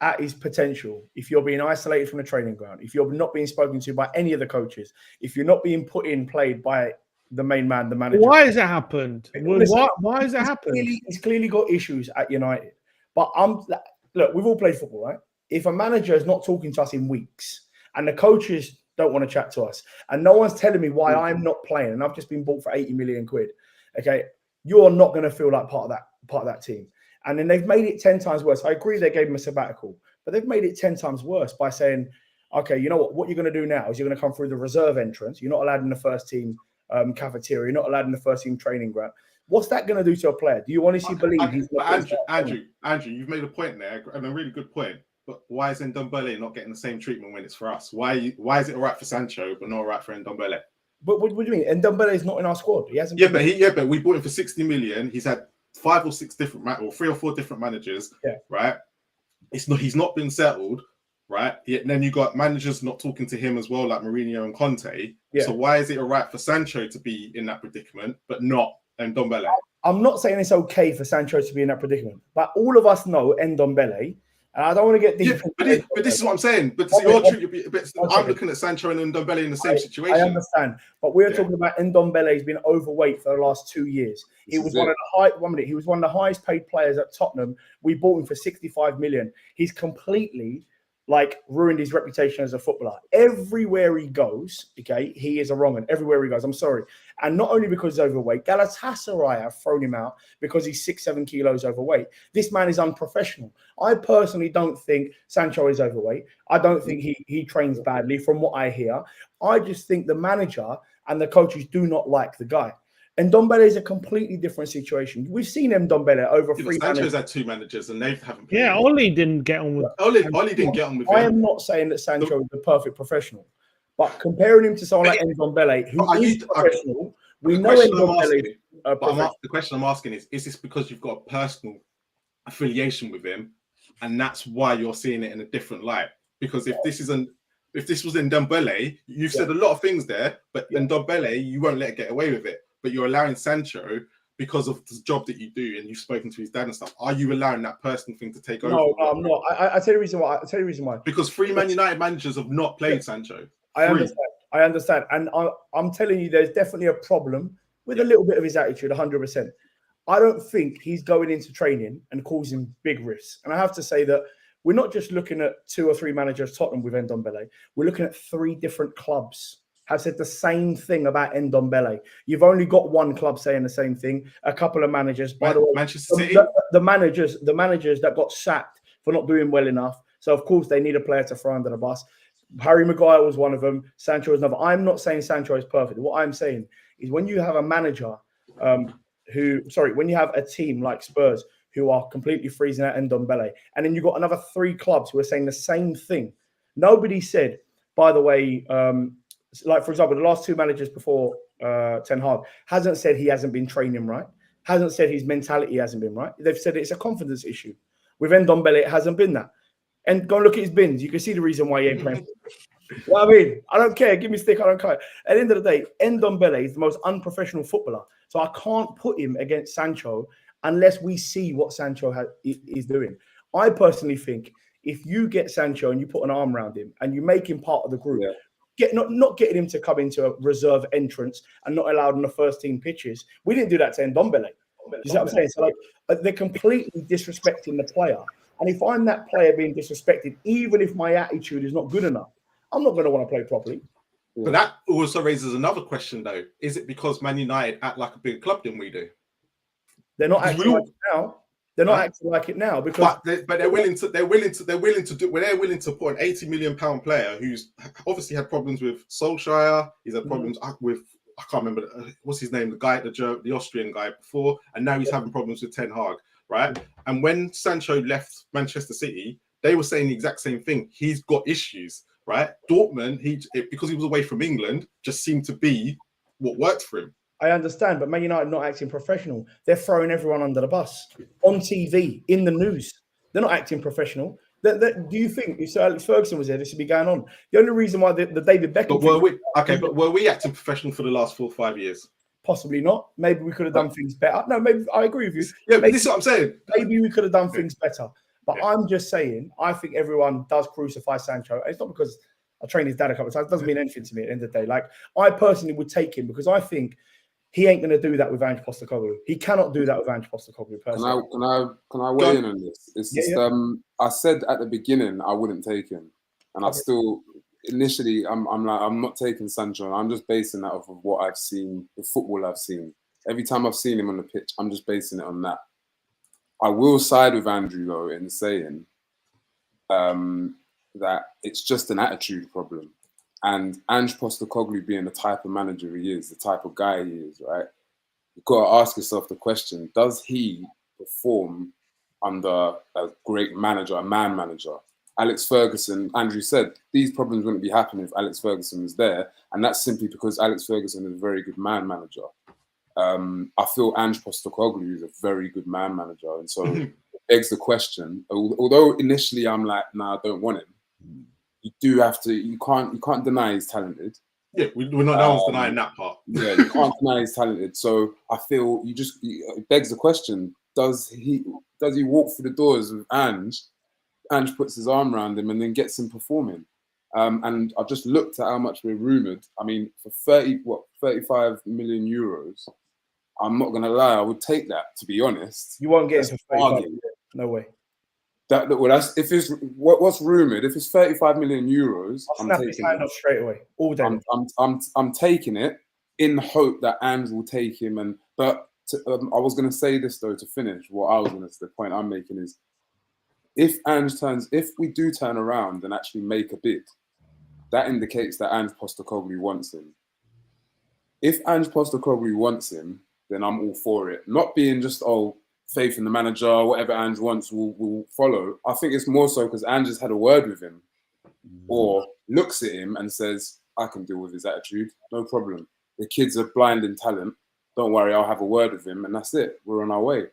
at his potential if you're being isolated from the training ground, if you're not being spoken to by any of the coaches, if you're not being played by the main man, the manager? Why has it happened? Why has it happened? He's clearly got issues at United. But look, we've all played football, right? If a manager is not talking to us in weeks and the coaches don't want to chat to us and no one's telling me why I'm not playing and I've just been bought for 80 million quid, okay, you're not going to feel like part of that team. And then they've made it 10 times worse. I agree they gave him a sabbatical, but they've made it 10 times worse by saying, okay, you know what you're going to do now is you're going to come through the reserve entrance. You're not allowed in the first team cafeteria. You're not allowed in the first team training ground. What's that going to do to a player? Do you honestly believe he's not? Andrew, you've made a point there, and a really good point. But why is Ndombele not getting the same treatment when it's for us? Why is it all right for Sancho but not all right for Ndombele? But what do you mean? Ndombele is not in our squad. He hasn't. But we bought him for 60 million. He's had 5 or 6 different or 3 or 4 different managers. Yeah. Right. He's not been settled. Right. And then you got managers not talking to him as well, like Mourinho and Conte. Yeah. So why is it all right for Sancho to be in that predicament, but not Ndombele? I'm not saying it's okay for Sancho to be in that predicament, but all of us know Ndombele. And I don't want to get deep. Yeah, but this is what I'm saying. But I'm looking at Sancho and Ndombele in the same situation. I understand, but we're talking about Ndombele. He's been overweight for the last 2 years. He was one of the highest paid players at Tottenham. We bought him for 65 million. He's completely ruined his reputation as a footballer. Everywhere he goes, okay, he is a wrong one. Everywhere he goes, I'm sorry. And not only because he's overweight, Galatasaray have thrown him out because he's 6-7 kilos overweight. This man is unprofessional. I personally don't think Sancho is overweight. I don't think he trains badly from what I hear. I just think the manager and the coaches do not like the guy. And Ndombele is a completely different situation. We've seen Ndombele over 3 managers. Sancho's had 2 managers and they haven't played. Yeah, Oli didn't get on with Oli didn't get on with him. I am not saying that Sancho is the perfect professional, but comparing him to someone like Ndombele, who is professional, we know Ndombele. The question I'm asking is this because you've got a personal affiliation with him, and that's why you're seeing it in a different light? Because if this was Ndombele, you've said a lot of things there, but Ndombele, you won't let it get away with it. But you're allowing Sancho because of the job that you do, and you've spoken to his dad and stuff. Are you allowing that personal thing to take over? No, I'm not. I tell you the reason why. Because 3 Man United managers have not played Sancho. I understand. And I'm telling you, there's definitely a problem with a little bit of his attitude, 100%. I don't think he's going into training and causing big risks. And I have to say that we're not just looking at 2 or 3 managers Tottenham with Ndombele. We're looking at 3 different clubs have said the same thing about Ndombele. You've only got 1 club saying the same thing. A couple of managers, by the way, Manchester City. The managers that got sacked for not doing well enough. So of course they need a player to throw under the bus. Harry Maguire was one of them. Sancho was another. I'm not saying Sancho is perfect. What I'm saying is when you have a manager when you have a team like Spurs who are completely freezing out Ndombele, and then you've got another 3 clubs who are saying the same thing. Nobody said, by the way, for example, the last 2 managers before Ten Hag hasn't said he hasn't been training right, hasn't said his mentality hasn't been right. They've said it's a confidence issue. With Ndombele, it hasn't been that. And go and look at his bins. You can see the reason why he ain't playing. You know what I mean? I don't care. Give me a stick. I don't care. At the end of the day, Ndombele is the most unprofessional footballer. So I can't put him against Sancho unless we see what Sancho is doing. I personally think if you get Sancho and you put an arm around him and you make him part of the group, not getting him to come into a reserve entrance and not allowed on the first team pitches. We didn't do that to Ndombele. You see what I'm saying? So like, they're completely disrespecting the player. And if I'm that player being disrespected, even if my attitude is not good enough, I'm not going to want to play properly. But that also raises another question, though. Is it because Man United act like a bigger club than we do? They're not acting like it now. They're not acting like it now because. But they're willing to do. When they're willing to put an £80 million player who's obviously had problems with Solskjaer. He's had problems with. I can't remember what's his name, the Austrian guy before, and now he's having problems with Ten Hag, right? And when Sancho left Manchester City, they were saying the exact same thing. He's got issues, right? Dortmund, because he was away from England, just seemed to be what worked for him. I understand, but Man United not acting professional. They're throwing everyone under the bus on TV, in the news. They're not acting professional. Do you think if Sir Alex Ferguson was there, this would be going on? The only reason why the David Beckham. But were we acting professional for the last 4 or 5 years? Possibly not. Maybe we could have done things better. No, maybe I agree with you. Yeah, but this is what I'm saying. Maybe we could have done things better. But I'm just saying, I think everyone does crucify Sancho. It's not because I trained his dad a couple of times. It doesn't mean anything to me at the end of the day. Like, I personally would take him because I think he ain't going to do that with Ange Postecoglou. He cannot do that with Ange Postecoglou. Personally. Can I weigh in on this? It's just I said at the beginning I wouldn't take him, and I still initially I'm not taking Sancho. And I'm just basing that off of what I've seen, the football I've seen. Every time I've seen him on the pitch, I'm just basing it on that. I will side with Andrew though in saying that it's just an attitude problem. And Ange Postecoglou being the type of manager he is, the type of guy he is, right? You've got to ask yourself the question, does he perform under a great manager, a man manager? Alex Ferguson, Andrew said, these problems wouldn't be happening if Alex Ferguson was there. And that's simply because Alex Ferguson is a very good man manager. I feel Ange Postecoglou is a very good man manager. And so it begs the question, although initially I'm like, nah, I don't want him. You do have to. You can't deny he's talented. Yeah, we're not. No one's denying that part. Yeah, you can't deny he's talented. So I feel it begs the question: does he walk through the doors with Ange? Ange puts his arm around him and then gets him performing. And I've just looked at how much we're rumored. I mean, for 35 million euros. I'm not gonna lie, I would take that. To be honest, you won't get it for 35. No way. That's if it's what's rumored. If it's 35 million euros, I'm taking it straight away. All day. I'm taking it in hope that Ange will take him. But I was going to say this though to finish. The point I'm making is, if we do turn around and actually make a bid, that indicates that Ange Postecoglou wants him. If Ange Postecoglou wants him, then I'm all for it. Not being just faith in the manager, whatever Ange wants will follow. I think it's more so because Ange has had a word with him or looks at him and says, I can deal with his attitude, no problem. The kids are blind in talent. Don't worry, I'll have a word with him and that's it. We're on our way.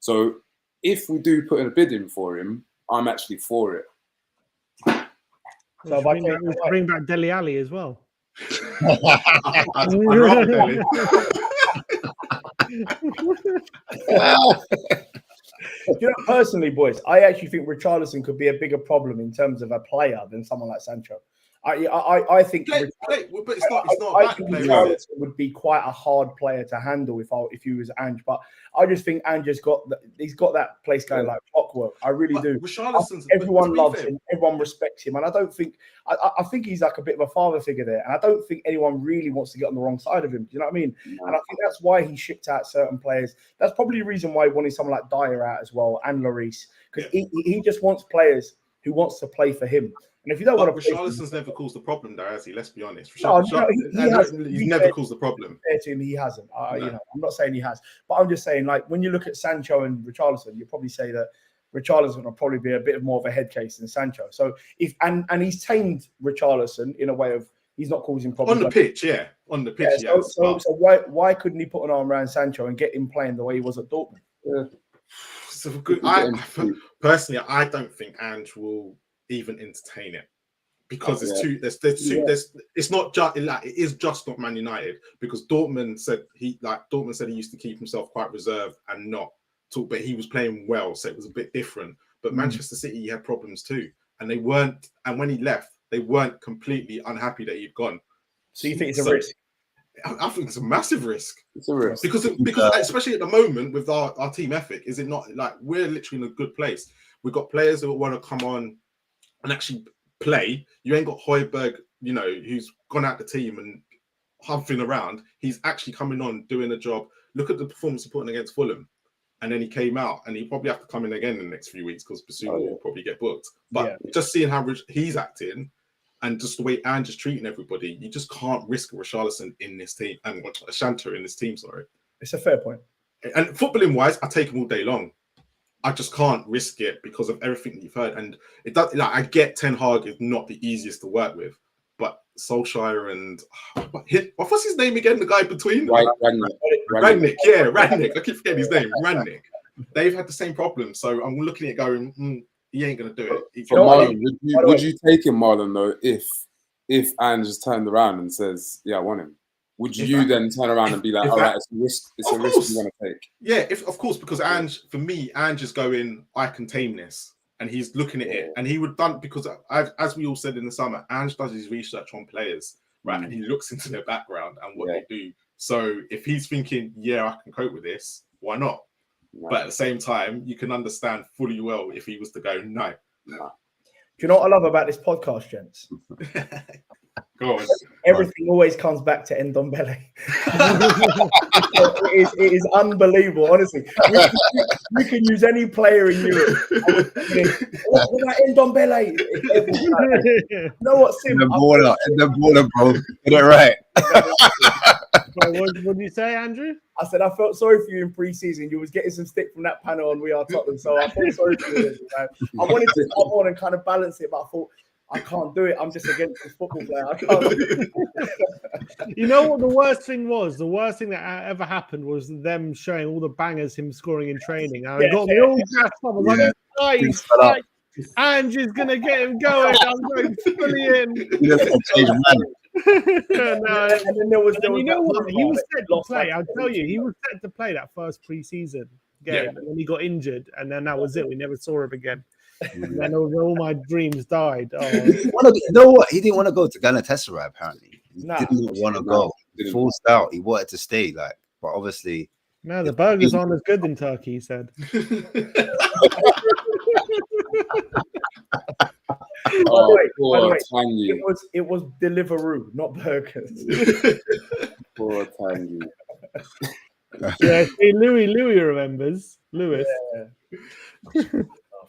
So if we do put in a bid in for him, I'm actually for it. So bring back Dele Alli as well. I'd rather Dele. Well, personally, boys, I actually think Richarlison could be a bigger problem in terms of a player than someone like Sancho. I think but it's not I think Richarlison would be quite a hard player to handle if he was Ange. But I just think Ange has got that place going like clockwork. I really do. Everyone loves him, everyone respects him, and I think he's like a bit of a father figure there. And I don't think anyone really wants to get on the wrong side of him. Do you know what I mean? And I think that's why he shipped out certain players. That's probably the reason why he wanted someone like Dyer out as well and Lloris, because he just wants players who wants to play for him. And if you don't want to, Richarlison's never caused the problem, though, has he? Let's be honest. He's never caused the problem. Fair to him, he hasn't. You know, I'm not saying he has, but I'm just saying, like, when you look at Sancho and Richarlison, you probably say that Richarlison will probably be a bit more of a head case than Sancho. So he's tamed Richarlison in a way of he's not causing problems on the pitch, on the pitch. Yeah, so why couldn't he put an arm around Sancho and get him playing the way he was at Dortmund? Yeah. So personally, I don't think Ange will even entertain it because it's not just like it is just not Man United, because Dortmund said he used to keep himself quite reserved and not talk, but he was playing well, so it was a bit different. But Manchester City had problems too, and when he left, they weren't completely unhappy that he'd gone. So you think it's a risk? I think it's a massive risk. It's a risk. Because especially at the moment with our team ethic, is it not like we're literally in a good place? We've got players that want to come on and actually play. You ain't got Højbjerg, who's gone out the team and humping around. He's actually coming on, doing a job. Look at the performance he put in against Fulham. And then he came out, and he'll probably have to come in again in the next few weeks because Basuma will probably get booked. But just seeing how he's acting and just the way Ange is treating everybody, you just can't risk Richarlison in this team and Sancho in this team, sorry. It's a fair point. And footballing-wise, I take him all day long. I just can't risk it because of everything that you've heard. And it does. Like, I get Ten Hag is not the easiest to work with, but Solskjaer and what's his name again? The guy between Rangnick. Yeah, Rangnick. I keep forgetting his name. Rangnick. They've had the same problem. So I'm looking at it going, he ain't going to do it. Marlon, would you take him, Marlon, though, if Ange just turned around and says, yeah, I want him? Would you then turn around and be like, all right, it's a risk you want to take? Yeah, of course, because Ange is going, I can tame this. And he's looking at it. And he would done, because as we all said in the summer, Ange does his research on players, right? And he looks into their background and what they do. So if he's thinking, yeah, I can cope with this, why not? No. But at the same time, you can understand fully well if he was to go, no. Do you know what I love about this podcast, gents? Go on. Everything always comes back to Ndombele. it is unbelievable, honestly. We can use any player in Europe. What about Ndombele? You know what, Sim? In the border, bro. Get it right. What did you say, Andrew? I said I felt sorry for you in pre-season. You was getting some stick from that panel on We Are Tottenham, so I felt sorry for you. Man. I wanted to come on and kind of balance it, but I thought, I can't do it. I'm just against this football player. I can't do it. You know what the worst thing was? The worst thing that ever happened was them showing all the bangers him scoring in training. And it got me all gassed up. I was like, Angie's going to get him going. I'm going fully in. No, and then there was you know what? He was set to play. I'll tell you, he was set to play that first pre-season game. And then he got injured. And then that was it. We never saw him again. And then all my dreams died. You know what? He didn't want to go to Galatasaray, apparently. He didn't want to go. He forced out. He wanted to stay, but obviously. No, the burgers aren't as good in Turkey, he said. It was Deliveroo, not burgers. Poor Tangy. Yeah, see, Louis remembers. Lewis. Yeah.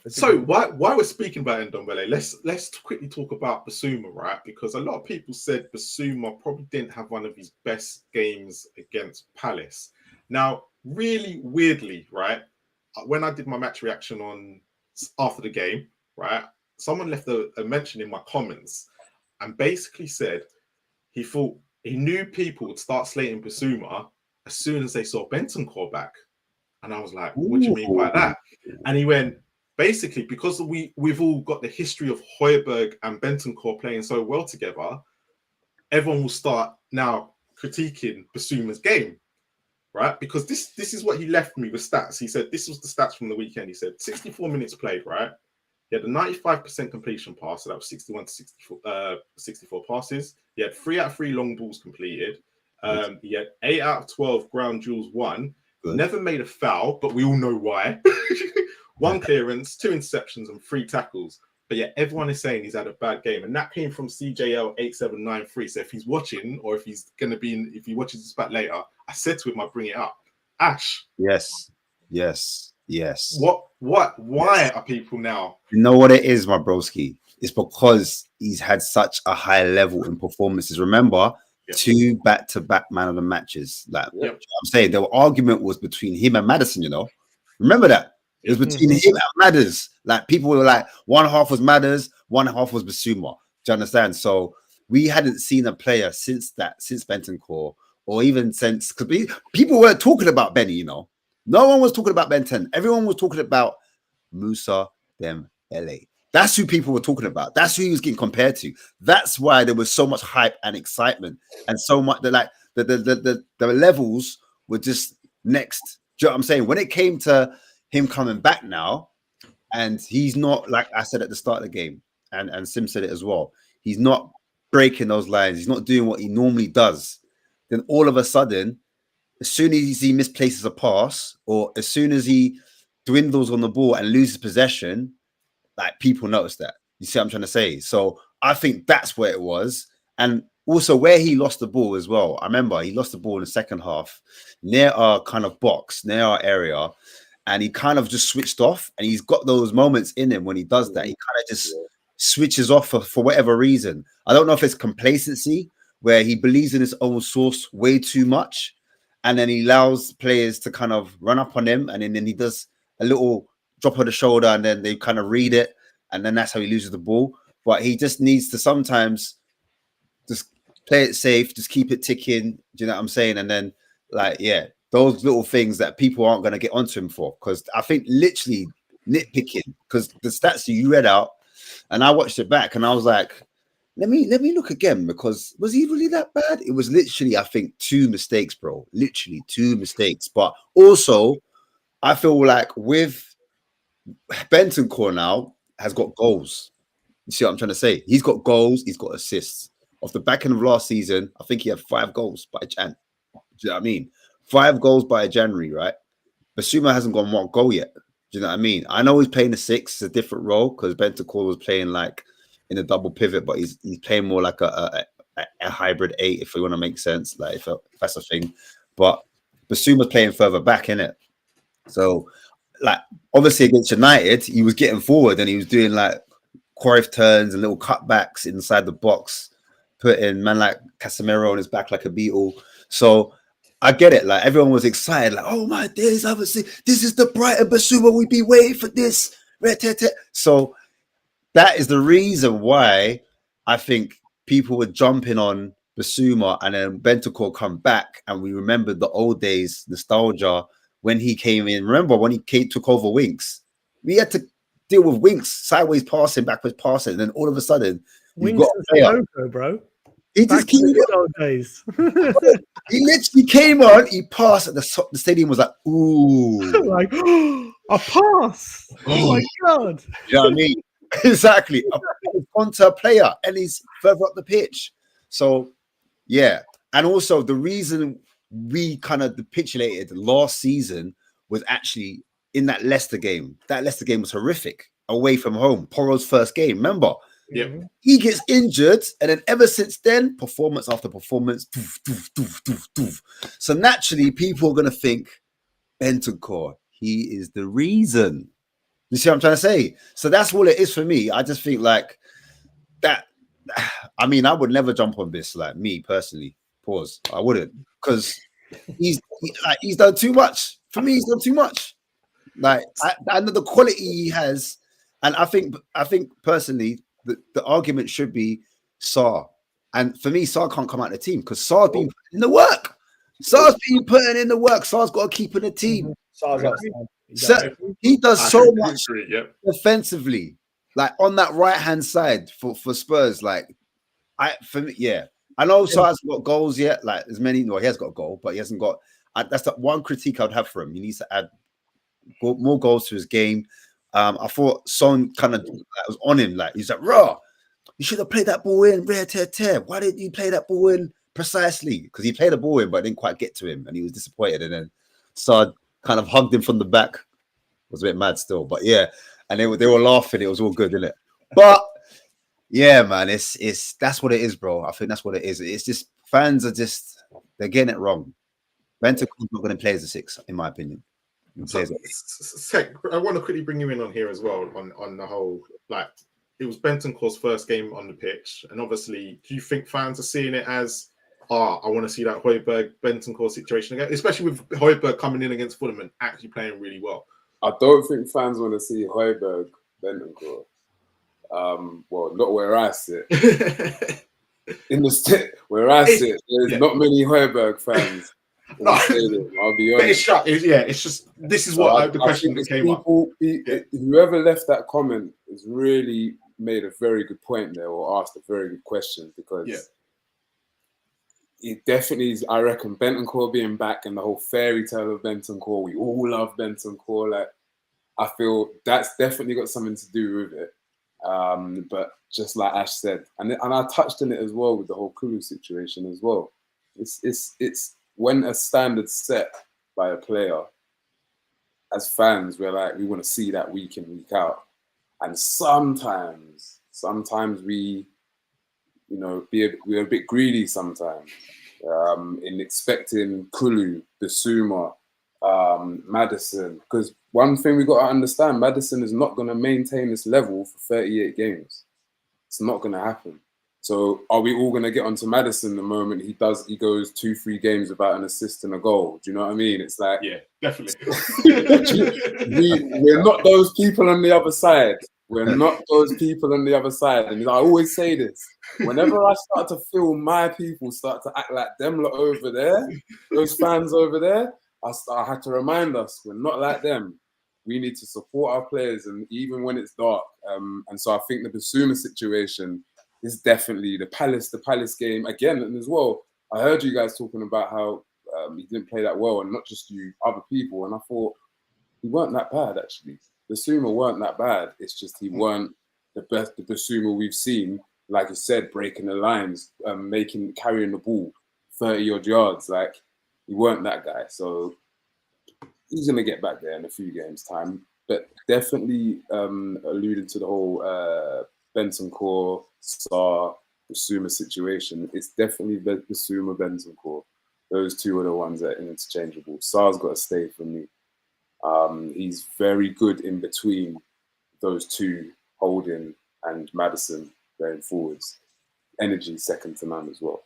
So while we're speaking about Ndombele, let's quickly talk about Basuma, right? Because a lot of people said Basuma probably didn't have one of his best games against Palace. Now, really weirdly, right? When I did my match reaction after the game, right? Someone left a mention in my comments and basically said he thought he knew people would start slating Basuma as soon as they saw Bentancur back. And I was like, what do you mean by that? And he went, basically, because we've all got the history of Højbjerg and Bentancur playing so well together, everyone will start now critiquing Basuma's game, right? Because this is what he left me with stats. He said, this was the stats from the weekend. He said 64 minutes played, right? He had a 95% completion pass, so that was 61 to 64 passes. He had 3 out of 3 long balls completed. He had 8 out of 12 ground duels won. Good. Never made a foul, but we all know why. 1 clearance, 2 interceptions, and 3 tackles. But yeah, everyone is saying he's had a bad game, and that came from CJL8793. So if he's watching, or if he's going to be if he watches this back later, I said to him, I'll bring it up. Ash. Yes. What? Why are people now? You know what it is, my broski? It's because he's had such a high level in performances. Remember, 2 back-to-back man of the matches. Like I'm saying, the argument was between him and Maddison. Remember that. It was between him and Madders. Like people were like, one half was Madders, one half was Basuma. Do you understand? So we hadn't seen a player since Bentancur, or even since, because people weren't talking about Benny. No one was talking about Benton. Everyone was talking about Musa Dembele. That's who people were talking about. That's who he was getting compared to. That's why there was so much hype and excitement, and so much that the levels were just next. Do you know what I'm saying? When it came to him coming back now, and he's not, like I said at the start of the game, and Sim said it as well, he's not breaking those lines. He's not doing what he normally does. then all of a sudden, as soon as he misplaces a pass, or as soon as he dwindles on the ball and loses possession, like people notice that. You see what I'm trying to say? So I think that's where it was. And also where he lost the ball as well. I remember he lost the ball in the second half near our kind of box, near our area. And he kind of just switched off. And he's got those moments in him when he does that. He kind of just switches off for whatever reason. I don't know if it's complacency, where he believes in his own source way too much. And then he allows players to kind of run up on him. And then he does a little drop of the shoulder and then they kind of read it. And then that's how he loses the ball. But he just needs to sometimes just play it safe, just keep it ticking. Do you know what I'm saying? And then, like, yeah, those little things that people aren't going to get onto him for. Because I think literally nitpicking, because the stats you read out, and I watched it back and I was like, let me look again, because was he really that bad? It was literally, I think, 2 mistakes, bro. Literally 2 mistakes. But also, I feel like with Bentancur now has got goals. You see what I'm trying to say? He's got goals, he's got assists. Off the back end of last season, I think he had 5 goals by Jan. Do you know what I mean? 5 goals by January, right? Basuma hasn't got 1 goal yet. Do you know what I mean? I know he's playing a 6, it's a different role, because Bentancur was playing like in a double pivot, but he's playing more like a hybrid 8, if we want to make sense, like if that's a thing. But Basuma's playing further back, innit? So, like, obviously against United, he was getting forward and he was doing like Cruyff turns and little cutbacks inside the box, putting man like Casemiro on his back like a beetle. So I get it. Like, everyone was excited, like, oh my days, obviously this is the Brighton Basuma, we've been waiting for this. So that is the reason why I think people were jumping on Basuma, and then Bentancur come back, and we remembered the old days, nostalgia, when he came in. Remember when he took over Winks? We had to deal with Winks, sideways passing, backwards passing, and then all of a sudden, you've Winks got was a logo, bro. He just came on old days. He literally came on, he passed at the stadium was like, ooh. Like, a pass. Oh my God. You know what I mean? Exactly. Onto a player, and he's further up the pitch. So, yeah. And also, the reason we kind of capitulated last season was actually in that Leicester game. That Leicester game was horrific. Away from home. Porro's first game. Remember? Yeah. He gets injured, and then ever since then, performance after performance. So naturally, people are going to think, Bentancur, he is the reason. You see what I'm trying to say? So that's all it is for me. I just think like that. I mean, I would never jump on this, like me personally. Pause. I wouldn't, because he's done too much. For me, he's done too much. Like, I know the quality he has, and I think personally, the argument should be Sarr. And for me, Sarr can't come out of the team because Sarr's been putting in the work. Sarr's been putting in the work. Sarr's got to keep in the team. So he does so much offensively, like on that right hand side for Spurs. Like, for me, yeah. I know Sarr hasn't got goals yet. Like, as many. No, he has got a goal, but he hasn't got. That's the one critique I'd have for him. He needs to add more goals to his game. I thought Son kind of was on him. Like, he's like, raw. You should have played that ball in. Why didn't you play that ball in precisely? Because he played the ball in, but it didn't quite get to him, and he was disappointed. And then Sarr kind of hugged him from the back. It was a bit mad still, but yeah. And they were laughing. It was all good, isn't it? But yeah, man, it's that's what it is, bro. I think that's what it is. It's just fans are they're getting it wrong. Bentancur's not going to play as a 6, in my opinion. So, I want to quickly bring you in on here as well on the whole, like, it was Bentancur's first game on the pitch, and obviously, do you think fans are seeing it as, I want to see that Højbjerg Bentancur situation again, especially with Højbjerg coming in against Fulham and actually playing really well? I don't think fans want to see Højbjerg Bentancur. Well, not where I sit. In the state where I sit, there's not many Højbjerg fans. No, I'll be honest. It's just this is what the question that came up. Whoever left that comment has really made a very good point there, or asked a very good question, because it definitely is. I reckon Bentancur being back and the whole fairy tale of Bentancur, we all love Bentancur. Like, I feel that's definitely got something to do with it. But just like Ash said, and I touched on it as well with the whole Kulu situation as well. It's when a standard's set by a player, as fans, we're like, we want to see that week in, week out. And sometimes we, we're a bit greedy sometimes in expecting Kulu, Bissouma, Maddison. Because one thing we got to understand, Maddison is not going to maintain this level for 38 games. It's not going to happen. So are we all going to get onto Maddison the moment he goes 2-3 games without an assist and a goal? Do you know what I mean? It's like, yeah, definitely. we're not those people on the other side. We're not those people on the other side. And I always say this, whenever I start to feel my people start to act like them lot over there, those fans over there, I had to remind us, we're not like them. We need to support our players, and even when it's dark. And so I think the Bissouma situation is definitely the Palace game again. And as well, I heard you guys talking about how he didn't play that well, and not just you, other people. And I thought he weren't that bad actually. Bissouma weren't that bad. It's just he weren't the best the Bissouma we've seen. Like you said, breaking the lines, carrying the ball 30-odd yards. Like, he weren't that guy. So he's gonna get back there in a few games' time. But definitely alluding to the whole Bentancur, Sarr, Bissouma situation. It's definitely Bissouma, Bentancur. Those two are the ones that are interchangeable. Sarr's got to stay for me. He's very good in between those two, Holding and Maddison, going forwards. Energy second to none as well.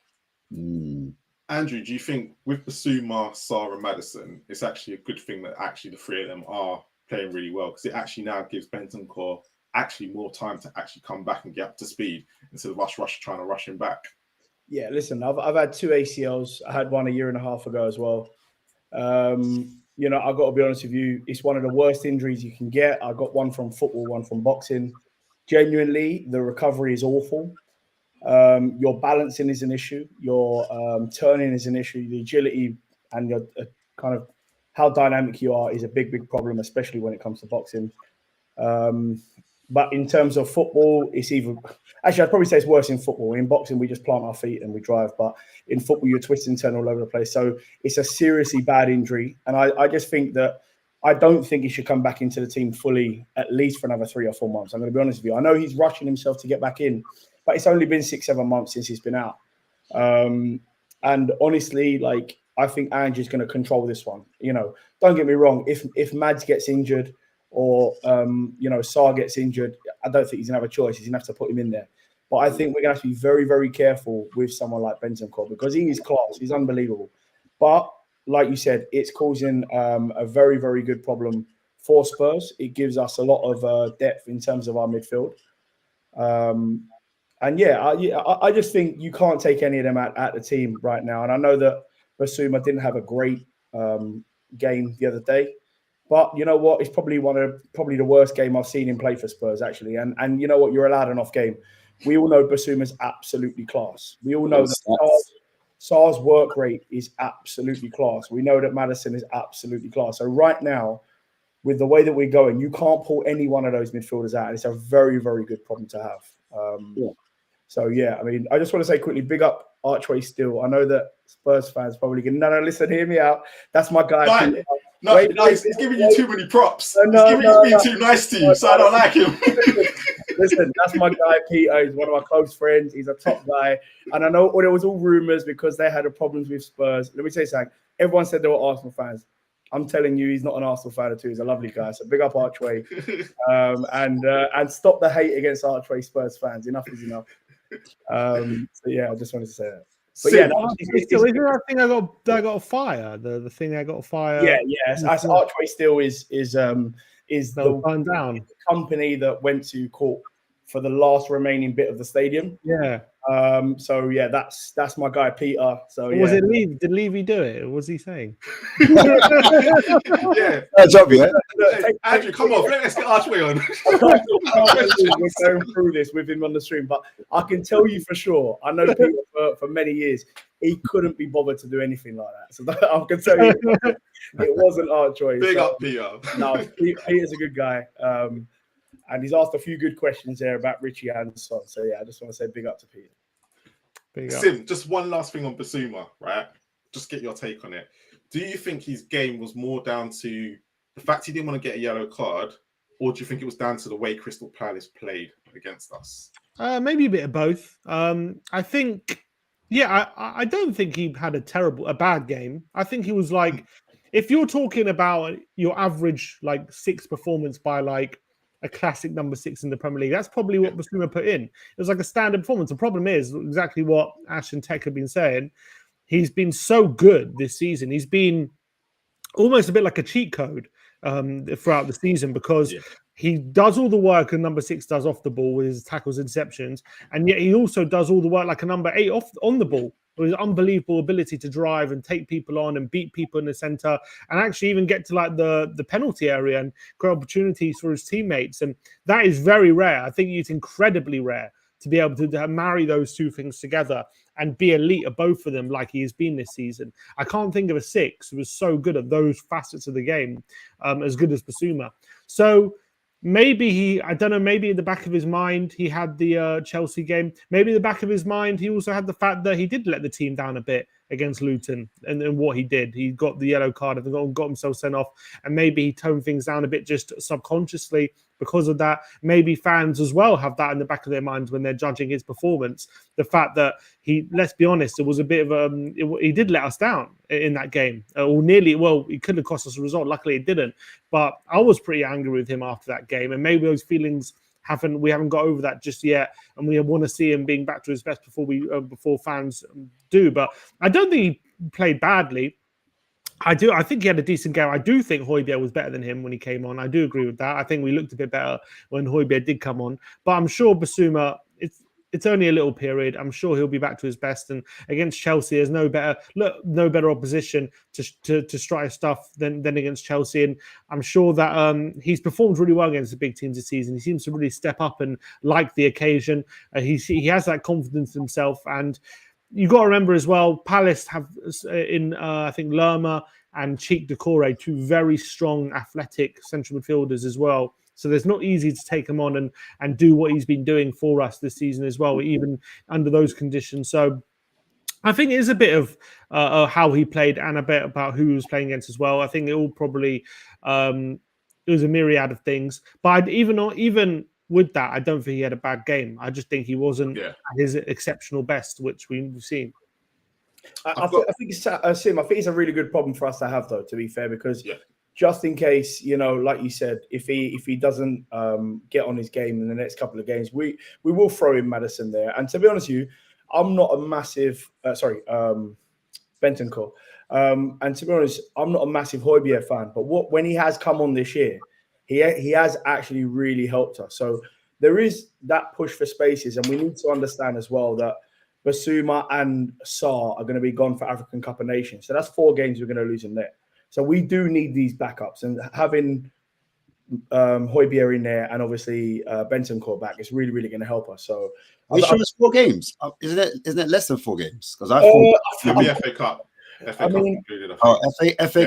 Andrew, do you think with Bissouma, Sarr and Maddison, it's actually a good thing that actually the three of them are playing really well, because it actually now gives Bentancur actually more time to actually come back and get up to speed instead of us trying to rush him back? Yeah, listen, I've had 2 ACLs. I had one 1.5 years ago as well. I've got to be honest with you, it's one of the worst injuries you can get. I got one from football, one from boxing. Genuinely, the recovery is awful. Your balancing is an issue. Your turning is an issue. The agility and your kind of how dynamic you are is a big problem, especially when it comes to boxing. But in terms of football, it's even... Actually, I'd probably say it's worse in football. In boxing, we just plant our feet and we drive. But in football, you're twisting and turning all over the place. So it's a seriously bad injury. And I just think that I don't think he should come back into the team fully, at least for another 3 or 4 months. I'm going to be honest with you. I know he's rushing himself to get back in, but it's only been 6-7 months since he's been out. And honestly, like, I think Ange's going to control this one. Don't get me wrong. If Mads gets injured or, Sarr gets injured, I don't think he's going to have a choice. He's going to have to put him in there. But I think we're going to have to be very, very careful with someone like Bentancur, because he is class. He's unbelievable. But like you said, it's causing a very, very good problem for Spurs. It gives us a lot of depth in terms of our midfield. I just think you can't take any of them at the team right now. And I know that Bissouma didn't have a great game the other day. But you know what? It's probably the worst game I've seen him play for Spurs, actually. And you know what? You're allowed an off game. We all know Bissouma's absolutely class. We all know that Sarr's work rate is absolutely class. We know that Maddison is absolutely class. So right now, with the way that we're going, you can't pull any one of those midfielders out. And it's a very, very good problem to have. So, I mean, I just want to say quickly, big up Archway still. I know that Spurs fans probably going, no, listen, hear me out. That's my guy. He's giving you too many props. He's being too nice to you, so I don't like him. Listen, that's my guy, Peter. He's one of my close friends. He's a top guy. And I know there was all rumours because they had problems with Spurs. Let me tell you something. Everyone said they were Arsenal fans. I'm telling you, he's not an Arsenal fan at all. He's a lovely guy. So big up Archway. And stop the hate against Archway Spurs fans. Enough is enough. I just wanted to say that. But is there that thing I got a fire? The thing I got a fire. As Archway still is the down company that went to court for the last remaining bit of the stadium. That's my guy Peter. So was it Levy? Did Levy do it? What was he saying? Job, yeah. Andrew, come on, let's get Archway on. We're going through this with him on the stream, but I can tell you for sure. I know Peter for many years. He couldn't be bothered to do anything like that. So I can tell you, it wasn't Archway. Big up Peter. No, Peter's a good guy. And he's asked a few good questions there about Richie and Son. So, I just want to say big up to Peter. Sim, just one last thing on Basuma, right? Just get your take on it. Do you think his game was more down to the fact he didn't want to get a yellow card, or do you think it was down to the way Crystal Palace played against us? Maybe a bit of both. I think, I don't think he had a bad game. I think he was like, if you're talking about your average like 6 performance by like a classic number 6 in the Premier League, that's probably what Basuma put in. It was like a standard performance. The problem is exactly what Ash and Tech have been saying. He's been so good this season. He's been almost a bit like a cheat code throughout the season because he does all the work a number 6 does off the ball with his tackles, interceptions, and yet he also does all the work like a number 8 on the ball with his unbelievable ability to drive and take people on and beat people in the centre and actually even get to like the penalty area and create opportunities for his teammates. And that is very rare. I think it's incredibly rare to be able to marry those two things together and be elite at both of them like he has been this season. I can't think of a 6 who was so good at those facets of the game as good as Basuma. So maybe I don't know, maybe in the back of his mind, he had the Chelsea game. Maybe in the back of his mind, he also had the fact that he did let the team down a bit against Luton and what he did. He got the yellow card and got himself sent off. And maybe he toned things down a bit just subconsciously because of that. Maybe fans as well have that in the back of their minds when they're judging his performance. The fact that let's be honest, it was a bit of he did let us down in that game. Or nearly, it could have cost us a result. Luckily it didn't. But I was pretty angry with him after that game. And maybe those feelings we haven't got over that just yet, and we want to see him being back to his best before fans do. But I don't think he played badly. I think he had a decent game. I do think Højbjerg was better than him when he came on. I do agree with that. I think we looked a bit better when Højbjerg did come on. But I'm sure Basuma, it's only a little period. I'm sure he'll be back to his best. And against Chelsea, there's no better opposition to strike stuff than against Chelsea. And I'm sure that he's performed really well against the big teams this season. He seems to really step up and like the occasion. He has that confidence in himself. And you got to remember as well, Palace have I think Lerma and Cheek Decore, 2 very strong, athletic central midfielders as well. So it's not easy to take him on and do what he's been doing for us this season as well, even under those conditions. So I think it is a bit of how he played and a bit about who he was playing against as well. I think it all probably it was a myriad of things. But even with that, I don't think he had a bad game. I just think he wasn't at his exceptional best, which we've seen. I think it's Sim. I think it's a really good problem for us to have, though. To be fair, because just in case, like you said, if he doesn't get on his game in the next couple of games, we will throw in Maddison there. And to be honest with you, I'm not a massive Bentancur. And to be honest, I'm not a massive Højbjerg fan. But when he has come on this year, he has actually really helped us. So there is that push for spaces, and we need to understand as well that Basuma and Sarr are going to be gone for African Cup of Nations. So that's 4 games we're going to lose in there. So we do need these backups, and having Højbjerg in there and obviously Bentancur back is really, really going to help us. So are you sure it's 4 games? Isn't it less than 4 games? Because I thought the FA Cup. FA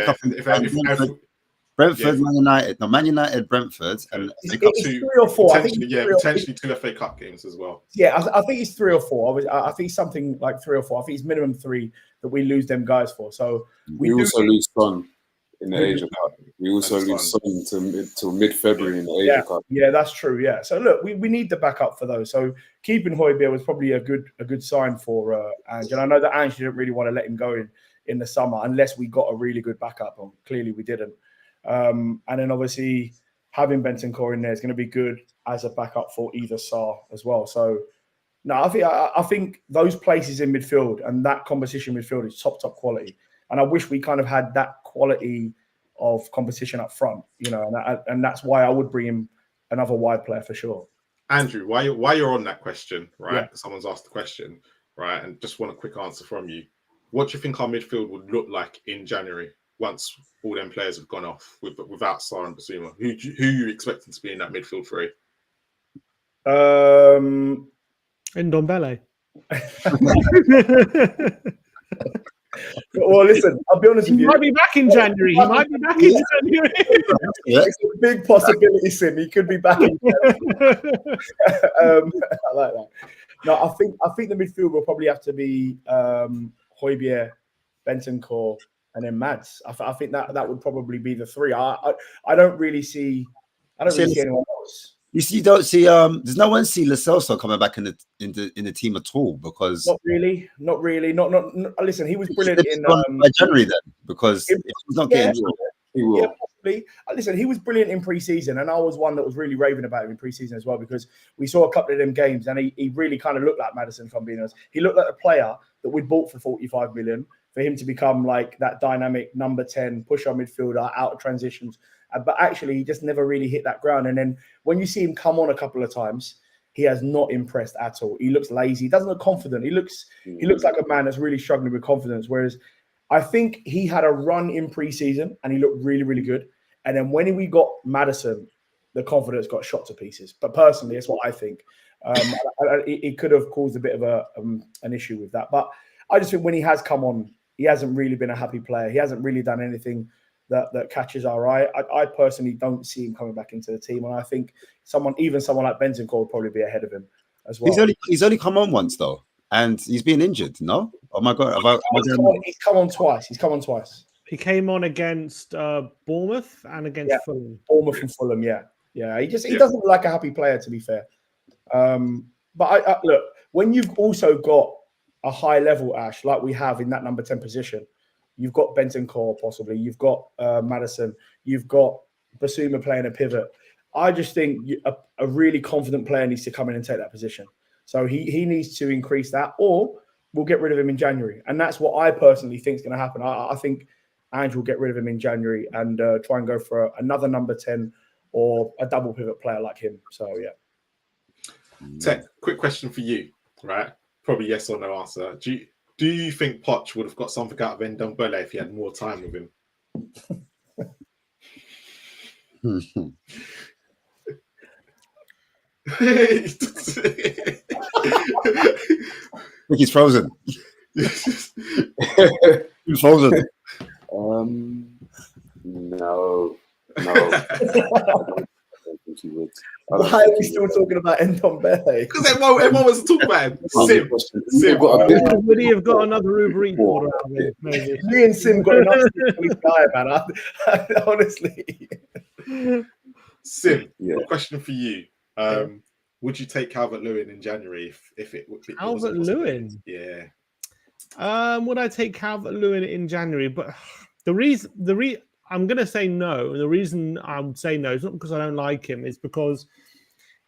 Cup included. Brentford, Man United. No, Man United, Brentford, and it's 3 or 4. I think potentially 2 FA Cup games as well. Yeah, I think it's 3 or 4. I think something like 3 or 4. I think it's minimum 3 that we lose them guys for. So we also lose Son in the Asia Cup. We also lose Son till mid-February in the Asia Cup. Yeah, that's true. Yeah. So look, we need the backup for those. So keeping Højbjerg was probably a good sign for Ange. And I know that Ange didn't really want to let him go in the summer unless we got a really good backup. And clearly we didn't. And then obviously having Bentancur in there is going to be good as a backup for either Sarr as well. So no, I think those places in midfield and that competition midfield is top quality. And I wish we kind of had that quality of competition up front, and that's why I would bring in another wide player for sure. Andrew, while you're on that question, right? Yeah. Someone's asked the question, right? And just want a quick answer from you. What do you think our midfield would look like in January once all them players have gone off without Sarr and Basuma? Who are you expecting to be in that midfield 3? Ndombele. Well, listen, I'll be honest with you. He might be back in January. It's a big possibility, Sim. He could be back in January. I like that. No, I think the midfield will probably have to be Højbjerg, Bentancur, and then Mads. I think that would probably be the three. I don't really see anyone else. You don't see there's no one see Lo Celso coming back in the team at all because not really. Listen, he was brilliant in by January then because if he's not getting he will. Yeah, possibly. Listen, he was brilliant in pre-season, and I was one that was really raving about him in pre-season as well because we saw a couple of them games, and he really kind of looked like Maddison, if I'm being honest. He looked like a player that we'd bought for 45 million for him to become like that dynamic number 10 push-on midfielder out of transitions. But actually, he just never really hit that ground. And then when you see him come on a couple of times, he has not impressed at all. He looks lazy. He doesn't look confident. He looks like a man that's really struggling with confidence. Whereas I think he had a run in pre-season and he looked really, really good. And then when we got Maddison, the confidence got shot to pieces. But personally, that's what I think. It could have caused a bit of an issue with that. But I just think when he has come on, he hasn't really been a happy player. He hasn't really done anything that catches our eye. I personally don't see him coming back into the team. And I think someone like Bentancur would probably be ahead of him as well. He's only come on once, though. And he's been injured, no? Oh, my God. He's come on twice. He came on against Bournemouth and against Fulham. Bournemouth and Fulham, yeah. He doesn't look like a happy player, to be fair. But I look, when you've also got a high level, Ash, like we have in that number 10 position, you've got Bentancur possibly, you've got Maddison, you've got Basuma playing a pivot. I just think a really confident player needs to come in and take that position. So he needs to increase that, or we'll get rid of him in January. And that's what I personally think is going to happen. I think Ange will get rid of him in January and try and go for another number 10 or a double pivot player like him. So, yeah. Tech, quick question for you, right? Probably yes or no answer. Do you think Poch would have got something out of Ndombele if he had more time with him? I think he's frozen. He's frozen. No. I don't think he would. Why are we still talking about Ndombele? Because everyone was talking about him. Sim. Would he have got another Uber Eats order out of it? Maybe. Me and Sim got enough to this guy, man. Honestly. Sim, a question for you. Would you take Calvert-Lewin in January if it Calvert-Lewin? Yeah. Would I take Calvert-Lewin in January? But the reason I'm going to say no. And the reason I would say no is not because I don't like him. It's because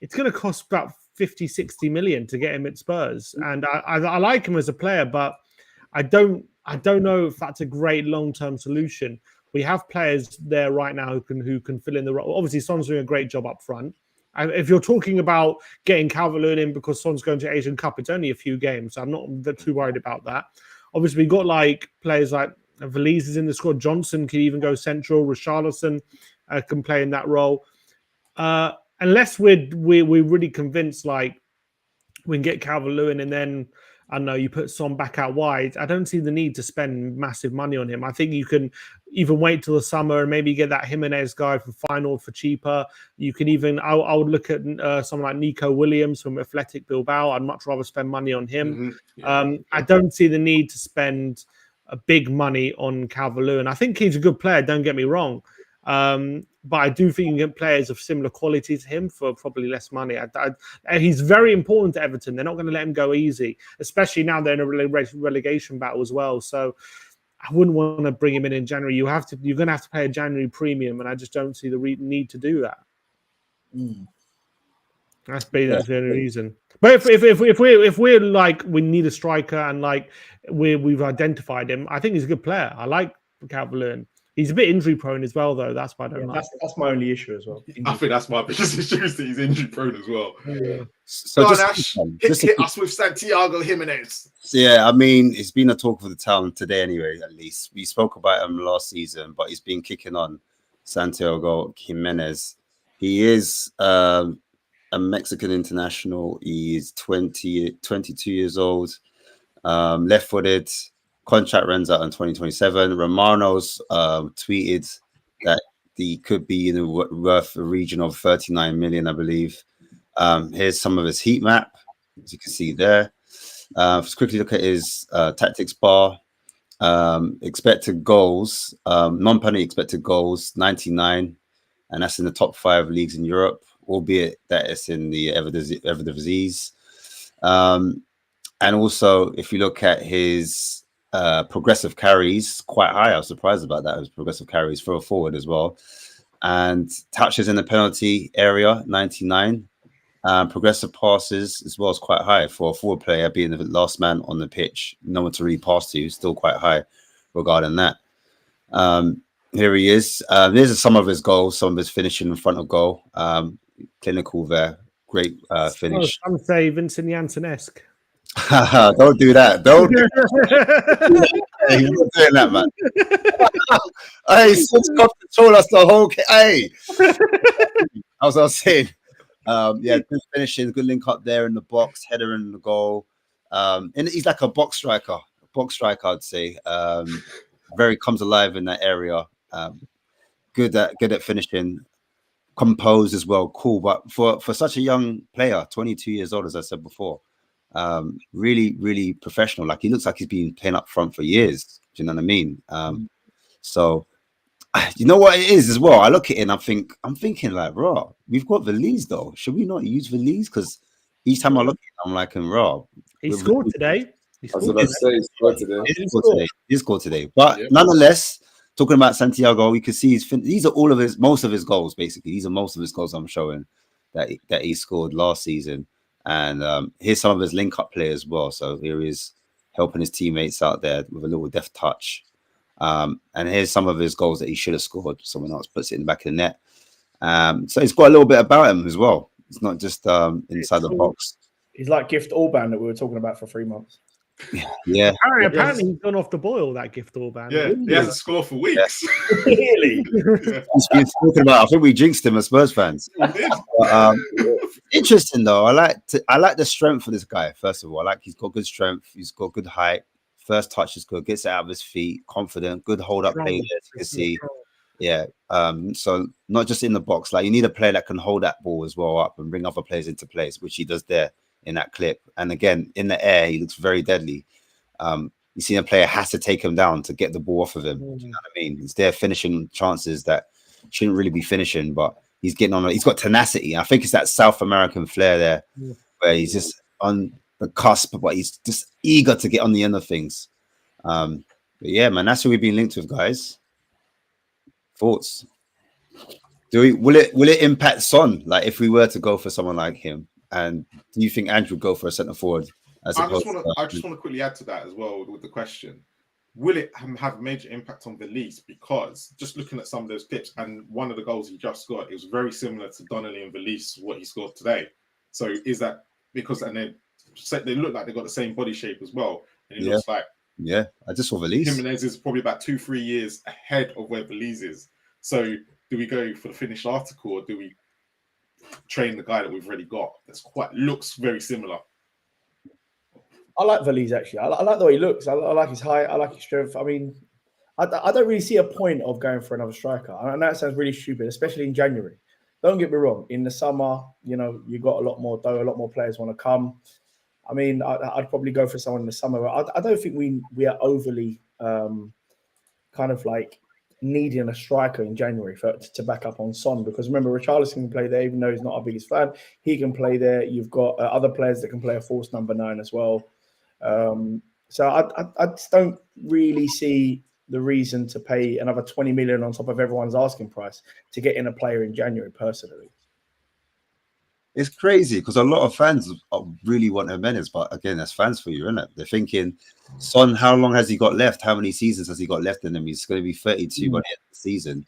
it's going to cost about 50, 60 million to get him at Spurs. And I like him as a player, but I don't know if that's a great long-term solution. We have players there right now who can fill in the role. Obviously, Son's doing a great job up front. And if you're talking about getting Calvert-Lewin in because Son's going to Asian Cup, it's only a few games. So I'm not too worried about that. Obviously, we've got like players like Valise is in the squad. Johnson can even go central. Richarlison can play in that role. Unless we're really convinced, like we can get Calvert-Lewin and then I don't know, you put Son back out wide. I don't see the need to spend massive money on him. I think you can even wait till the summer and maybe get that Jimenez guy from Feyenoord for cheaper. You can even, I would look at someone like Nico Williams from Athletic Bilbao. I'd much rather spend money on him. I don't see the need to spend a big money on Calvert-Lewin. I think he's a good player, don't get me wrong. But I do think you can get players of similar quality to him for probably less money. He's very important to Everton. They're not going to let him go easy, especially now they're in a relegation battle as well. So I wouldn't want to bring him in January. You're going to have to pay a January premium, and I just don't see the need to do that. That's the only reason. But if we're like we need a striker and like we've identified him, I think he's a good player. I like Calvert-Lewin. He's a bit injury prone as well, though. That's why I don't like. That's my only issue as well. I think that's my biggest issue is that he's injury prone as well. Yeah. So Go on, Ash. Hit us with Santiago Jimenez. Yeah, I mean, it's been a talk of the town today anyway, at least. We spoke about him last season, but he's been kicking on. Santiago Jimenez. He is a Mexican international. He is 22 years old, left-footed. Contract runs out in 2027. Romano's tweeted that he could be worth a region of 39 million, I believe. Here's some of his heat map. as you can see there. Let's quickly look at his tactics bar. Expected goals, non-penalty expected goals, 99, and that's in the top 5 leagues in Europe, albeit that it's in the Eredivisie. And also, if you look at his progressive carries, quite high. I was surprised about that. His progressive carries for a forward as well. And touches in the penalty area, 99. Progressive passes as well is quite high for a forward player, being the last man on the pitch, no one to really pass to, still quite high regarding that. Here he is. These are some of his goals, some of his finishing in front of goal. Clinical there, great finish. Some say Vincent Janssen-esque. Don't do that. Don't do that. Hey, you're not doing that, man. Hey, Sis got control us the whole. Hey, as I was saying. Yeah, good finishing, good link up there in the box, header in the goal. And he's like a box striker, I'd say. Very comes alive in that area. Good at finishing, composed as well, cool. But for such a young player, 22 years old, as I said before, really, really professional. Like he looks like he's been playing up front for years. Do you know what I mean? So. You know what it is as well. I look at it and I'm thinking like, raw. We've got Valise though. Should we not use Valise? Because each time I look at it, I'm like, raw. He scored today. He scored today. But nonetheless, talking about Santiago, we can see these are most of his goals. Basically, these are most of his goals I'm showing that he scored last season. And here's some of his link-up play as well. So here he is helping his teammates out there with a little deft touch. And here's some of his goals that he should have scored. Someone else puts it in the back of the net. So he's got a little bit about him as well. It's not just inside the box. He's like Gift Orban that we were talking about for 3 months. Yeah. Apparently he's gone off the boil, that Gift Orban. Yeah, he hasn't scored for weeks. Really? He's been talking about. I think we jinxed him as Spurs fans. But, interesting though. I like the strength of this guy. First of all, I like he's got good strength. He's got good height. First touch is good. Gets it out of his feet. Confident. Good hold up play there. As you can see. Yeah. So not just in the box. Like you need a player that can hold that ball as well up and bring other players into place, which he does there in that clip. And again, in the air, he looks very deadly. You see a player has to take him down to get the ball off of him. Do you know what I mean? He's there finishing chances that shouldn't really be finishing, but he's getting on. He's got tenacity. I think it's that South American flair there, where he's just on the cusp, but he's just eager to get on the end of things. But yeah, man, that's who we've been linked with, guys. Thoughts? Will it impact Son? Like if we were to go for someone like him, and do you think Andrew would go for a centre forward? I just want to quickly add to that as well with the question: will it have a major impact on Valise? Because just looking at some of those clips, and one of the goals he just scored, it was very similar to Donnelly and Valise what he scored today. So is that because they look like they got the same body shape as well, and it looks like I just saw Valise. Jimenez is probably about 2-3 years ahead of where Valise is. So do we go for the finished article, or do we train the guy that we've already got? Looks very similar. I like Valise actually. I like the way he looks. I like his height. I like his strength. I mean, I don't really see a point of going for another striker. I know that sounds really stupid, especially in January. Don't get me wrong. In the summer, you got a lot more dough. A lot more players want to come. I mean, I'd probably go for someone in the summer. I don't think we are overly kind of like needing a striker in January to back up on Son, because remember, Richarlison can play there, even though he's not our biggest fan. He can play there. You've got other players that can play a false number 9 as well. So I just don't really see the reason to pay another 20 million on top of everyone's asking price to get in a player in January, personally. It's crazy because a lot of fans really want Jimenez, but again, that's fans for you, isn't it? They're thinking, Son, how long has he got left? How many seasons has he got left in him? He's going to be 32 by the end of the season.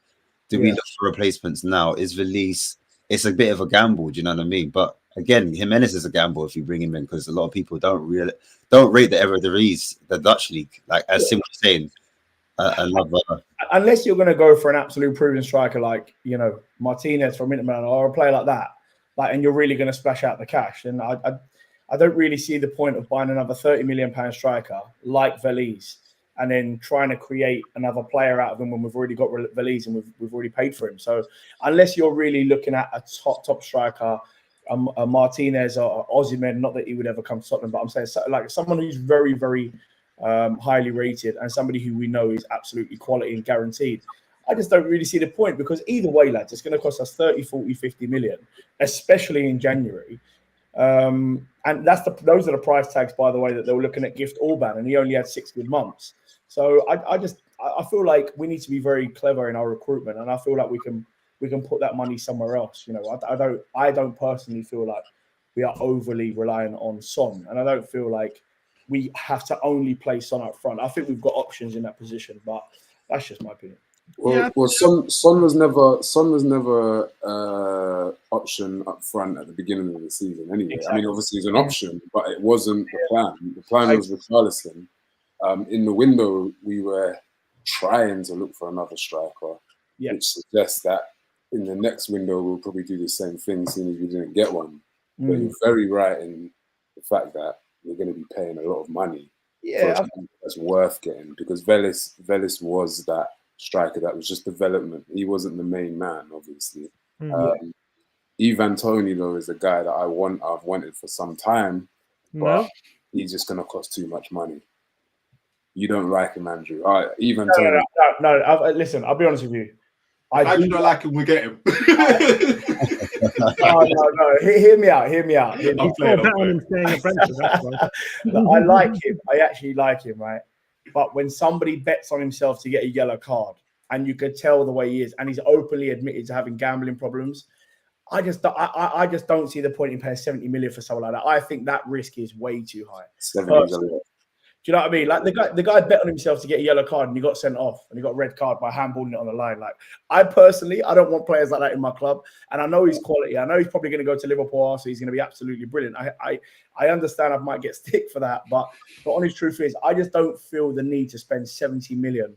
Do we look for replacements now? Is Valise? It's a bit of a gamble, do you know what I mean? But again, Jimenez is a gamble if you bring him in, because a lot of people don't rate the Eredivisie, the Dutch league, like as simply saying, unless you're going to go for an absolute proven striker like Martinez from Inter Milan or a player like that. And you're really going to splash out the cash. And I don't really see the point of buying another £30 million striker like Valise and then trying to create another player out of him when we've already got Valise and we've already paid for him. So unless you're really looking at a top striker Martinez or Osimhen. Not that he would ever come to Tottenham, but I'm saying like someone who's very, very highly rated and somebody who we know is absolutely quality and guaranteed. I just don't really see the point, because either way, lads, it's going to cost us 30, 40, 50 million, especially in January. And those are the price tags, by the way, that they were looking at Gift Orban, and he only had 6 good months. So I feel like we need to be very clever in our recruitment, and I feel like we can put that money somewhere else. You know, I don't personally feel like we are overly reliant on Son, and I don't feel like we have to only play Son up front. I think we've got options in that position, but that's just my opinion. Well, Son was never option up front at the beginning of the season. Anyway, exactly. I mean, obviously it's an option, but it wasn't the plan. The plan was Richarlison. In the window, we were trying to look for another striker, which suggests that in the next window we'll probably do the same thing, seeing as we didn't get one. But you're very right in the fact that we're going to be paying a lot of money. Yeah, that's worth getting, because Velis was that striker that was just development. He wasn't the main man, obviously. Ivan Toney, though, is a guy that I've wanted for some time, but he's just going to cost too much money. You don't like him, Andrew. Ivan Toney. No. Listen, I'll be honest with you. I do not like him. We get him. No. Hear me out. I like him. I actually like him, right? But when somebody bets on himself to get a yellow card, and you could tell the way he is, and he's openly admitted to having gambling problems, I just don't see the point in paying 70 million for someone like that. I think that risk is way too high. Do you know what I mean? Like the guy bet on himself to get a yellow card, and he got sent off, and he got a red card by handballing it on the line. Like, I don't want players like that in my club, and I know he's quality. I know he's probably going to go to Liverpool, so he's going to be absolutely brilliant. I understand I might get stick for that, but the honest truth is, I just don't feel the need to spend 70 million.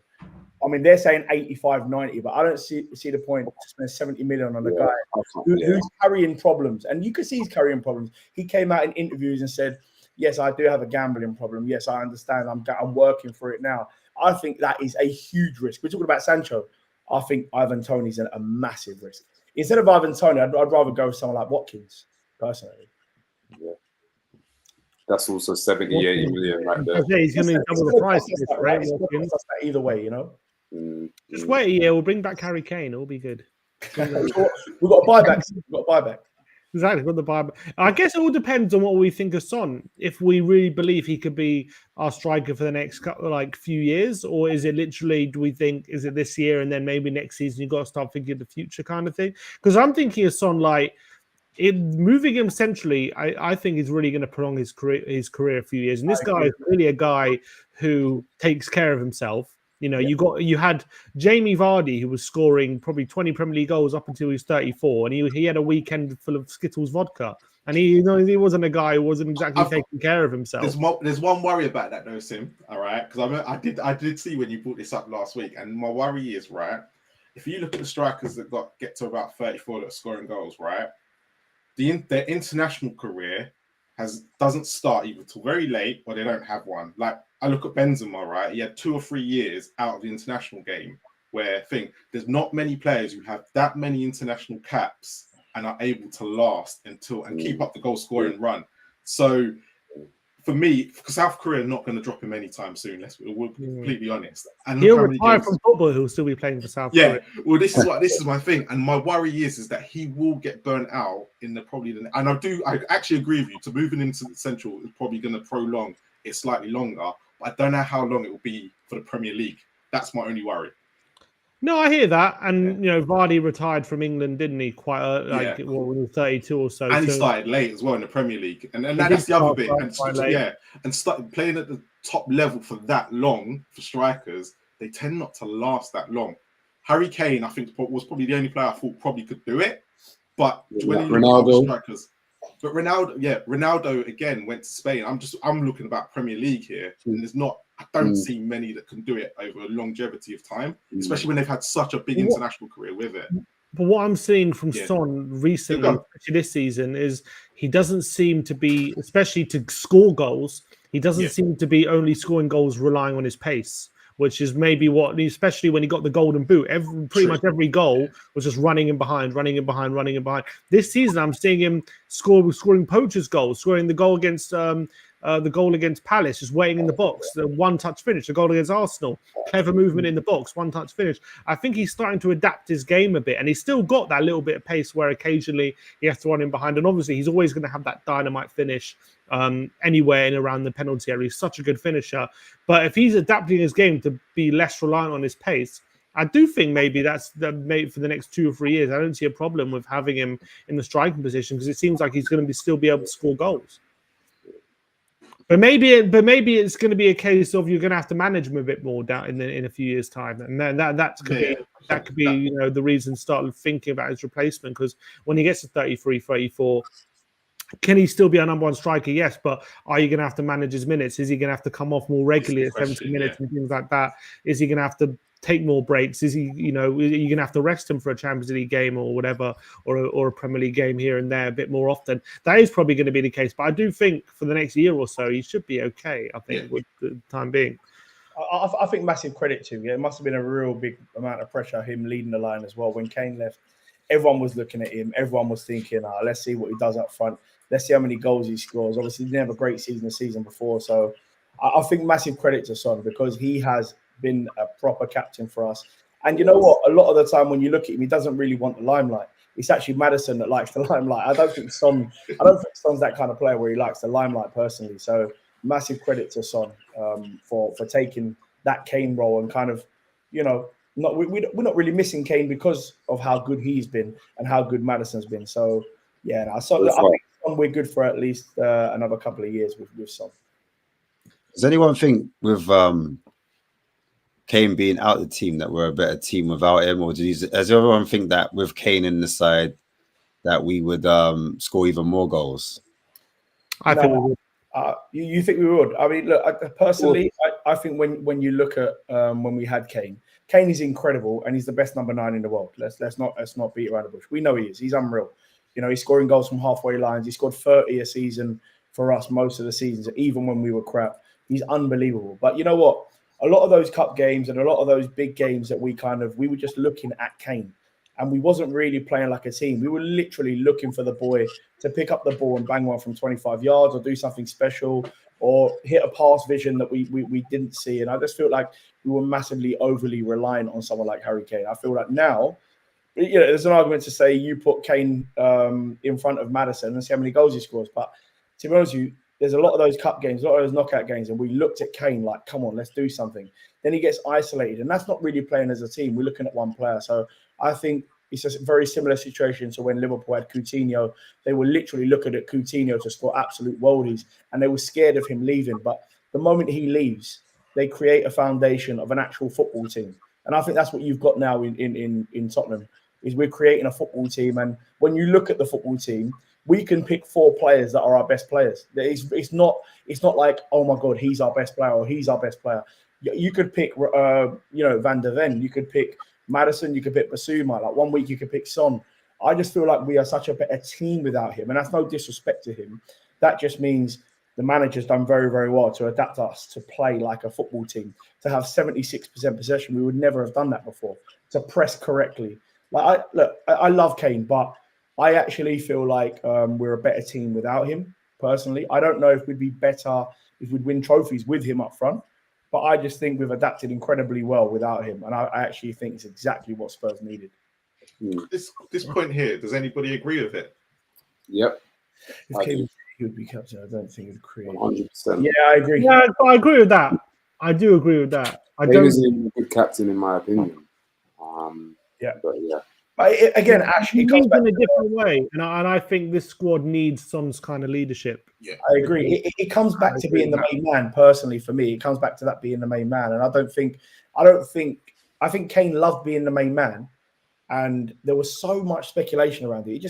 I mean, they're saying 85, 90, but I don't see the point to spend 70 million on a guy who's carrying problems. And you can see he's carrying problems. He came out in interviews and said, yes, I do have a gambling problem. Yes, I understand. I'm working for it now. I think that is a huge risk. We're talking about Sancho. I think Ivan Toney's a massive risk. Instead of Ivan Toney, I'd rather go with someone like Watkins, personally. Yeah. That's also 70, 80 million right there. Yeah, he's going to double the price. Right? Either way, you know. Just wait a year. We'll bring back Harry Kane. It'll be good. We've got a buyback. Exactly, got the buyback. I guess it all depends on what we think of Son. If we really believe he could be our striker for the next few years, or is it literally, do we think, is it this year and then maybe next season you've got to start thinking of the future kind of thing? Because I'm thinking of Son moving him centrally. I think is really going to prolong his career a few years. And this guy is really a guy who takes care of himself. You know, you had Jamie Vardy, who was scoring probably 20 Premier League goals up until he was 34, and he had a weekend full of Skittles vodka, and he wasn't a guy who wasn't exactly taking care of himself. There's one worry about that though, Sim. All right, because I did see when you brought this up last week, and my worry is, right, if you look at the strikers that get to about 34 that are scoring goals, right, their international career doesn't start either till very late, or they don't have one. Like, I look at Benzema, right? He had 2 or 3 years out of the international game, where there's not many players who have that many international caps and are able to last and keep up the goal scoring run. So for me, South Korea are not going to drop him anytime soon. We're completely honest. And he'll retire from football. He'll still be playing for South Korea. Yeah. Well, this is my thing, and my worry is that he will get burnt out in and I actually agree with you. To moving into the Central is probably going to prolong it slightly longer. But I don't know how long it will be for the Premier League. That's my only worry. No, I hear that. And, Vardy retired from England, didn't he? Quite when he was 32 or so. And he started late as well in the Premier League. And that's the other bit. And started playing at the top level for that long, for strikers, they tend not to last that long. Harry Kane, I think, was probably the only player I thought probably could do it. But when you look at strikers... But Ronaldo again went to Spain. I'm looking about Premier League here, and I don't see many that can do it over a longevity of time, especially when they've had such a big international career with it. But what I'm seeing from Son recently, especially this season, is he doesn't seem to be, especially to score goals, he doesn't seem to be only scoring goals relying on his pace. which is maybe what, especially when he got the golden boot, pretty much every goal was just running in behind. This season, I'm seeing him scoring poachers goals, scoring the goal against Palace, just waiting in the box, the one-touch finish, the goal against Arsenal, clever movement in the box, one-touch finish. I think he's starting to adapt his game a bit, and he's still got that little bit of pace where occasionally he has to run in behind, and obviously he's always going to have that dynamite finish anywhere in around the penalty area. He's such a good finisher, but if he's adapting his game to be less reliant on his pace, I do think maybe that's made for the next 2 or 3 years. I don't see a problem with having him in the striking position because it seems like he's going to still be able to score goals. But maybe it's going to be a case of you're going to have to manage him a bit more down in a few years' time, and then that could be the reason to start thinking about his replacement, because when he gets to 33, 34, can he still be a number one striker? Yes, but are you going to have to manage his minutes? Is he going to have to come off more regularly at 70 minutes and things like that? Is he going to have to take more breaks? Is he, are you going to have to rest him for a Champions League game or whatever, or a Premier League game here and there a bit more often? That is probably going to be the case. But I do think for the next year or so, he should be okay, I think, with the time being. I think massive credit to him. Yeah, it must have been a real big amount of pressure, him leading the line as well. When Kane left, everyone was looking at him. Everyone was thinking, let's see what he does up front. Let's see how many goals he scores. Obviously, he didn't have a great season the season before. So I think massive credit to Son, because he has been a proper captain for us. And you know what? A lot of the time when you look at him, he doesn't really want the limelight. It's actually Maddison that likes the limelight. I don't think Son's that kind of player where he likes the limelight personally. So massive credit to Son for taking that Kane role and kind of, we're not really missing Kane because of how good he's been and how good Maddison's been. So yeah, I think we're good for at least another couple of years with Son. Does anyone think with Kane being out of the team that we're a better team without him, or does everyone think that with Kane in the side that we would score even more goals? I think we would. You think we would? I mean, look, personally, I think when you look at when we had Kane is incredible and he's the best number 9 in the world. Let's not beat around the bush. We know he is. He's unreal. He's scoring goals from halfway lines. He scored 30 a season for us most of the seasons, even when we were crap. He's unbelievable. But you know what? A lot of those cup games and a lot of those big games that we were just looking at Kane, and we wasn't really playing like a team. We were literally looking for the boy to pick up the ball and bang one from 25 yards or do something special or hit a pass vision that we didn't see. And I just feel like we were massively overly reliant on someone like Harry Kane. I feel like now, there's an argument to say you put Kane in front of Maddison and see how many goals he scores. But to be honest with you, there's a lot of those cup games, a lot of those knockout games, and we looked at Kane like, come on, let's do something. Then he gets isolated, and that's not really playing as a team. We're looking at one player. So I think it's a very similar situation to when Liverpool had Coutinho. They were literally looking at Coutinho to score absolute worldies, and they were scared of him leaving. But the moment he leaves, they create a foundation of an actual football team. And I think that's what you've got now in Tottenham, is we're creating a football team. And when you look at the football team, we can pick 4 players that are our best players. It's not like, oh my God, he's our best player or he's our best player. You could pick, Van der Ven. You could pick Maddison. You could pick Basuma. Like one week you could pick Son. I just feel like we are such a better team without him, and that's no disrespect to him. That just means the manager's done very, very well to adapt us to play like a football team, to have 76% possession. We would never have done that before. To press correctly. I love Kane, but I actually feel like we're a better team without him, personally. I don't know if we'd be better if we'd win trophies with him up front, but I just think we've adapted incredibly well without him, and I actually think it's exactly what Spurs needed. This point here, does anybody agree with it? Yep. If Kane would be captain, I don't think he'd create 100%. Yeah, I agree. Yeah, I agree with that. I do agree with that. Kane is a good captain, in my opinion. But yeah. But again, Ash, it comes back in a different way, and I think this squad needs some kind of leadership. Yeah, I agree. It comes back to being the main man. Personally, for me, it comes back to that being the main man, and I think Kane loved being the main man, and there was so much speculation around it.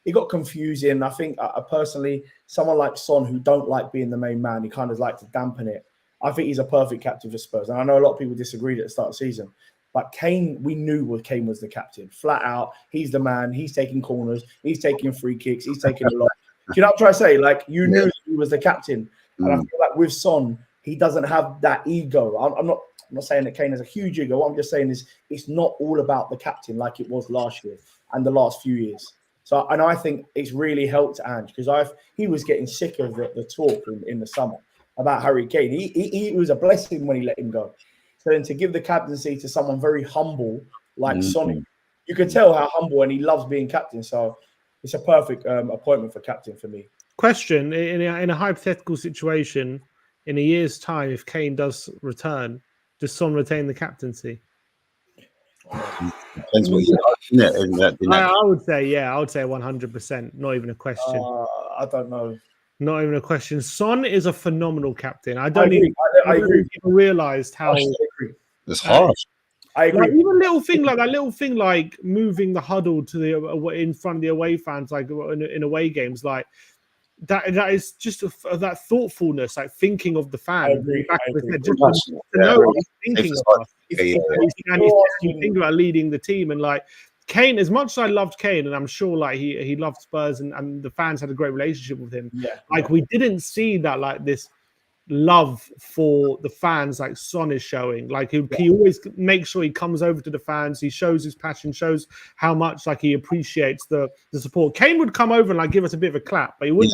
It got confusing. I think personally, someone like Son, who don't like being the main man, he kind of like to dampen it. I think he's a perfect captain for Spurs, and I know a lot of people disagreed at the start of the season. But Kane, we knew Kane was the captain. Flat out, he's the man. He's taking corners. He's taking free kicks. He's taking a lot. Do you know what I'm trying to say? Like, you knew he was the captain. And I feel like with Son, he doesn't have that ego. I'm not saying that Kane has a huge ego. What I'm just saying is it's not all about the captain like it was last year and the last few years. So, and I think it's really helped Ange because he was getting sick of the talk in the summer about Harry Kane. He was a blessing when he let him go. So then to give the captaincy to someone very humble like Sonny, you can tell how humble and he loves being captain. So it's a perfect appointment for captain for me. Question: in a hypothetical situation, in a year's time, if Kane does return, does Son retain the captaincy? Depends what I would say, yeah, I would say 100%. Not even a question. I don't know. Not even a question. Son is a phenomenal captain. I agree. even realised how it's harsh. I agree. Like, even little thing like moving the huddle to in front of the away fans, like in away games, like that is just that thoughtfulness, like thinking of the fans. Just to know he's thinking of us. And he's thinking about leading the team. And like Kane, as much as I loved Kane, and I'm sure like he loved Spurs and the fans had a great relationship with him. We didn't see that like this love for the fans like Son is showing. Like he always makes sure he comes over to the fans, he shows his passion, shows how much like he appreciates the support. Kane would come over and like give us a bit of a clap, but he wouldn't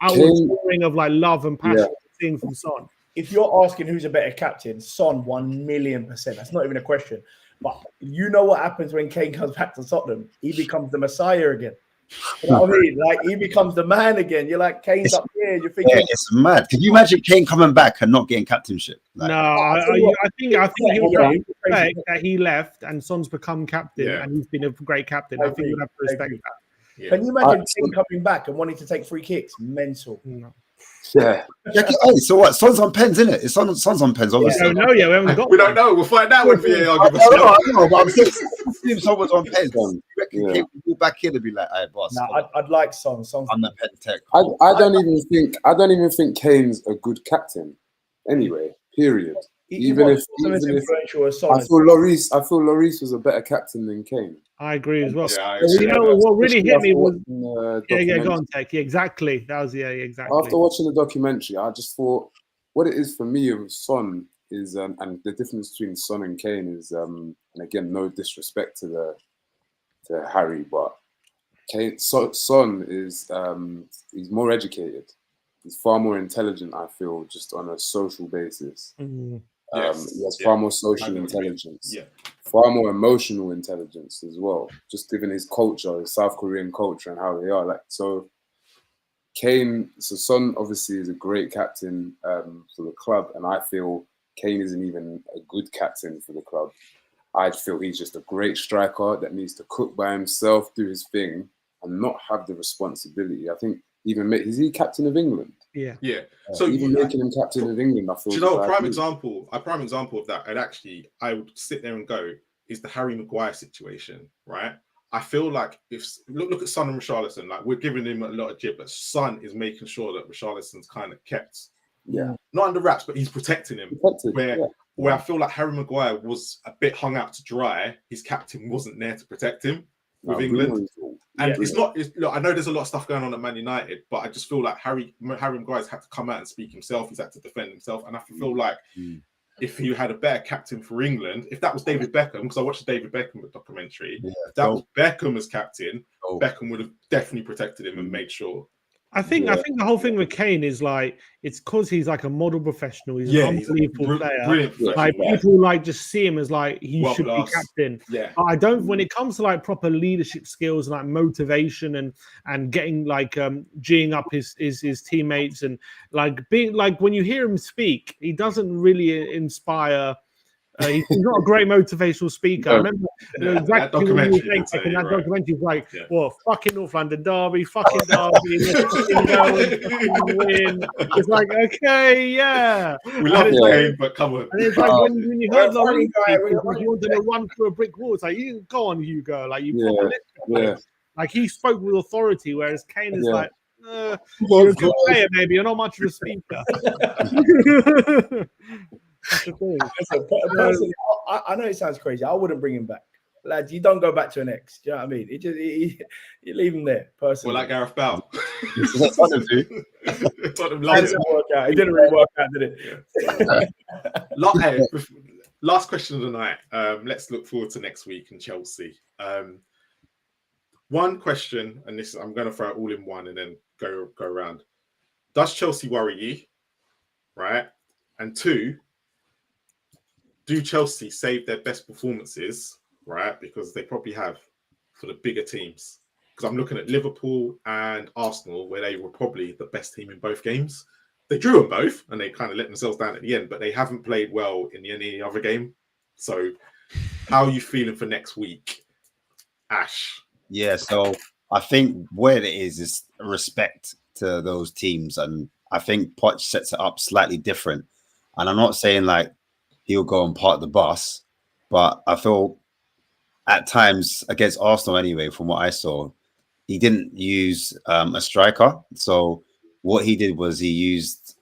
outward pouring of like love and passion seeing from Son. If you're asking who's a better captain, Son 1,000,000%. That's not even a question. But you know what happens when Kane comes back to Tottenham? He becomes the Messiah again. You know what I mean? Like he becomes the man again. You're like Kane's up here. You're thinking, it's mad. Can you imagine Kane coming back and not getting captainship? Like, no, I think he'll respect that he left and Son's become captain and he's been a great captain. I think you'll have to respect that. Yeah. Can you imagine Kane coming back and wanting to take free kicks? Mental. No. Yeah. So what? Son's on pens, isn't it? It's Son's on pens, obviously. We don't know yet. We haven't got. We don't know. We'll find out when VAR gives us. I know, but I'm seeing someone's on pens. You reckon Kane will go back in and be like, "Hey, boss." No, I'd like Son. I'm the pen tech. I don't even think Kane's a good captain. Anyway, period. Even if I feel Lloris was a better captain than Kane. I agree as well. What really hit me was go on, Tech. Yeah, exactly. That was exactly. After watching the documentary, I just thought what it is for me with Son is, and the difference between Son and Kane is, and again, no disrespect to Harry, but Son is he's more educated. He's far more intelligent. I feel just on a social basis. Mm-hmm. He has far more social intelligence, far more emotional intelligence as well. Just given his culture, his South Korean culture, and how they are. Like so, Son obviously is a great captain for the club, and I feel Kane isn't even a good captain for the club. I feel he's just a great striker that needs to cook by himself, do his thing, and not have the responsibility. I think is he captain of England? Yeah. So even making him captain of England, I feel. Do you know a prime example of that? And actually, I would sit there and go, is the Harry Maguire situation, right? I feel like if look at Son and Richarlison, like we're giving him a lot of jib, but Son is making sure that Richarlison's kind of kept, not under wraps, but he's protecting him. Where I feel like Harry Maguire was a bit hung out to dry, his captain wasn't there to protect him with England. And look, I know there's a lot of stuff going on at Man United, but I just feel like Harry Maguire's had to come out and speak himself. He's had to defend himself. And I feel like if you had a better captain for England, if that was David Beckham, because I watched the David Beckham documentary, if that was Beckham as captain, Beckham would have definitely protected him and made sure. I think the whole thing with Kane is like it's because he's like a model professional. He's an unbelievable player. Like people like just see him as like he should be captain. Yeah. But I don't. When it comes to like proper leadership skills and like motivation and getting like geeing up his teammates and like being like when you hear him speak, he doesn't really inspire. He's not a great motivational speaper. I remember exactly what you were saying in that documentary. Was like, well, fucking North London derby, fucking derby, win. It's like, okay, yeah. We love Kane, but come on. And it's like when you heard Lloris, you wanted to run through a brick wall. It's like, you go on, Hugo. Like you, like he spoke with authority, whereas Kane is like, you're a good player, maybe you're not much of a speaker. That's the thing. Personally, I know it sounds crazy. I wouldn't bring him back. Lads, you don't go back to an ex. Do you know what I mean? You leave him there, personally. Well, like Gareth Bale. Tottenham It love didn't it. work out. It didn't really work out, did it? Hey, last question of the night. Let's look forward to next week in Chelsea. One question, and this I'm going to throw it all in one and then go around. Does Chelsea worry you? Right? And two, do Chelsea save their best performances? Right? Because they probably have for the bigger teams. Because I'm looking at Liverpool and Arsenal, where they were probably the best team in both games. They drew them both, and they kind of let themselves down at the end, but they haven't played well in any other game. So, how are you feeling for next week, Ash? Yeah, so I think where it is respect to those teams, and I think Poch sets it up slightly different. And I'm not saying like he'll go and park the bus, but I feel at times against Arsenal anyway, from what I saw, he didn't use a striker. So what he did was he used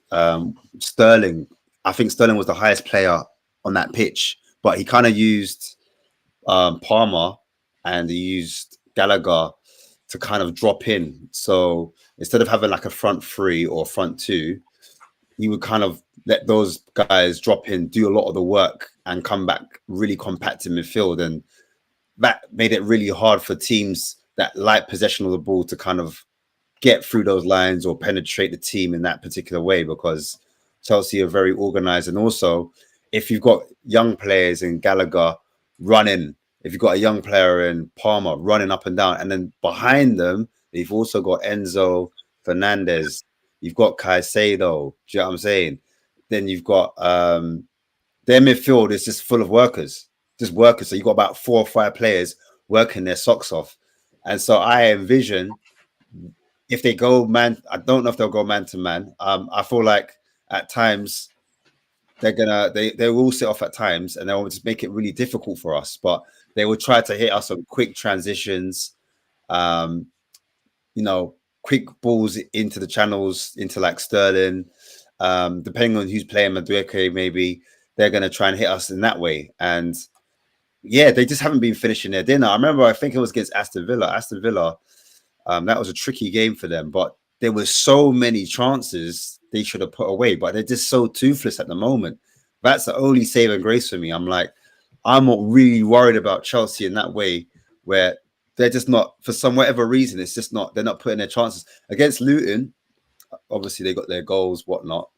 Sterling. I think Sterling was the highest player on that pitch, but he kind of used Palmer and he used Gallagher to kind of drop in. So instead of having like a front three or front two, he would kind of let those guys drop in, do a lot of the work, and come back really compact in midfield. And that made it really hard for teams that like possession of the ball to kind of get through those lines or penetrate the team in that particular way, because Chelsea are very organized. And also, if you've got young players in Gallagher running, if you've got a young player in Palmer running up and down, and then behind them, you've also got Enzo Fernandez, you've got Caicedo, do you know what I'm saying? Then you've got their midfield is just full of workers. Just workers. So you've got about 4 or 5 players working their socks off. And so I envision if they go man, I don't know if they'll go man to man. I feel like at times they will sit off at times and they'll just make it really difficult for us. But they will try to hit us on quick transitions, quick balls into the channels, into like Sterling. Depending on who's playing Madueke, maybe they're going to try and hit us in that way. And yeah, they just haven't been finishing their dinner. I remember, I think it was against Aston Villa. That was a tricky game for them, but there were so many chances they should have put away, but they're just so toothless at the moment. That's the only saving grace for me. I'm not really worried about Chelsea in that way, where they're just not, for some whatever reason, it's just not, they're not putting their chances. Against Luton, obviously they got their goals, whatnot.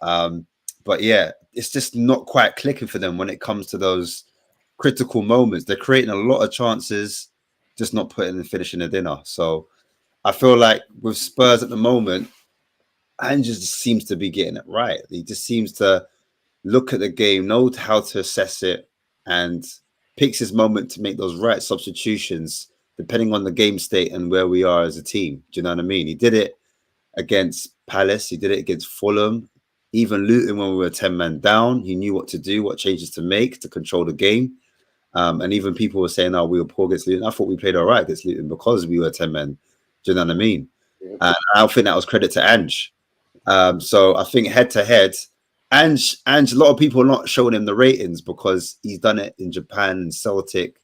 But yeah, it's just not quite clicking for them when it comes to those critical moments. They're creating a lot of chances, just not putting and finishing the dinner. So I feel like with Spurs at the moment, Ange just seems to be getting it right. He just seems to look at the game, know how to assess it, and picks his moment to make those right substitutions depending on the game state and where we are as a team. Do you know what I mean? He did it against Palace. He did it against Fulham. Even Luton, when we were 10 men down, he knew what to do, what changes to make to control the game. And even people were saying, "Oh, we were poor against Luton." I thought we played all right against Luton because we were 10 men. Do you know what I mean? Yeah. And I don't think that was credit to Ange. So I think head to head, Ange, a lot of people are not showing him the ratings because he's done it in Japan and Celtic,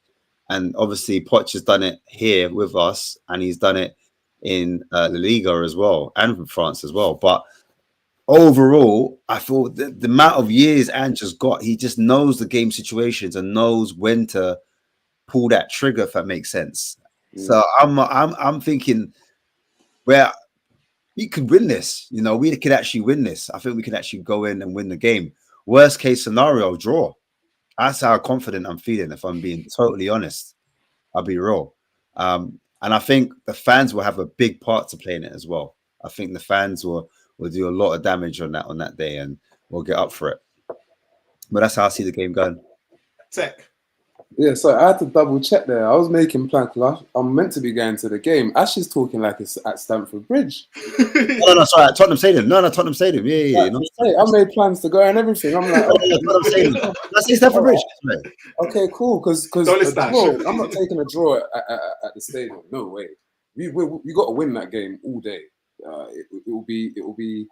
and obviously Poch has done it here with us, and he's done it in La Liga as well, and from France as well. But overall, I feel the amount of years Ange has got, he just knows the game situations and knows when to pull that trigger, if that makes sense. So I'm thinking, well, we could win this. We could actually win this. I think we could actually go in and win the game. Worst case scenario, draw. That's how confident I'm feeling. If I'm being totally honest, I'll be real. And I think the fans will have a big part to play in it as well. I think the fans will do a lot of damage on that day, and we'll get up for it. But that's how I see the game going. Tech. Yeah, so I had to double check there. I was making plans. I'm meant to be going to the game. Ash is talking like it's at Stamford Bridge. No, sorry, Tottenham Stadium. No, Tottenham Stadium. Yeah. I made plans to go and everything. I'm like, Tottenham Stadium. Let's say Stamford Bridge. Okay, cool. Because I'm not taking a draw at the stadium. No way. We got to win that game all day. It will be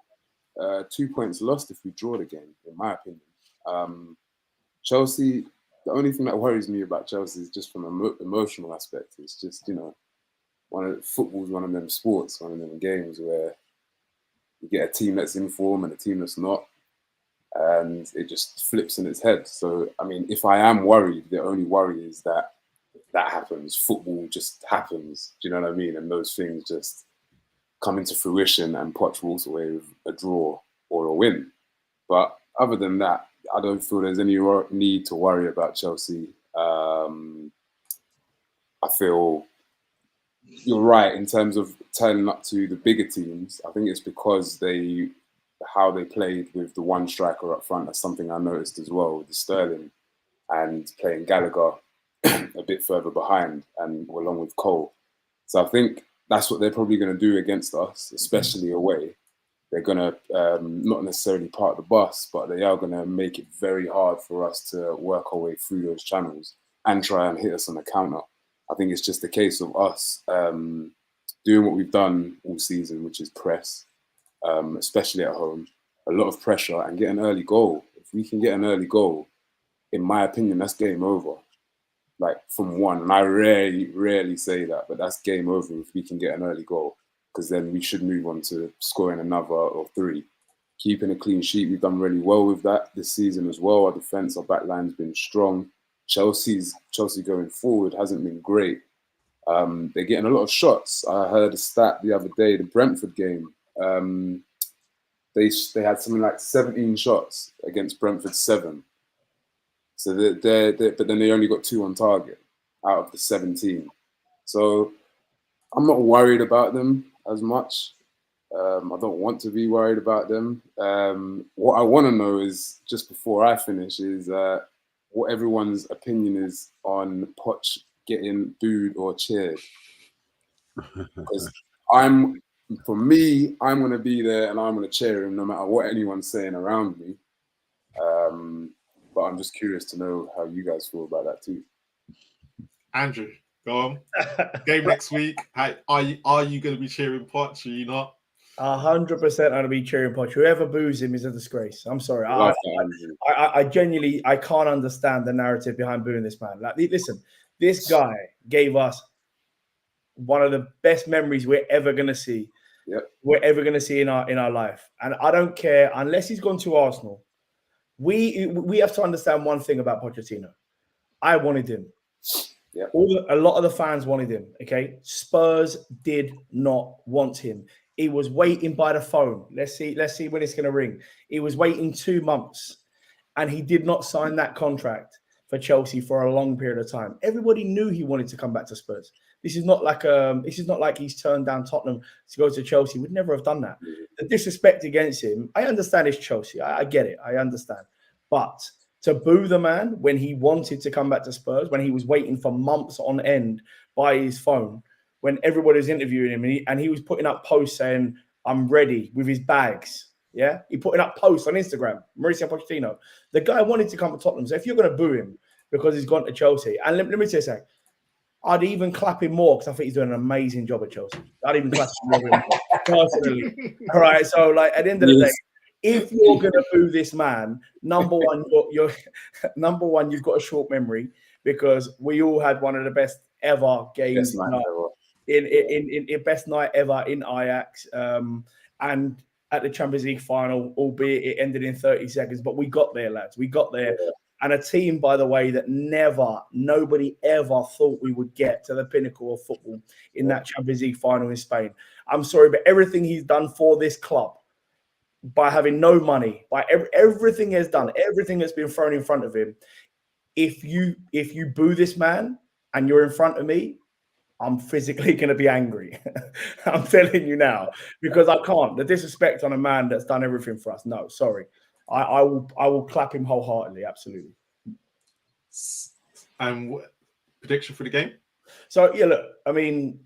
2 points lost if we draw the game, in my opinion. Chelsea. The only thing that worries me about Chelsea is just from an emotional aspect. It's just, football's one of them sports, one of them games where, You get a team that's in form and a team that's not, and it just flips in its head. So, I mean, if I am worried, the only worry is that happens. Football just happens. Do you know what I mean? And those things just come into fruition, and Poch walks away with a draw or a win. But other than that, I don't feel there's any need to worry about Chelsea. I feel you're right in terms of turning up to the bigger teams. I think it's because how they played with the one striker up front. That's something I noticed as well with the Sterling, and playing Gallagher a bit further behind and along with Cole. So I think that's what they're probably going to do against us, especially away. They're going to not necessarily park the bus, but they are going to make it very hard for us to work our way through those channels and try and hit us on the counter. I think it's just a case of us doing what we've done all season, which is press, especially at home, a lot of pressure, and get an early goal. If we can get an early goal, in my opinion, that's game over. Like from one, and I rarely say that, but that's game over if we can get an early goal, because then we should move on to scoring another or three. Keeping a clean sheet, we've done really well with that this season as well. Our defence, our back line's been strong. Chelsea going forward hasn't been great. They're getting a lot of shots. I heard a stat the other day, the Brentford game. They had something like 17 shots against Brentford 7. So but then they only got 2 on target out of the 17. So I'm not worried about them as much. I don't want to be worried about them. What I want to know is, just before I finish, is what everyone's opinion is on Poch getting booed or cheered. Because I'm going to be there and I'm going to cheer him no matter what anyone's saying around me. But I'm just curious to know how you guys feel about that too. Andrew, go on. Game next week. Are you going to be cheering Poch? Are you not? 100% I'm going to be cheering Poch. Whoever boos him is a disgrace. I'm sorry. I genuinely can't understand the narrative behind booing this man. Like, listen, this guy gave us one of the best memories we're ever going to see. Yep. We're ever going to see in our life. And I don't care, unless he's gone to Arsenal. We have to understand one thing about Pochettino. I wanted him. Yep. A lot of the fans wanted him. Okay, Spurs did not want him. He was waiting by the phone. Let's see when it's going to ring. He was waiting 2 months, and he did not sign that contract for Chelsea for a long period of time. Everybody knew he wanted to come back to Spurs. This is not like he's turned down Tottenham to go to Chelsea. We'd never have done that. The disrespect against him, I understand it's Chelsea. I get it. I understand. But to boo the man when he wanted to come back to Spurs, when he was waiting for months on end by his phone, when everybody was interviewing him and he was putting up posts saying, "I'm ready," with his bags. Yeah, he putting up posts on Instagram. Mauricio Pochettino, the guy wanted to come to Tottenham. So if you're going to boo him because he's gone to Chelsea, and let me say something, I'd even clap him more because I think he's doing an amazing job at Chelsea. I'd even clap him more personally. All right, so like at the end of the day, if you're going to boo this man, number one, you've got a short memory, because we all had one of the best ever games in best night ever in Ajax, and at the Champions League final, albeit it ended in 30 seconds, but we got there, lads. We got there. Yeah. And a team, by the way, that nobody ever thought we would get to the pinnacle of football in that Champions League final in Spain. I'm sorry, but everything he's done for this club, by having no money, by everything he's done, everything that's been thrown in front of him, if you boo this man and you're in front of me, I'm physically going to be angry. I'm telling you now, because I can't. The disrespect on a man that's done everything for us. No, sorry. I will clap him wholeheartedly. Absolutely. And prediction for the game? So yeah, look. I mean,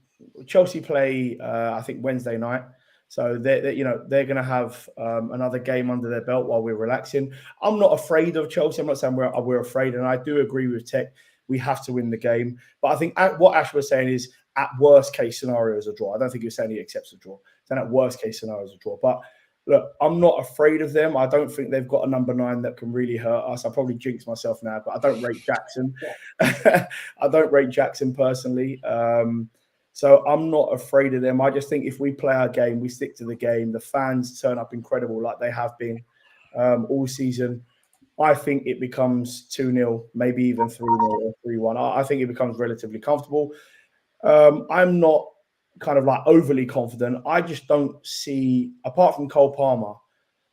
Chelsea play. I think Wednesday night. So they're going to have another game under their belt while we're relaxing. I'm not afraid of Chelsea. I'm not saying we're afraid, and I do agree with Tech. We have to win the game. But I think what Ash was saying is, at worst case scenario is a draw. I don't think he was saying he accepts a draw. Then at worst case scenario is a draw. But look, I'm not afraid of them. I don't think they've got a number 9 that can really hurt us. I probably jinx myself now, but I don't rate Jackson. I don't rate Jackson personally. So I'm not afraid of them. I just think if we play our game, we stick to the game, the fans turn up incredible like they have been all season. I think it becomes 2-0, maybe even 3-0 or 3-1. I think it becomes relatively comfortable. I'm not kind of like overly confident. I just don't see, apart from Cole Palmer,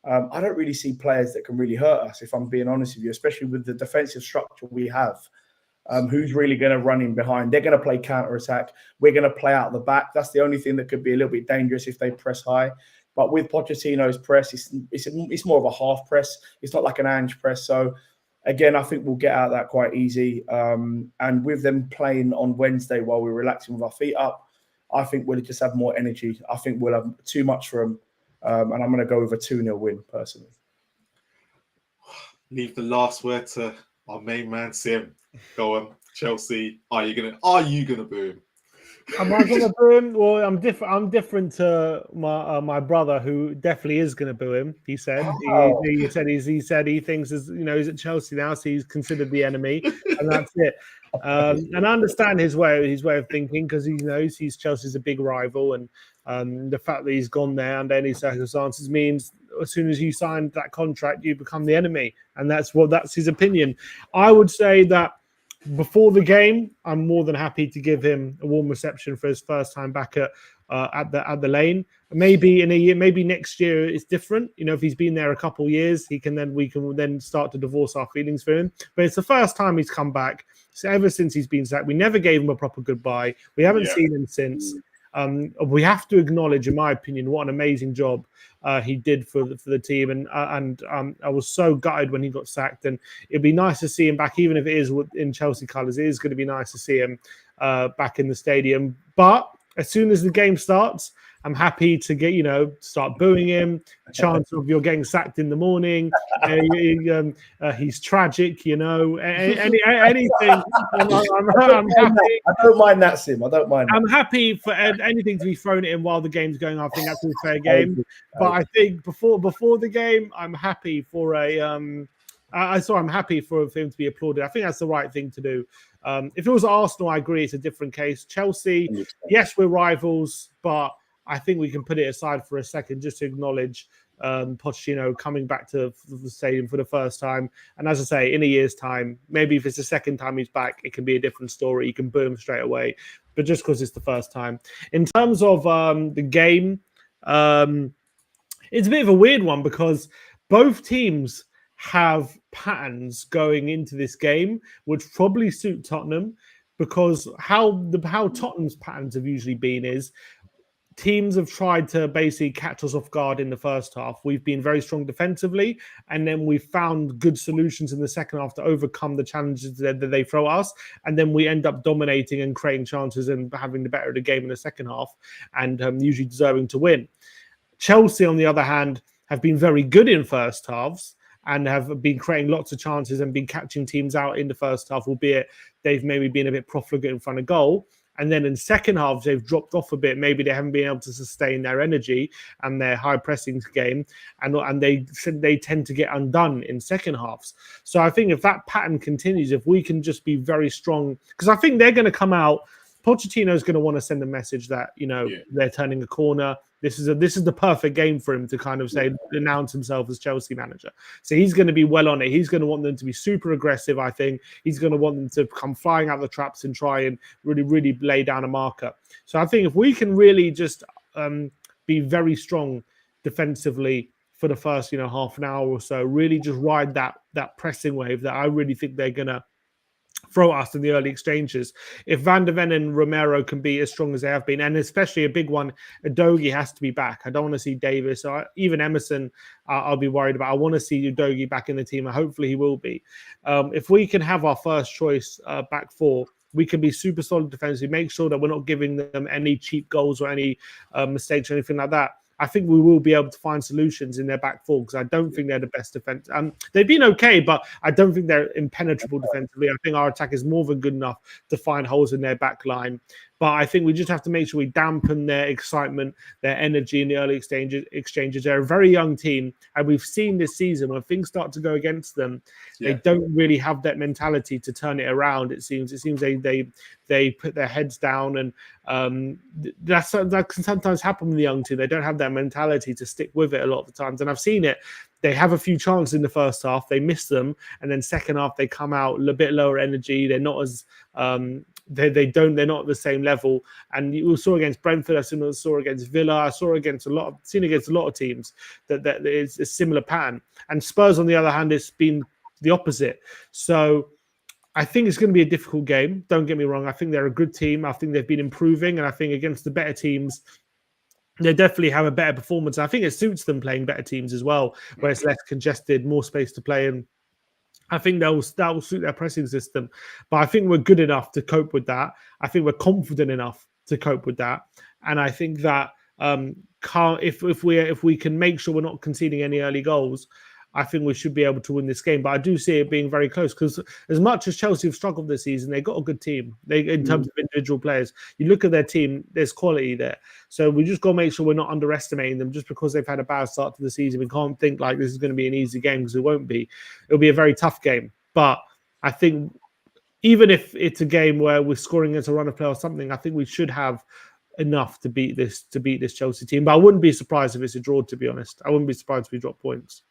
I don't really see players that can really hurt us, if I'm being honest with you, especially with the defensive structure we have. Who's really going to run in behind? They're going to play counter-attack. We're going to play out the back. That's the only thing that could be a little bit dangerous if they press high. But with Pochettino's press, it's more of a half press. It's not like an Ange press. So, again, I think we'll get out of that quite easy. And with them playing on Wednesday while we're relaxing with our feet up, I think we'll just have more energy. I think we'll have too much for them. And I'm going to go with a 2-0 win, personally. Leave the last word to our main man, Sim. Go on, Chelsea. Are you gonna boo him? Am I gonna boo him? Well, I'm different to my brother, who definitely is gonna boo him. He said he said he thinks he's at Chelsea now, so he's considered the enemy, and that's it. And I understand his way of thinking, because he knows Chelsea's a big rival, and the fact that he's gone there under any circumstances means as soon as you signed that contract, you become the enemy, and that's his opinion. I would say that before the game, I'm more than happy to give him a warm reception for his first time back at the Lane. Maybe in a year, maybe next year it's different. If he's been there a couple of years, we can then start to divorce our feelings for him. But it's the first time he's come back. So ever since he's been sacked, we never gave him a proper goodbye. We haven't seen him since. We have to acknowledge, in my opinion, what an amazing job he did for the team, and I was so gutted when he got sacked. And it'd be nice to see him back, even if it is in Chelsea colours. It is going to be nice to see him back in the stadium. But as soon as the game starts, I'm happy to start booing him. Chance of you're getting sacked in the morning. He's tragic, anything. I'm happy. I don't mind that, Sim. I don't mind. I'm happy for anything to be thrown at him while the game's going on. I think that's a fair game. But I think before the game, I'm happy for I'm happy for him to be applauded. I think that's the right thing to do. If it was Arsenal, I agree, it's a different case. Chelsea, yes, we're rivals, but I think we can put it aside for a second just to acknowledge Pochettino coming back to the stadium for the first time. And as I say, in a year's time, maybe if it's the second time he's back, it can be a different story. You can boo him straight away. But just because it's the first time. In terms of the game, it's a bit of a weird one, because both teams have patterns going into this game which probably suit Tottenham, because how Tottenham's patterns have usually been is teams have tried to basically catch us off guard in the first half. We've been very strong defensively, and then we've found good solutions in the second half to overcome the challenges that they throw us. And then we end up dominating and creating chances and having the better of the game in the second half, and usually deserving to win. Chelsea, on the other hand, have been very good in first halves and have been creating lots of chances and been catching teams out in the first half, albeit they've maybe been a bit profligate in front of goal. And then in second halves, they've dropped off a bit. Maybe they haven't been able to sustain their energy and their high pressing game, and they tend to get undone in second halves. So I think if that pattern continues, if we can just be very strong, because I think they're going to come out. Pochettino is going to want to send a message that they're turning a corner. This is the perfect game for him to kind of announce himself as Chelsea manager. So he's going to be well on it. He's going to want them to be super aggressive. I think he's going to want them to come flying out the traps and try and really, really lay down a marker. So I think if we can really just be very strong defensively for the first half an hour or so, really just ride that pressing wave that I really think they're going to throw us in the early exchanges. If Van de Ven and Romero can be as strong as they have been, and especially a big one, Udogie has to be back. I don't want to see Davis or even Emerson. I'll be worried about. I want to see Udogie back in the team, and hopefully he will be. If we can have our first choice back four, we can be super solid defensively. Make sure that we're not giving them any cheap goals or any mistakes or anything like that. I think we will be able to find solutions in their back four, because I don't think they're the best defense. They've been okay, but I don't think they're impenetrable defensively. I think our attack is more than good enough to find holes in their back line. But I think we just have to make sure we dampen their excitement, their energy in the early exchanges. They're a very young team, and we've seen this season when things start to go against them, they don't really have that mentality to turn it around. It seems they put their heads down, and that can sometimes happen with the young team. They don't have that mentality to stick with it a lot of the times, and I've seen it. They have a few chances in the first half, they miss them, and then second half they come out a bit lower energy. They're not as they're not at the same level. And you saw against Brentford, I saw against Villa, I saw against a lot of teams that is a similar pattern. And Spurs, on the other hand, it's been the opposite. So I think it's going to be a difficult game. Don't get me wrong. I think they're a good team. I think they've been improving, and I think against the better teams, they definitely have a better performance. I think it suits them playing better teams as well, where it's less congested, more space to play in. I think that will suit their pressing system. But I think we're good enough to cope with that. I think we're confident enough to cope with that. And I think that if we can make sure we're not conceding any early goals, I think we should be able to win this game. But I do see it being very close, because as much as Chelsea have struggled this season, they've got a good team. In terms of individual players, you look at their team, there's quality there. So we just got to make sure we're not underestimating them just because they've had a bad start to the season. We can't think like this is going to be an easy game, because it won't be. It'll be a very tough game. But I think even if it's a game where we're scoring against a run of play or something, I think we should have enough to beat this Chelsea team. But I wouldn't be surprised if it's a draw, to be honest. I wouldn't be surprised if we drop points.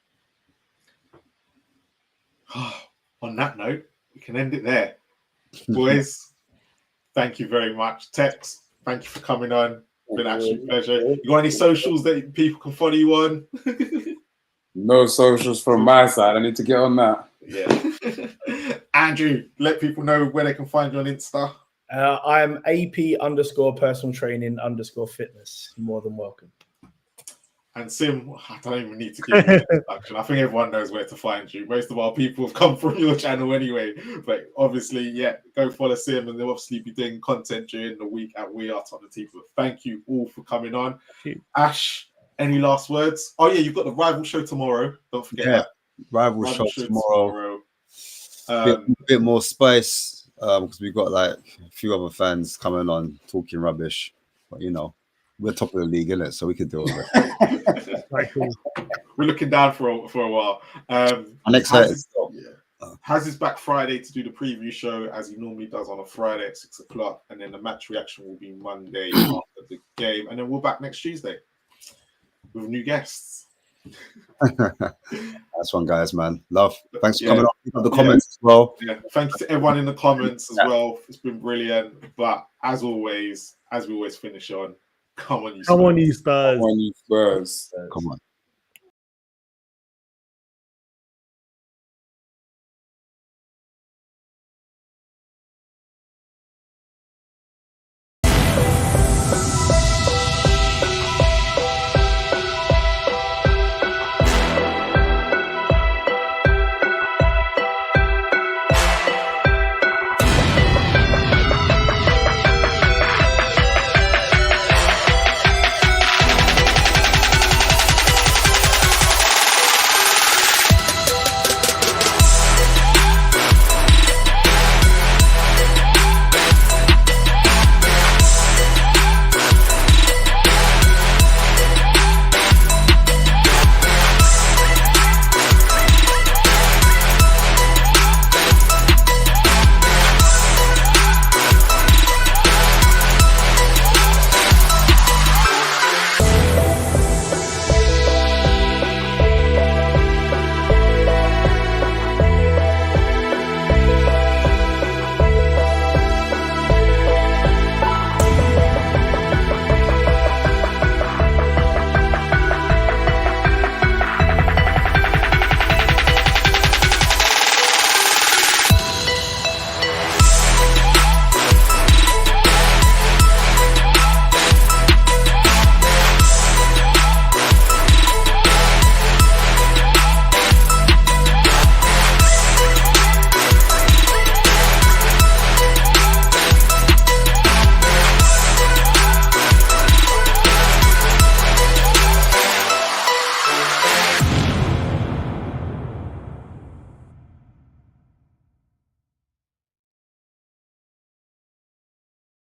On that note, we can end it there. Boys, thank you very much. Tex, thank you for coming on. It's been an absolute pleasure. You got any socials that people can follow you on? No socials from my side. I need to get on that. Yeah. Andrew, let people know where they can find you on Insta. I am AP_personal training _fitness. You're more than welcome. And Sim, I don't even need to give you an introduction. I think everyone knows where to find you. Most of our people have come from your channel anyway. But obviously, go follow Sim, and they'll obviously be doing content during the week at We Are Tottenham TV. But thank you all for coming on. Ash, any last words? Oh yeah, you've got the rival show tomorrow. Don't forget that. Rival show tomorrow. A bit more space, because we've got like a few other fans coming on talking rubbish. But we're top of the league, innit? So we can deal with it. Right, cool. We're looking down for a while. I'm excited. Haz is back Friday to do the preview show, as he normally does on a Friday at 6 o'clock. And then the match reaction will be Monday after the game. And then we're back next Tuesday with new guests. That's one, guys, man. Love. Thanks for coming up. Keep up the comments as well. Yeah. Thank you to everyone in the comments as well. It's been brilliant. But as always, as we always finish on, come on, you Spurs. Come on, you Spurs. Come on.